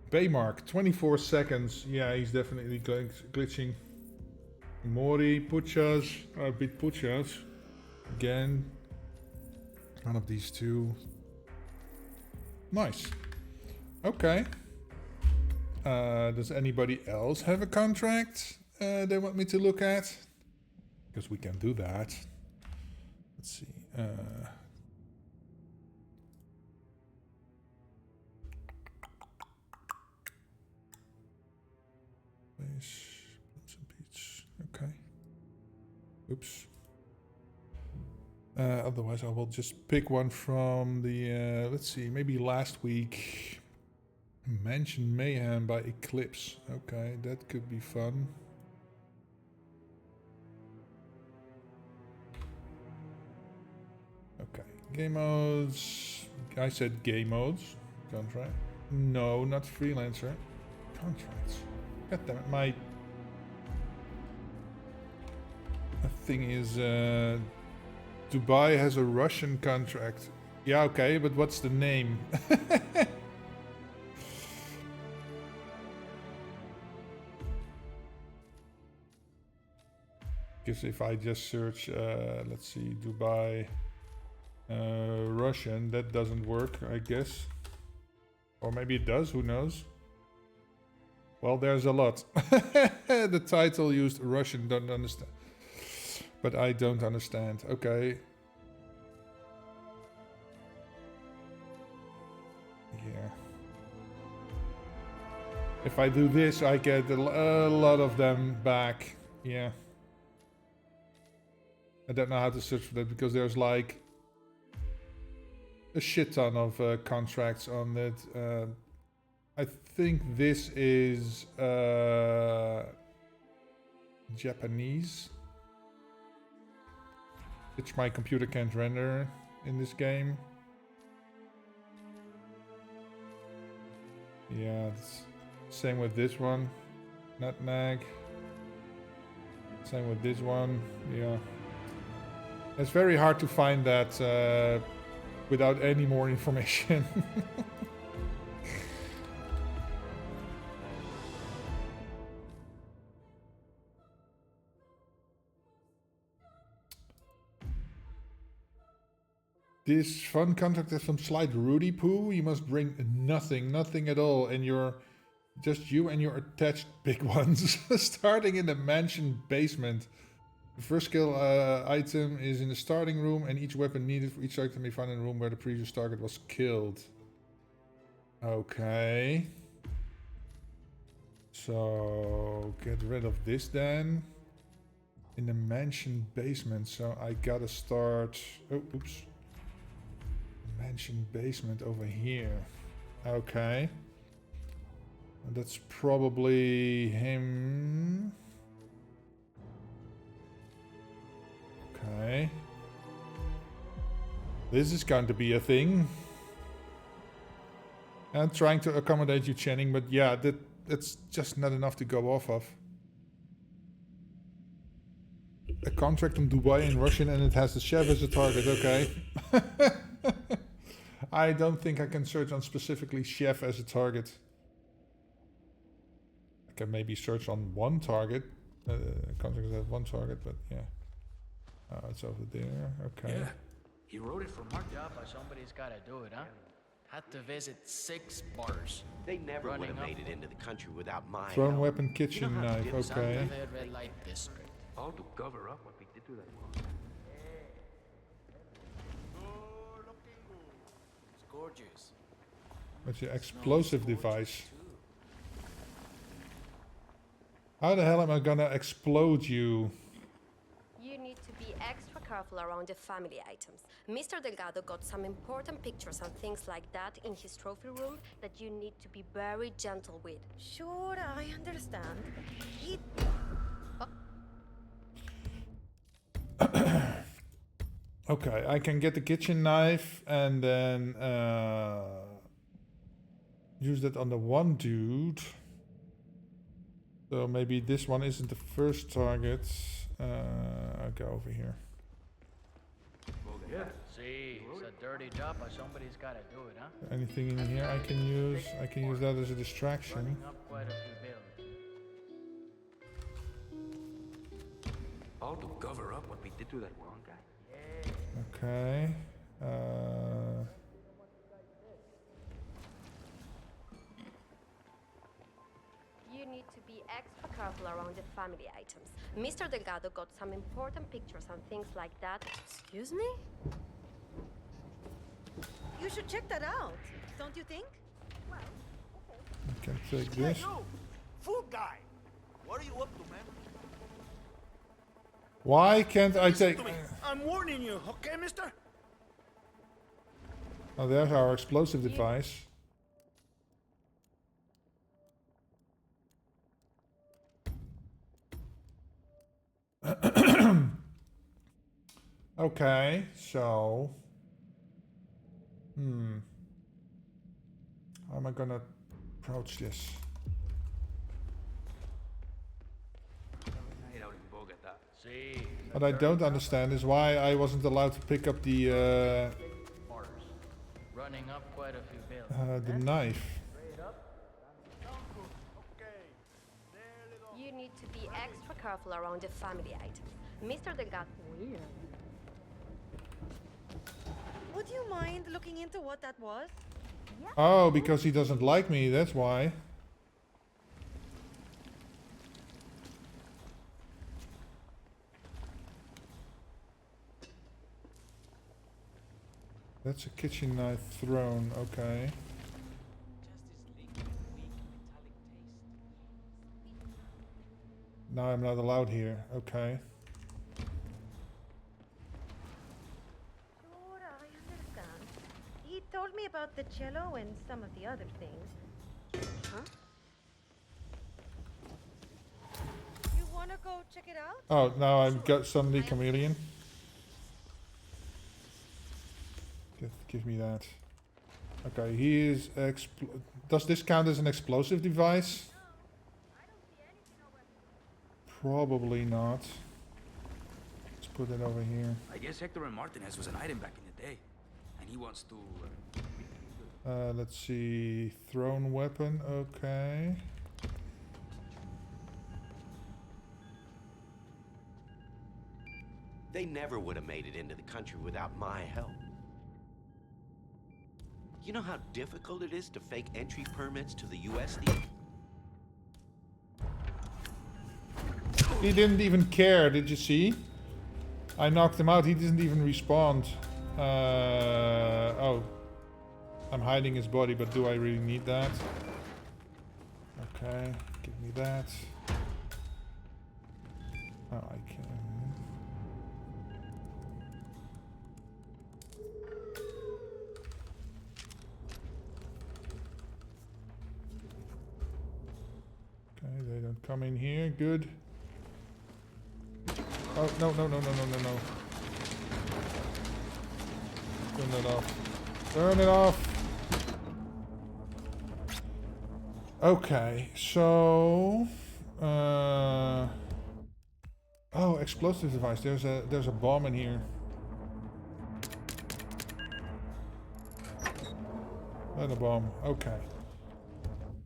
Baymark. 24 seconds. Yeah, he's definitely glitching. Mori, Puchas. I beat Puchas. Again. One of these two. Nice. Okay. Does anybody else have a contract they want me to look at? Because we can do that. Let's see. Okay. Oops. Otherwise, I will just pick one from the, let's see, maybe last week. Mansion Mayhem by Eclipse. Okay, that could be fun. Okay, game modes. I said game modes. Contract. No, not freelancer. Contracts. God damn it, my thing is Dubai has a Russian contract. Yeah, okay, but what's the name? Because if I just search, let's see, Dubai Russian, that doesn't work, I guess. Or maybe it does, who knows? Well, there's a lot. The title used Russian, don't understand. But I don't understand. Okay. Yeah. If I do this, I get a lot of them back. Yeah. I don't know how to search for that because there's like a shit ton of contracts on it. I think this is Japanese, which my computer can't render in this game. Yeah, it's same with this one. Nutmeg. Same with this one. Yeah. It's very hard to find that without any more information. This fun contract has some slight Rudy poo. You must bring nothing at all, and just you and your attached big ones. Starting in the mansion basement. The first skill item is in the starting room, and each weapon needed for each item may be found in the room where the previous target was killed. Okay. So get rid of this then. In the mansion basement, so I gotta start. Oh, oops. Mansion basement over here. Okay. That's probably him. Okay. This is going to be a thing. I'm trying to accommodate you, Channing, but yeah, that's just not enough to go off of. A contract from Dubai in Russian and it has the chef as a target, okay. I don't think I can search on specifically chef as a target. I can maybe search on one target. Contracts have one target, but yeah. It's over there, okay. Yeah, he wrote it from Mark. Job, somebody's gotta do it, huh? Had to visit 6 bars. They never would have made it into the country without my Thrown help. weapon, kitchen knife, okay. Red light district. All to cover up what we did to that one. It's gorgeous. What's your explosive device? How the hell am I gonna explode you? You need to be extra careful around the family items. Mr. Delgado got some important pictures and things like that in his trophy room that you need to be very gentle with. Sure, I understand. Okay, I can get the kitchen knife and then use that on the one dude. So maybe this one isn't the first target. I'll go over here. Yeah. See, it's a dirty job, but somebody's gotta do it, huh? Anything in here I can use? I can use that as a distraction. Running up quite a few bills. All to cover up what we did to that one guy. Okay. You need to be extra careful around the family items. Mr. Delgado got some important pictures and things like that. Excuse me? You should check that out, don't you think? Well, I can take this. Food guy! What are you up to, man? Why can't I Listen take... to me. I'm warning you, okay, mister? Oh, there's our explosive device. Okay, so... How am I gonna approach this? See. What I don't understand is why I wasn't allowed to pick up the Running up quite a few bills. the knife. You need to be extra careful around the family items. Mr. Delgado. Weird. Would you mind looking into what that was? Oh, because he doesn't like me, that's why. That's a kitchen knife thrown, okay. Now I'm not allowed here, okay. Sure, I understand. He told me about the cello and some of the other things. Huh? You wanna go check it out? Oh, now I've got suddenly chameleon. Give me that. Okay, he is does this count as an explosive device? Probably not. Let's put it over here. I guess Hector and Martinez was an item back in the day, and he wants to. Let's see. Thrown weapon, okay. They never would have made it into the country without my help. You know how difficult it is to fake entry permits to the USD? He didn't even care, did you see? I knocked him out, he didn't even respond. Oh. I'm hiding his body, but do I really need that? Okay, give me that. Oh, I can... Okay, they don't come in here, good. Oh, no, no, no, no, no, no, no. Turn it off. Turn it off! Okay, so... Oh, explosive device. There's a bomb in here. Not a bomb. Okay.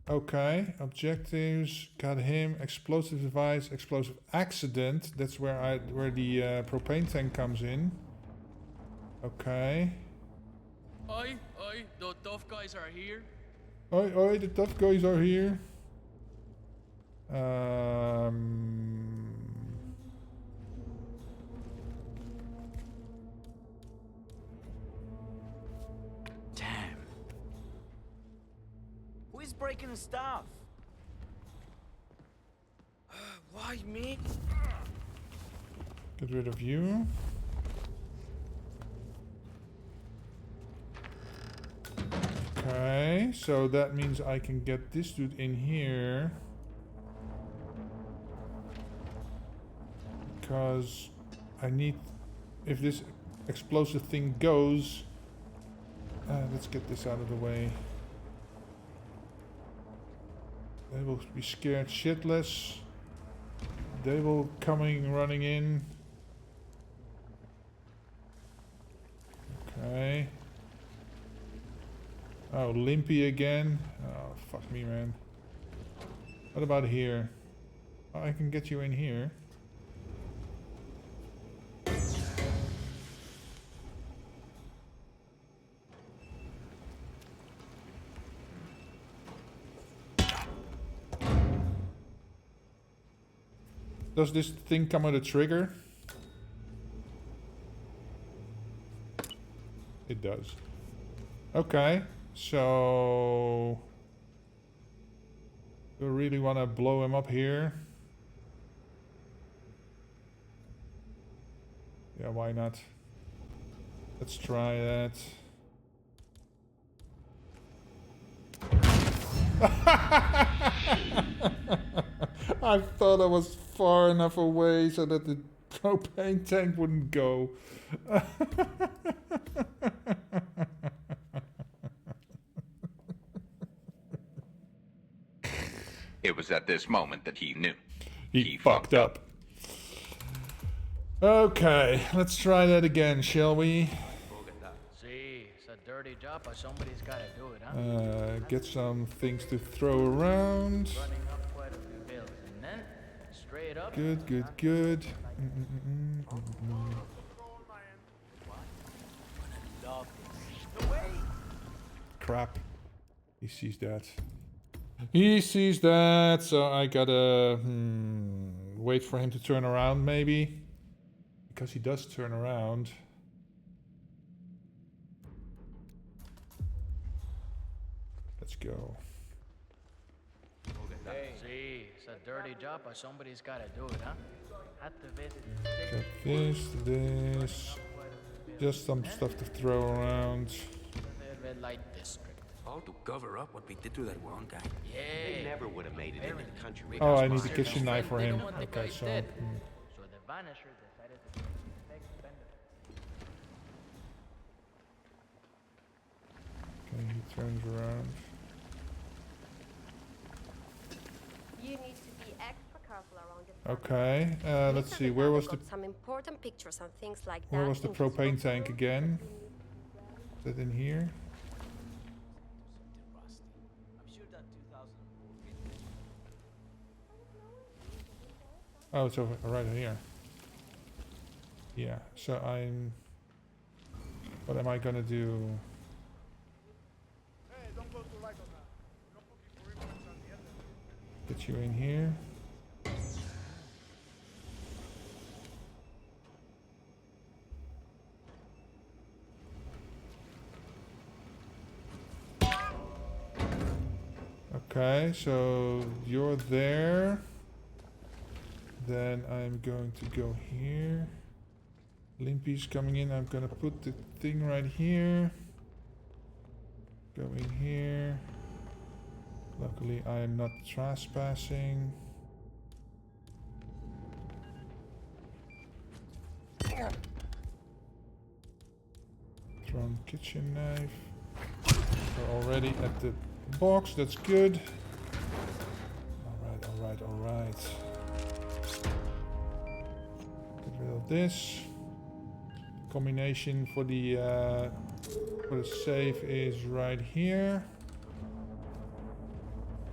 Okay, objectives, got him, explosive device, explosive accident, that's where the propane tank comes in. Okay. Oi, the tough guys are here. Oi, the tough guys are here. Damn. Who is breaking stuff? Why me? Get rid of you. Okay, so that means I can get this dude in here. Because I need... If this explosive thing goes... let's get this out of the way. They will be scared shitless. They will coming running in. Okay. Oh, Limpy again. Oh, fuck me, man. What about here? Oh, I can get you in here. Does this thing come with a trigger? It does. Okay, so... we really want to blow him up here. Yeah, why not? Let's try that. I thought I was far enough away so that the propane tank wouldn't go. It was at this moment that he knew. He fucked up. Okay, let's try that again, shall we? See, it's a dirty job, but somebody's gotta do it, huh? Get some things to throw around. Running up quite a few bills, and then straight up. Good, good, good. Crap. He sees that. He sees that, so I gotta wait for him to turn around, maybe. Because he does turn around. Let's go. See, it's a dirty job, but somebody's gotta do it, huh? Had to visit. Got this. Just some stuff to throw around. The red light district. All to cover up what we did to that one guy. Yeah. They never would have made it into the country. Oh, I need a kitchen knife for him. They know what the Okay, guy so. did. So the Vanisher decided to take the next bender. Okay, he turns around. You need to be extra careful around the Okay, let's Mr. see, where was Delgado the got some important pictures and things like that. where was the in his propane photo tank room. again? Is that in here? Oh, it's over right here. Yeah, so I'm... What am I gonna do? Get you in here. Okay, so you're there. Then I'm going to go here. Limpy's coming in. I'm gonna put the thing right here. Go in here. Luckily, I am not trespassing. Thrown kitchen knife. We're already at the box. That's good. Alright, alright, alright. Get rid of this. Combination for the safe is right here.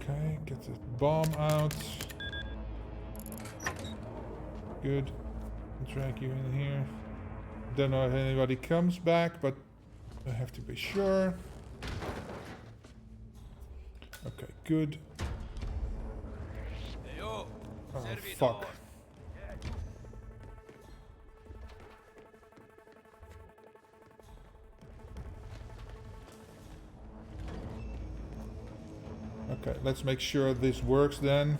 Okay, get the bomb out. Good. Drag you in here. Don't know if anybody comes back, but I have to be sure. Okay, good. Oh, fuck. Okay, let's make sure this works then.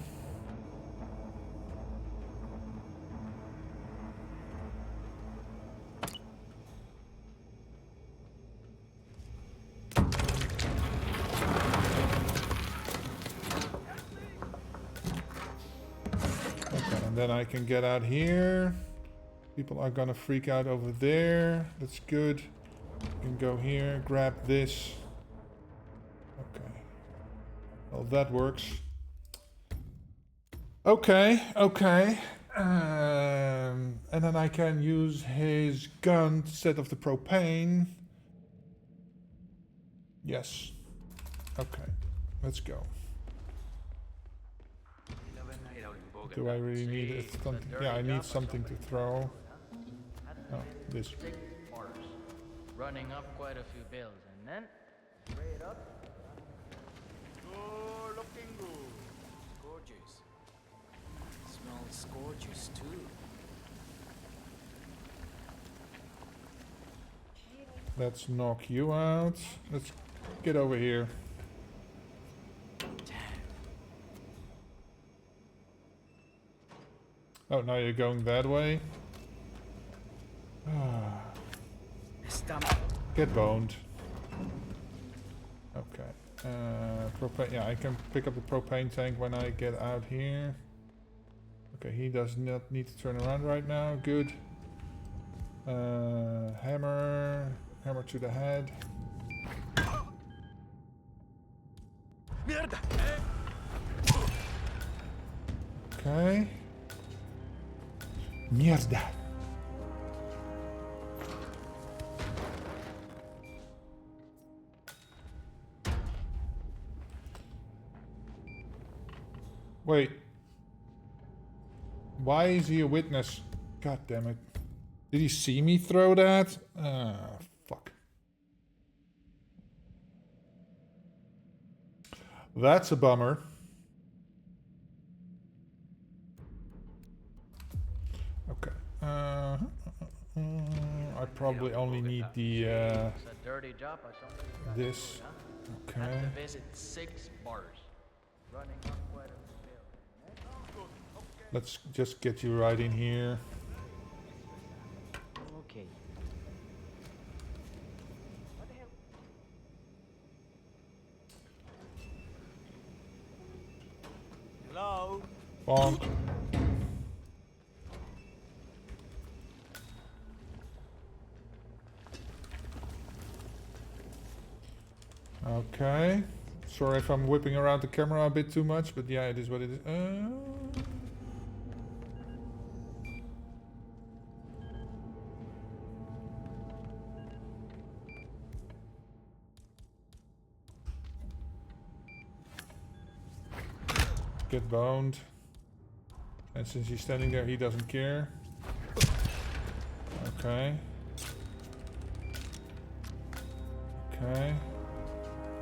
Okay, and then I can get out here. People are gonna freak out over there. That's good. I can go here, grab this. Okay. Well, that works. Okay, okay. And then I can use his gun to set off the propane. Yes. Okay, let's go. Do I really need it? Something? Yeah, I need something to throw. Oh, this. Running up quite a few bills, and then straight up. Good looking good. Gorgeous. Smells gorgeous too. Let's knock you out. Let's get over here. Oh, now you're going that way. Get boned. Okay. Propane. Yeah, I can pick up the propane tank when I get out here. Okay, he does not need to turn around right now. Good. Hammer to the head. Okay. Mierda. Wait. Why is he a witness? God damn it. Did he see me throw that? Ah, fuck. That's a bummer. Okay. I probably only need the this. Okay. Had to visit 6 bars. Running up quite a bit. Let's just get you right in here. Okay. Hello? Bonk. Okay. Sorry if I'm whipping around the camera a bit too much, but yeah, it is what it is. Get boned. And since he's standing there, he doesn't care. Okay. Okay.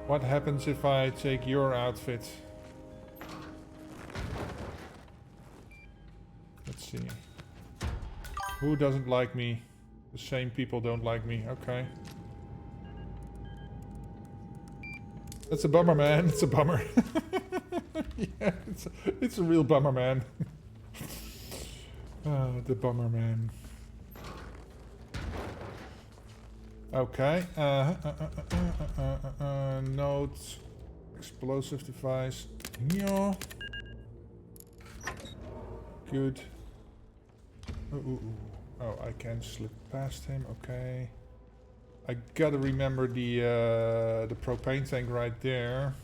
What happens if I take your outfit? Let's see. Who doesn't like me? The same people don't like me. Okay. That's a bummer, man. It's a bummer. Yeah, it's a real bummer, man. The bummer, man. Okay. Note. Explosive device. Yeah. Good. Oh, I can slip past him. Okay. I gotta remember the propane tank right there.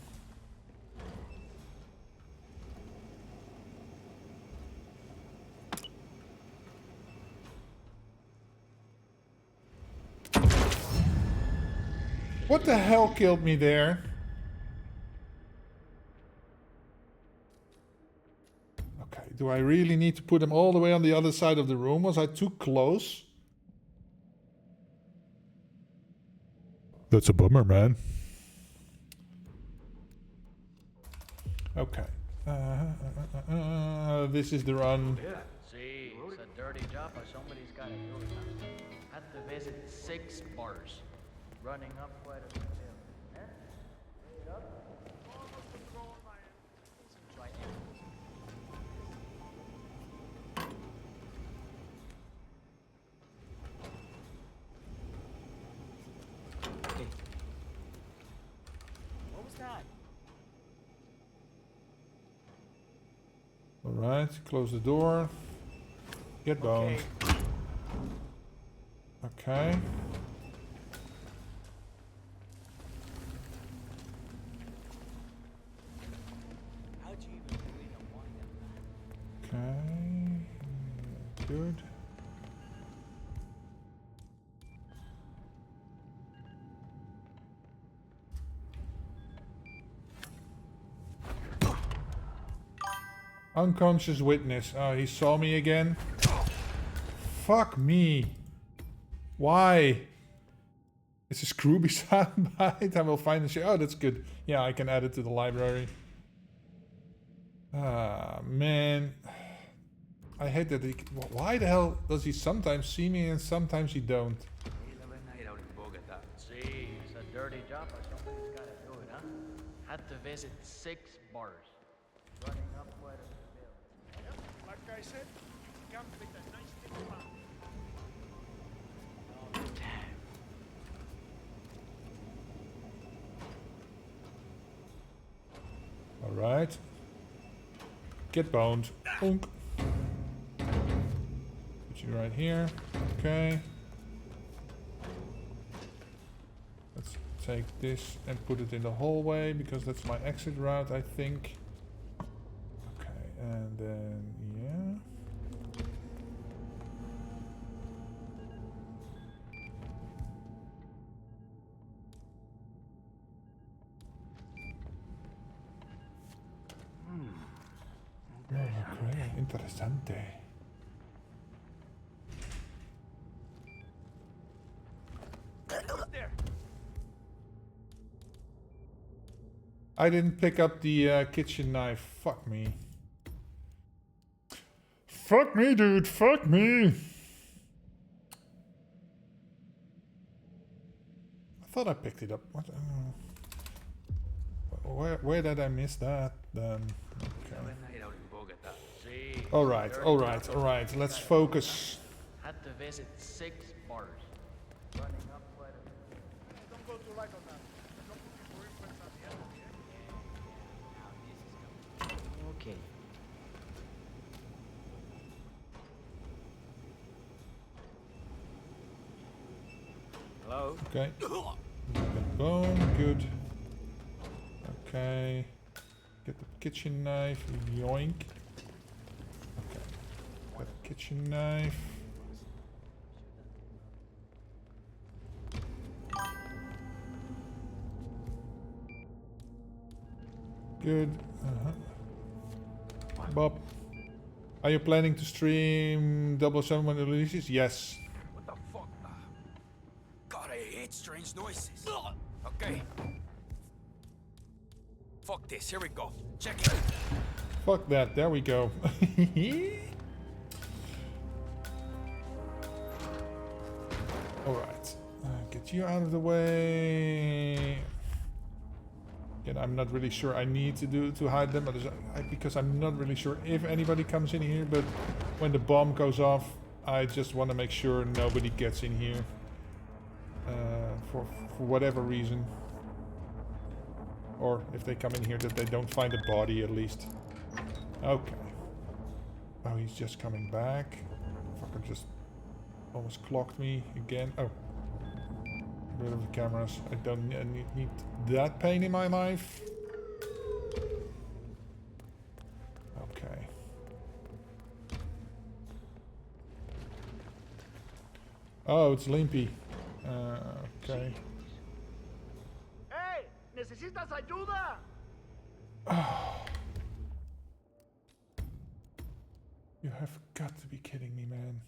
What the hell killed me there? Okay, do I really need to put him all the way on the other side of the room? Was I too close? That's a bummer, man. Okay. This is the run. See, it's a dirty job, but somebody's got to do it. Had to visit 6 bars. Running up quite a bit. What was that? Alright, close the door. Get boned. Okay. How'd you even clean up wine that bad? Okay. Good. Unconscious witness. Oh, he saw me again. Fuck me. Why? It's a Scrooby soundbite. I will find the shit. Oh, that's good. Yeah, I can add it to the library. Ah, man. I hate that. Why the hell does he sometimes see me and sometimes he don't? See, it's a dirty job, but somebody's got to do it, huh? Had to visit 6 bars. Running up quite a bit. Like I said, come with a nice little man. Alright. Get boned. Bonk. Put you right here. Okay. Let's take this and put it in the hallway because that's my exit route, I think. Okay, and then, yeah. Okay, interesante. I didn't pick up the kitchen knife. Fuck me. Fuck me, dude. Fuck me. I thought I picked it up. What? Where did I miss that then? Okay. Alright. Let's focus. Had to visit 6 bars. Running up quite a bit. Don't go too light on that. Don't put your footprints on the end. Okay. Hello? Okay. Boom. Good. Okay. Get the kitchen knife. Yoink. Okay. Got the kitchen knife. Good. Bob, are you planning to stream 007 when it releases? Yes. What the fuck? God, I hate strange noises. Okay. Fuck this, here we go. Check it. Fuck that, there we go. Alright. Get you out of the way. Again, I'm not really sure I need to hide them, because I'm not really sure if anybody comes in here, but when the bomb goes off, I just want to make sure nobody gets in here. For whatever reason. Or if they come in here, that they don't find a body at least. Okay. Oh, he's just coming back. Fucker just almost clocked me again. Oh. Rid of the cameras. I don't need that pain in my life. Okay. Oh, it's Limpy. Okay. Hey, ¿necesitas ayuda? You have got to be kidding me, man.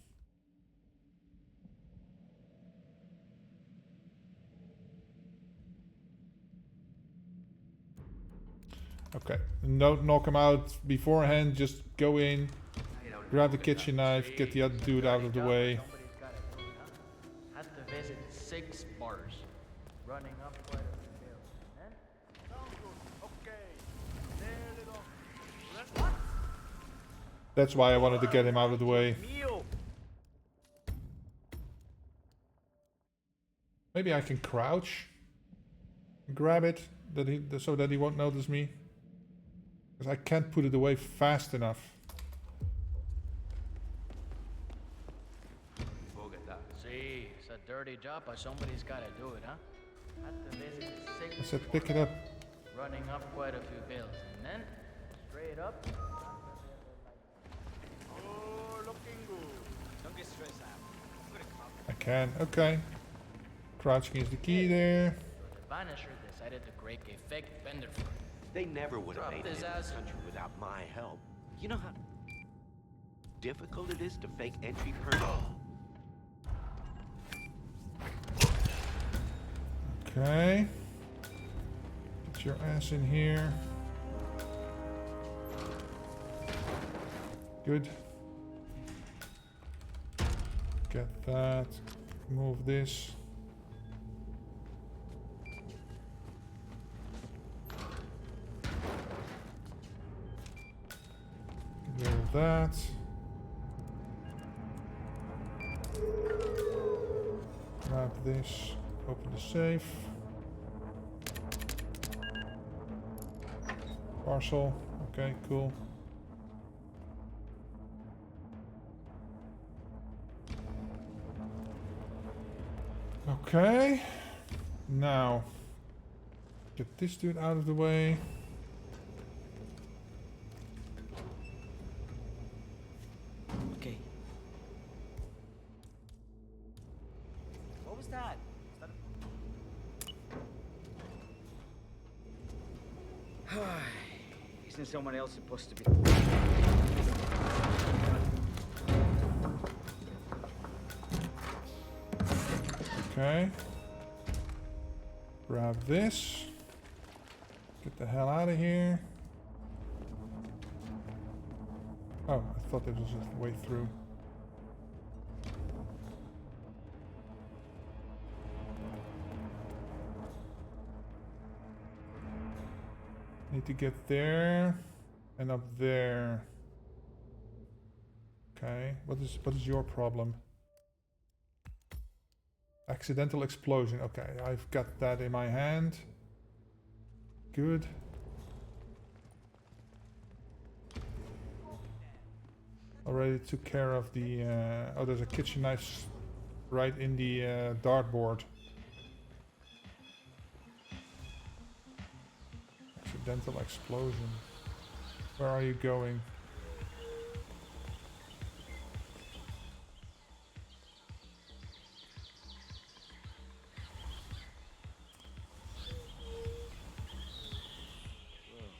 Okay, don't knock him out beforehand, just go in, grab the kitchen knife, get the other dude out of the way. Had to visit 6 bars. Running up quite a few bills. Okay. That's why I wanted to get him out of the way. Maybe I can crouch, grab it, so that he won't notice me. Because I can't put it away fast enough. See, it's a dirty job, but somebody's gotta do it, huh? Had to visit 6 I said pick it up. running up quite a few bills, and then straight up. Oh, looking good. Don't get stressed out. I can, okay. Crouching is the key there. The Vanisher decided to create a fake vendor for it. They never would have made it in his this ass. country without my help. You know how difficult it is to fake entry permit? Okay. Get your ass in here. Good. Get that. Move this. Get rid of that. Grab this. Open the safe. Parcel. Okay, cool. Okay. Now, get this dude out of the way. Okay. What was that? Isn't someone else supposed to be? Okay. Grab this. Get the hell out of here. Oh, I thought there was a way through. Need to get there and up there. Okay, what is your problem? Accidental explosion. Okay, I've got that in my hand. Good. Already took care of the oh, there's a kitchen knife right in the dartboard. Accidental explosion. Where are you going?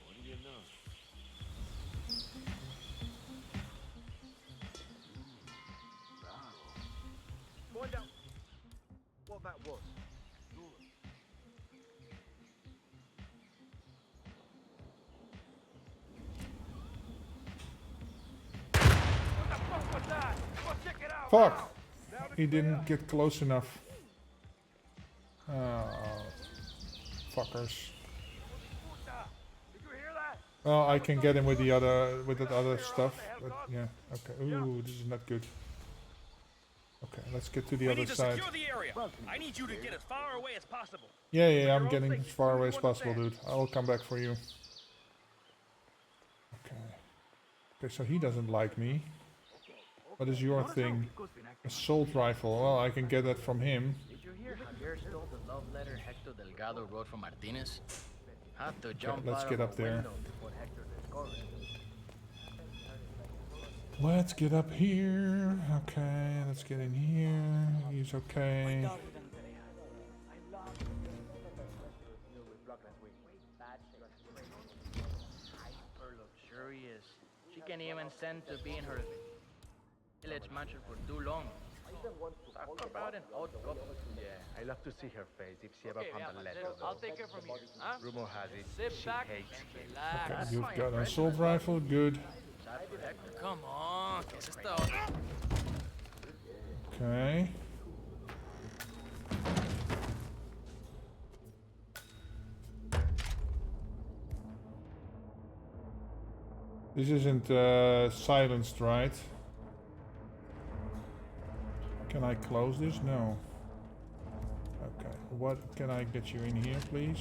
What do you know? Find out what that was. Fuck! He didn't get close enough. Oh, fuckers. Well, I can get him with the other, with that other stuff. But yeah, okay. Ooh, this is not good. Okay, let's get to the other side. Secure the area. I need you to get as far away as possible. Yeah, I'm getting as far away as possible, dude. I'll come back for you. Okay. Okay, so he doesn't like me. What is your thing? Assault rifle. Well, I can get that from him. Did you hear Javier stole the love letter Hector Delgado wrote from Martinez? Had to jump let's out get of up the there. window before Hector discovered it. Let's get up here. Okay, let's get in here. He's okay. Hyper luxurious. She can't even stand to be in her village mansion for too long. Talk about an odd couple. Yeah, I love to see her face if she ever found a letter. I'll take her from here. Huh? Rumor has it Sit she back hates and kids. relax. Okay, you've got an assault rifle. Good. Come on, ¿qué es esto? Okay. This isn't silenced, right? Can I close this? No. Okay. What can I get you in here, please?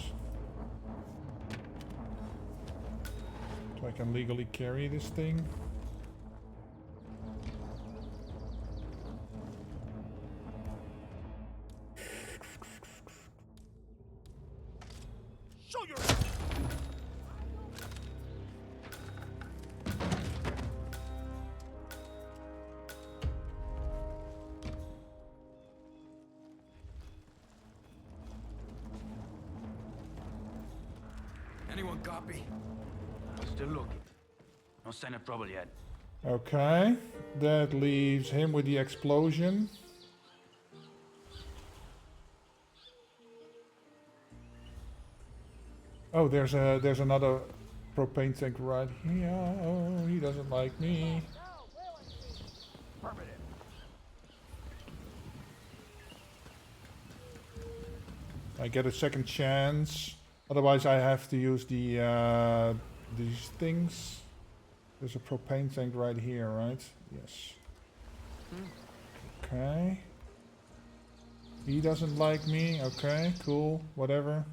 So I can legally carry this thing. Show your. Anyone copy? Still looking. No sign of trouble yet. Okay. That leaves him with the explosion. Oh, there's another propane tank right here. Oh, he doesn't like me. I get a second chance. Otherwise, I have to use the these things. There's a propane tank right here, right? Yes. Okay. He doesn't like me. Okay, cool. Whatever.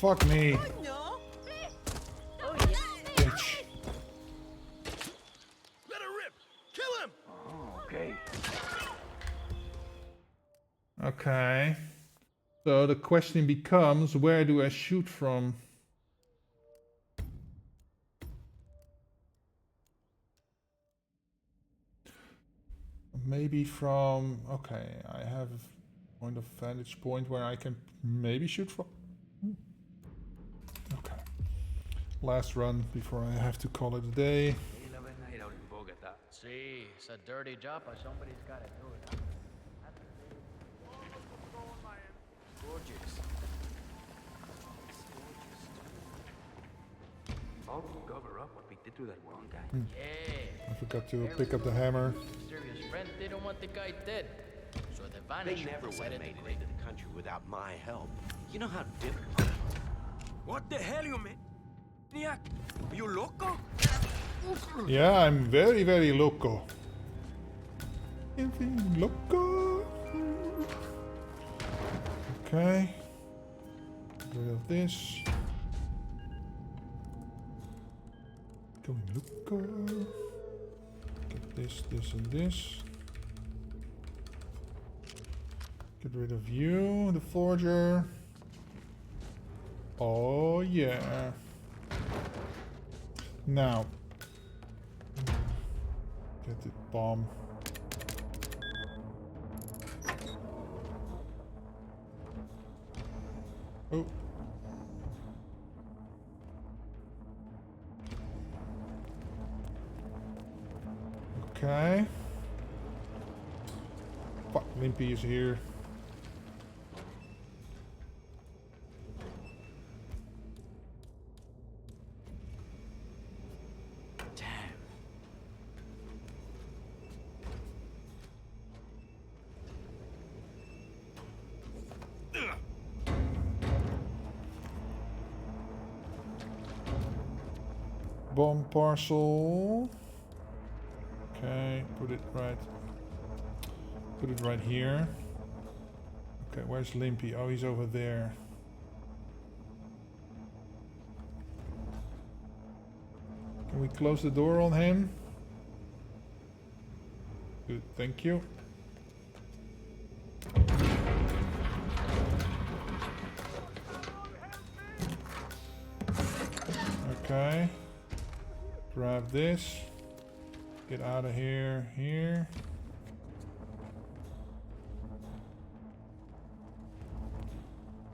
fuck me. No. Bitch. Let her rip! Kill him! Oh, okay. Okay. So the question becomes, where do I shoot from? Maybe from... Okay, I have a point of vantage point where I can maybe shoot from. Okay. Last run before I have to call it a day. See, it's a dirty job, but somebody's gotta do it. Gorgeous. I'll cover up what we did to that one guy. Yeah. I forgot to pick up the hammer. Mysterious friend didn't want the guy dead. So the They Vanisher never would have decided made to it into the country without my help. You know how difficult. What the hell, you maniac? Are you loco? Yeah, I'm very, very loco. Loco. Okay. Get rid of this. Going loco. Get this, this, and this. Get rid of you, the forger. Oh yeah. Now. Get the bomb. Oh. Okay. Fuck, Limpy is here. Bomb parcel. Okay, put it right here. Okay, where's Limpy? Oh, he's over there. Can we close the door on him? Good, thank you. Okay. Grab this. Get out of here. Here.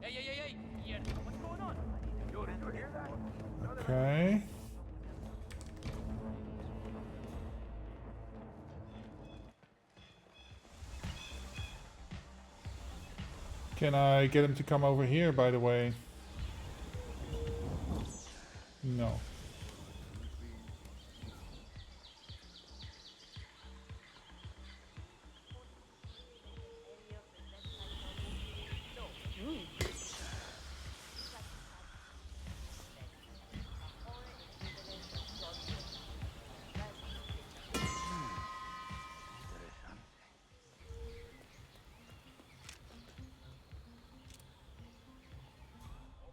Hey! Yeah, what's going on? You hear that? Okay. Can I get him to come over here, by the way? No.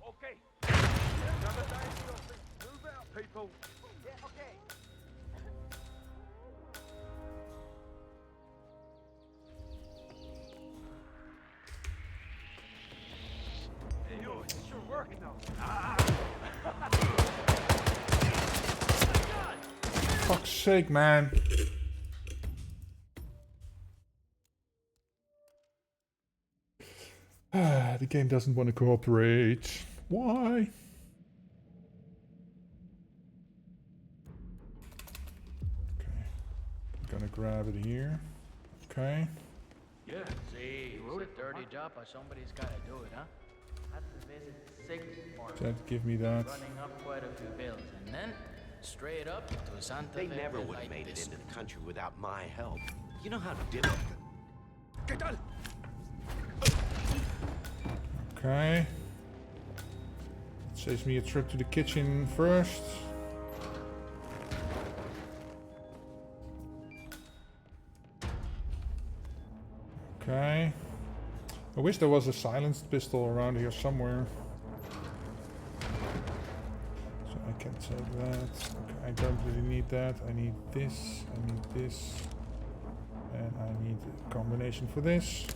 Okay. Another day, move out, people. Yeah, okay. Hey, yo, it's sure working though. Fuck's sake, man. The game doesn't want to cooperate. Why? Okay. I'm gonna grab it here. Okay. Yeah. See, it's a dirty job, but somebody's gotta do it, huh? Had to visit 6 mornings. That, give me that. Running up quite a few bills, and then straight up to Santa They Fe never Red would have Light made it District. into the country without my help. You know how difficult. ¿Qué tal? Okay. It saves me a trip to the kitchen first. Okay. I wish there was a silenced pistol around here somewhere. can take that. Okay, I don't really need that. I need this, I need this, and I need a combination for this.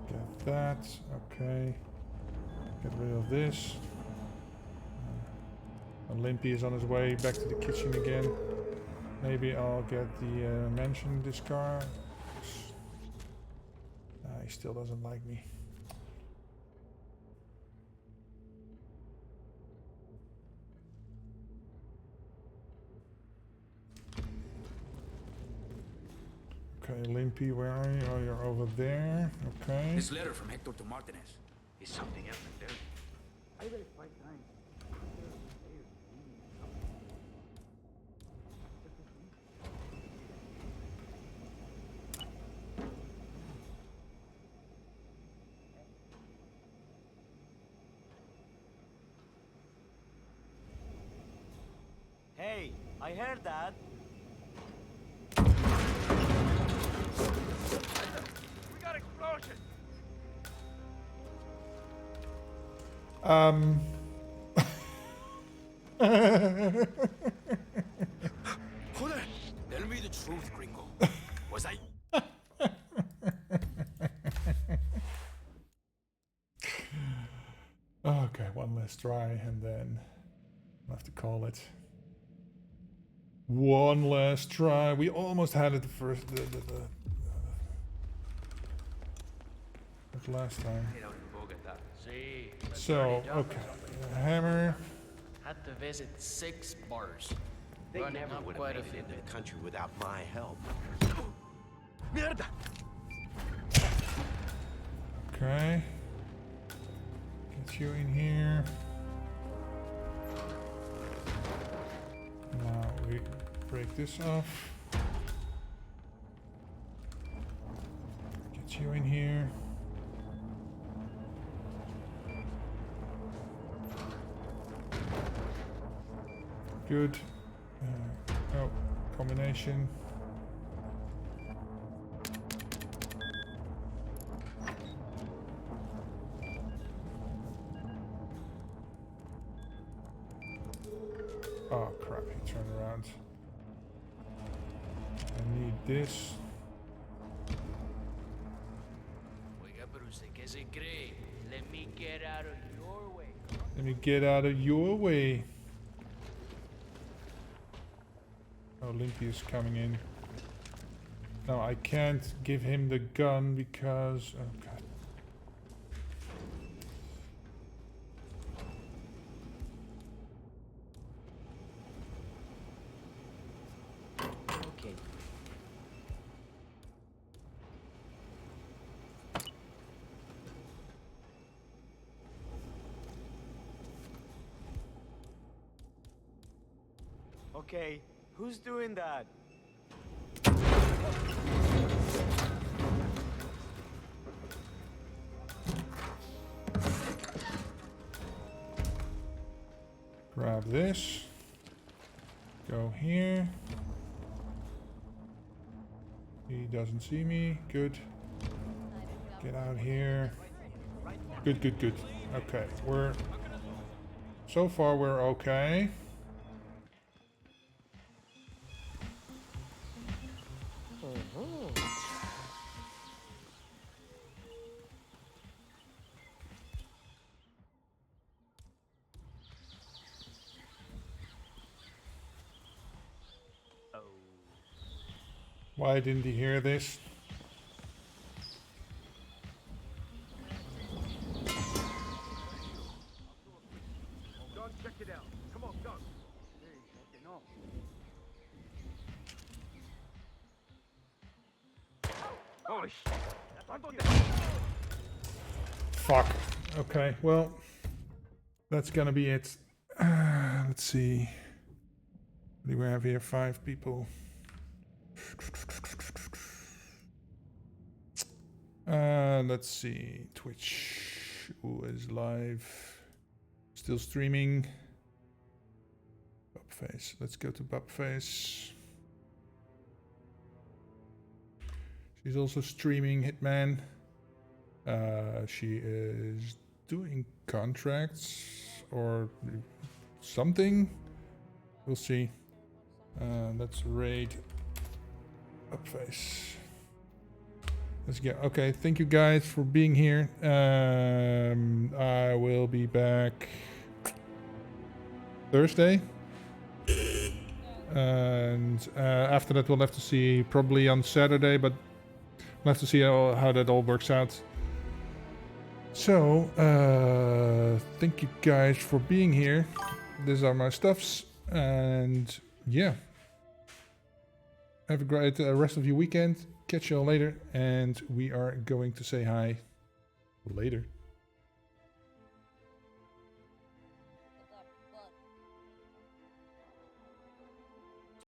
Get that, okay. Get rid of this. Limpy is on his way back to the kitchen again. Maybe I'll get the mansion discard. He still doesn't like me. Okay, Limpy, where are you? Oh, you're over there. Okay. This letter from Hector to Martinez. Is something happening there? I will fight time. Hey, I heard that. We got explosion. Joder, tell me the truth, gringo. Was I... Okay, one last try and then I'll have to call it. One last try. We almost had it the first last time. So, okay. Hammer. Had to visit 6 bars. They Running never up would have quite a made it few. in the country without my help. Mierda! Okay. Get you in here. Now we break this off. Get you in here. Good. Oh, combination. Oh crap, he turned around. I need this. Oiga, pero usted qué se cree? Let me get out of your way. Let me get out of your way. Oh, Limpy is coming in. No, I can't give him the gun because... Oh god. Okay. Okay, who's doing that? Grab this. Go here. He doesn't see me. Good. Get out here. Good, good, good. Okay, we're... So far we're okay. Why didn't he hear this? Gun, check it out. Come on, gun. Holy shit. Fuck. Okay, well, that's gonna be it. Let's see. What do we have here? 5 people. Let's see. Twitch. Who is live? Still streaming. Bubface. Let's go to Bubface. She's also streaming Hitman. She is doing contracts. or something. We'll see. Let's raid Upface. Let's go. Okay, thank you guys for being here. I will be back Thursday. And after that we'll have to see, probably on Saturday, but we'll have to see how that all works out. So, thank you guys for being here. These are my stuffs, and yeah. Have a great rest of your weekend. Catch you all later, and we are going to say hi later.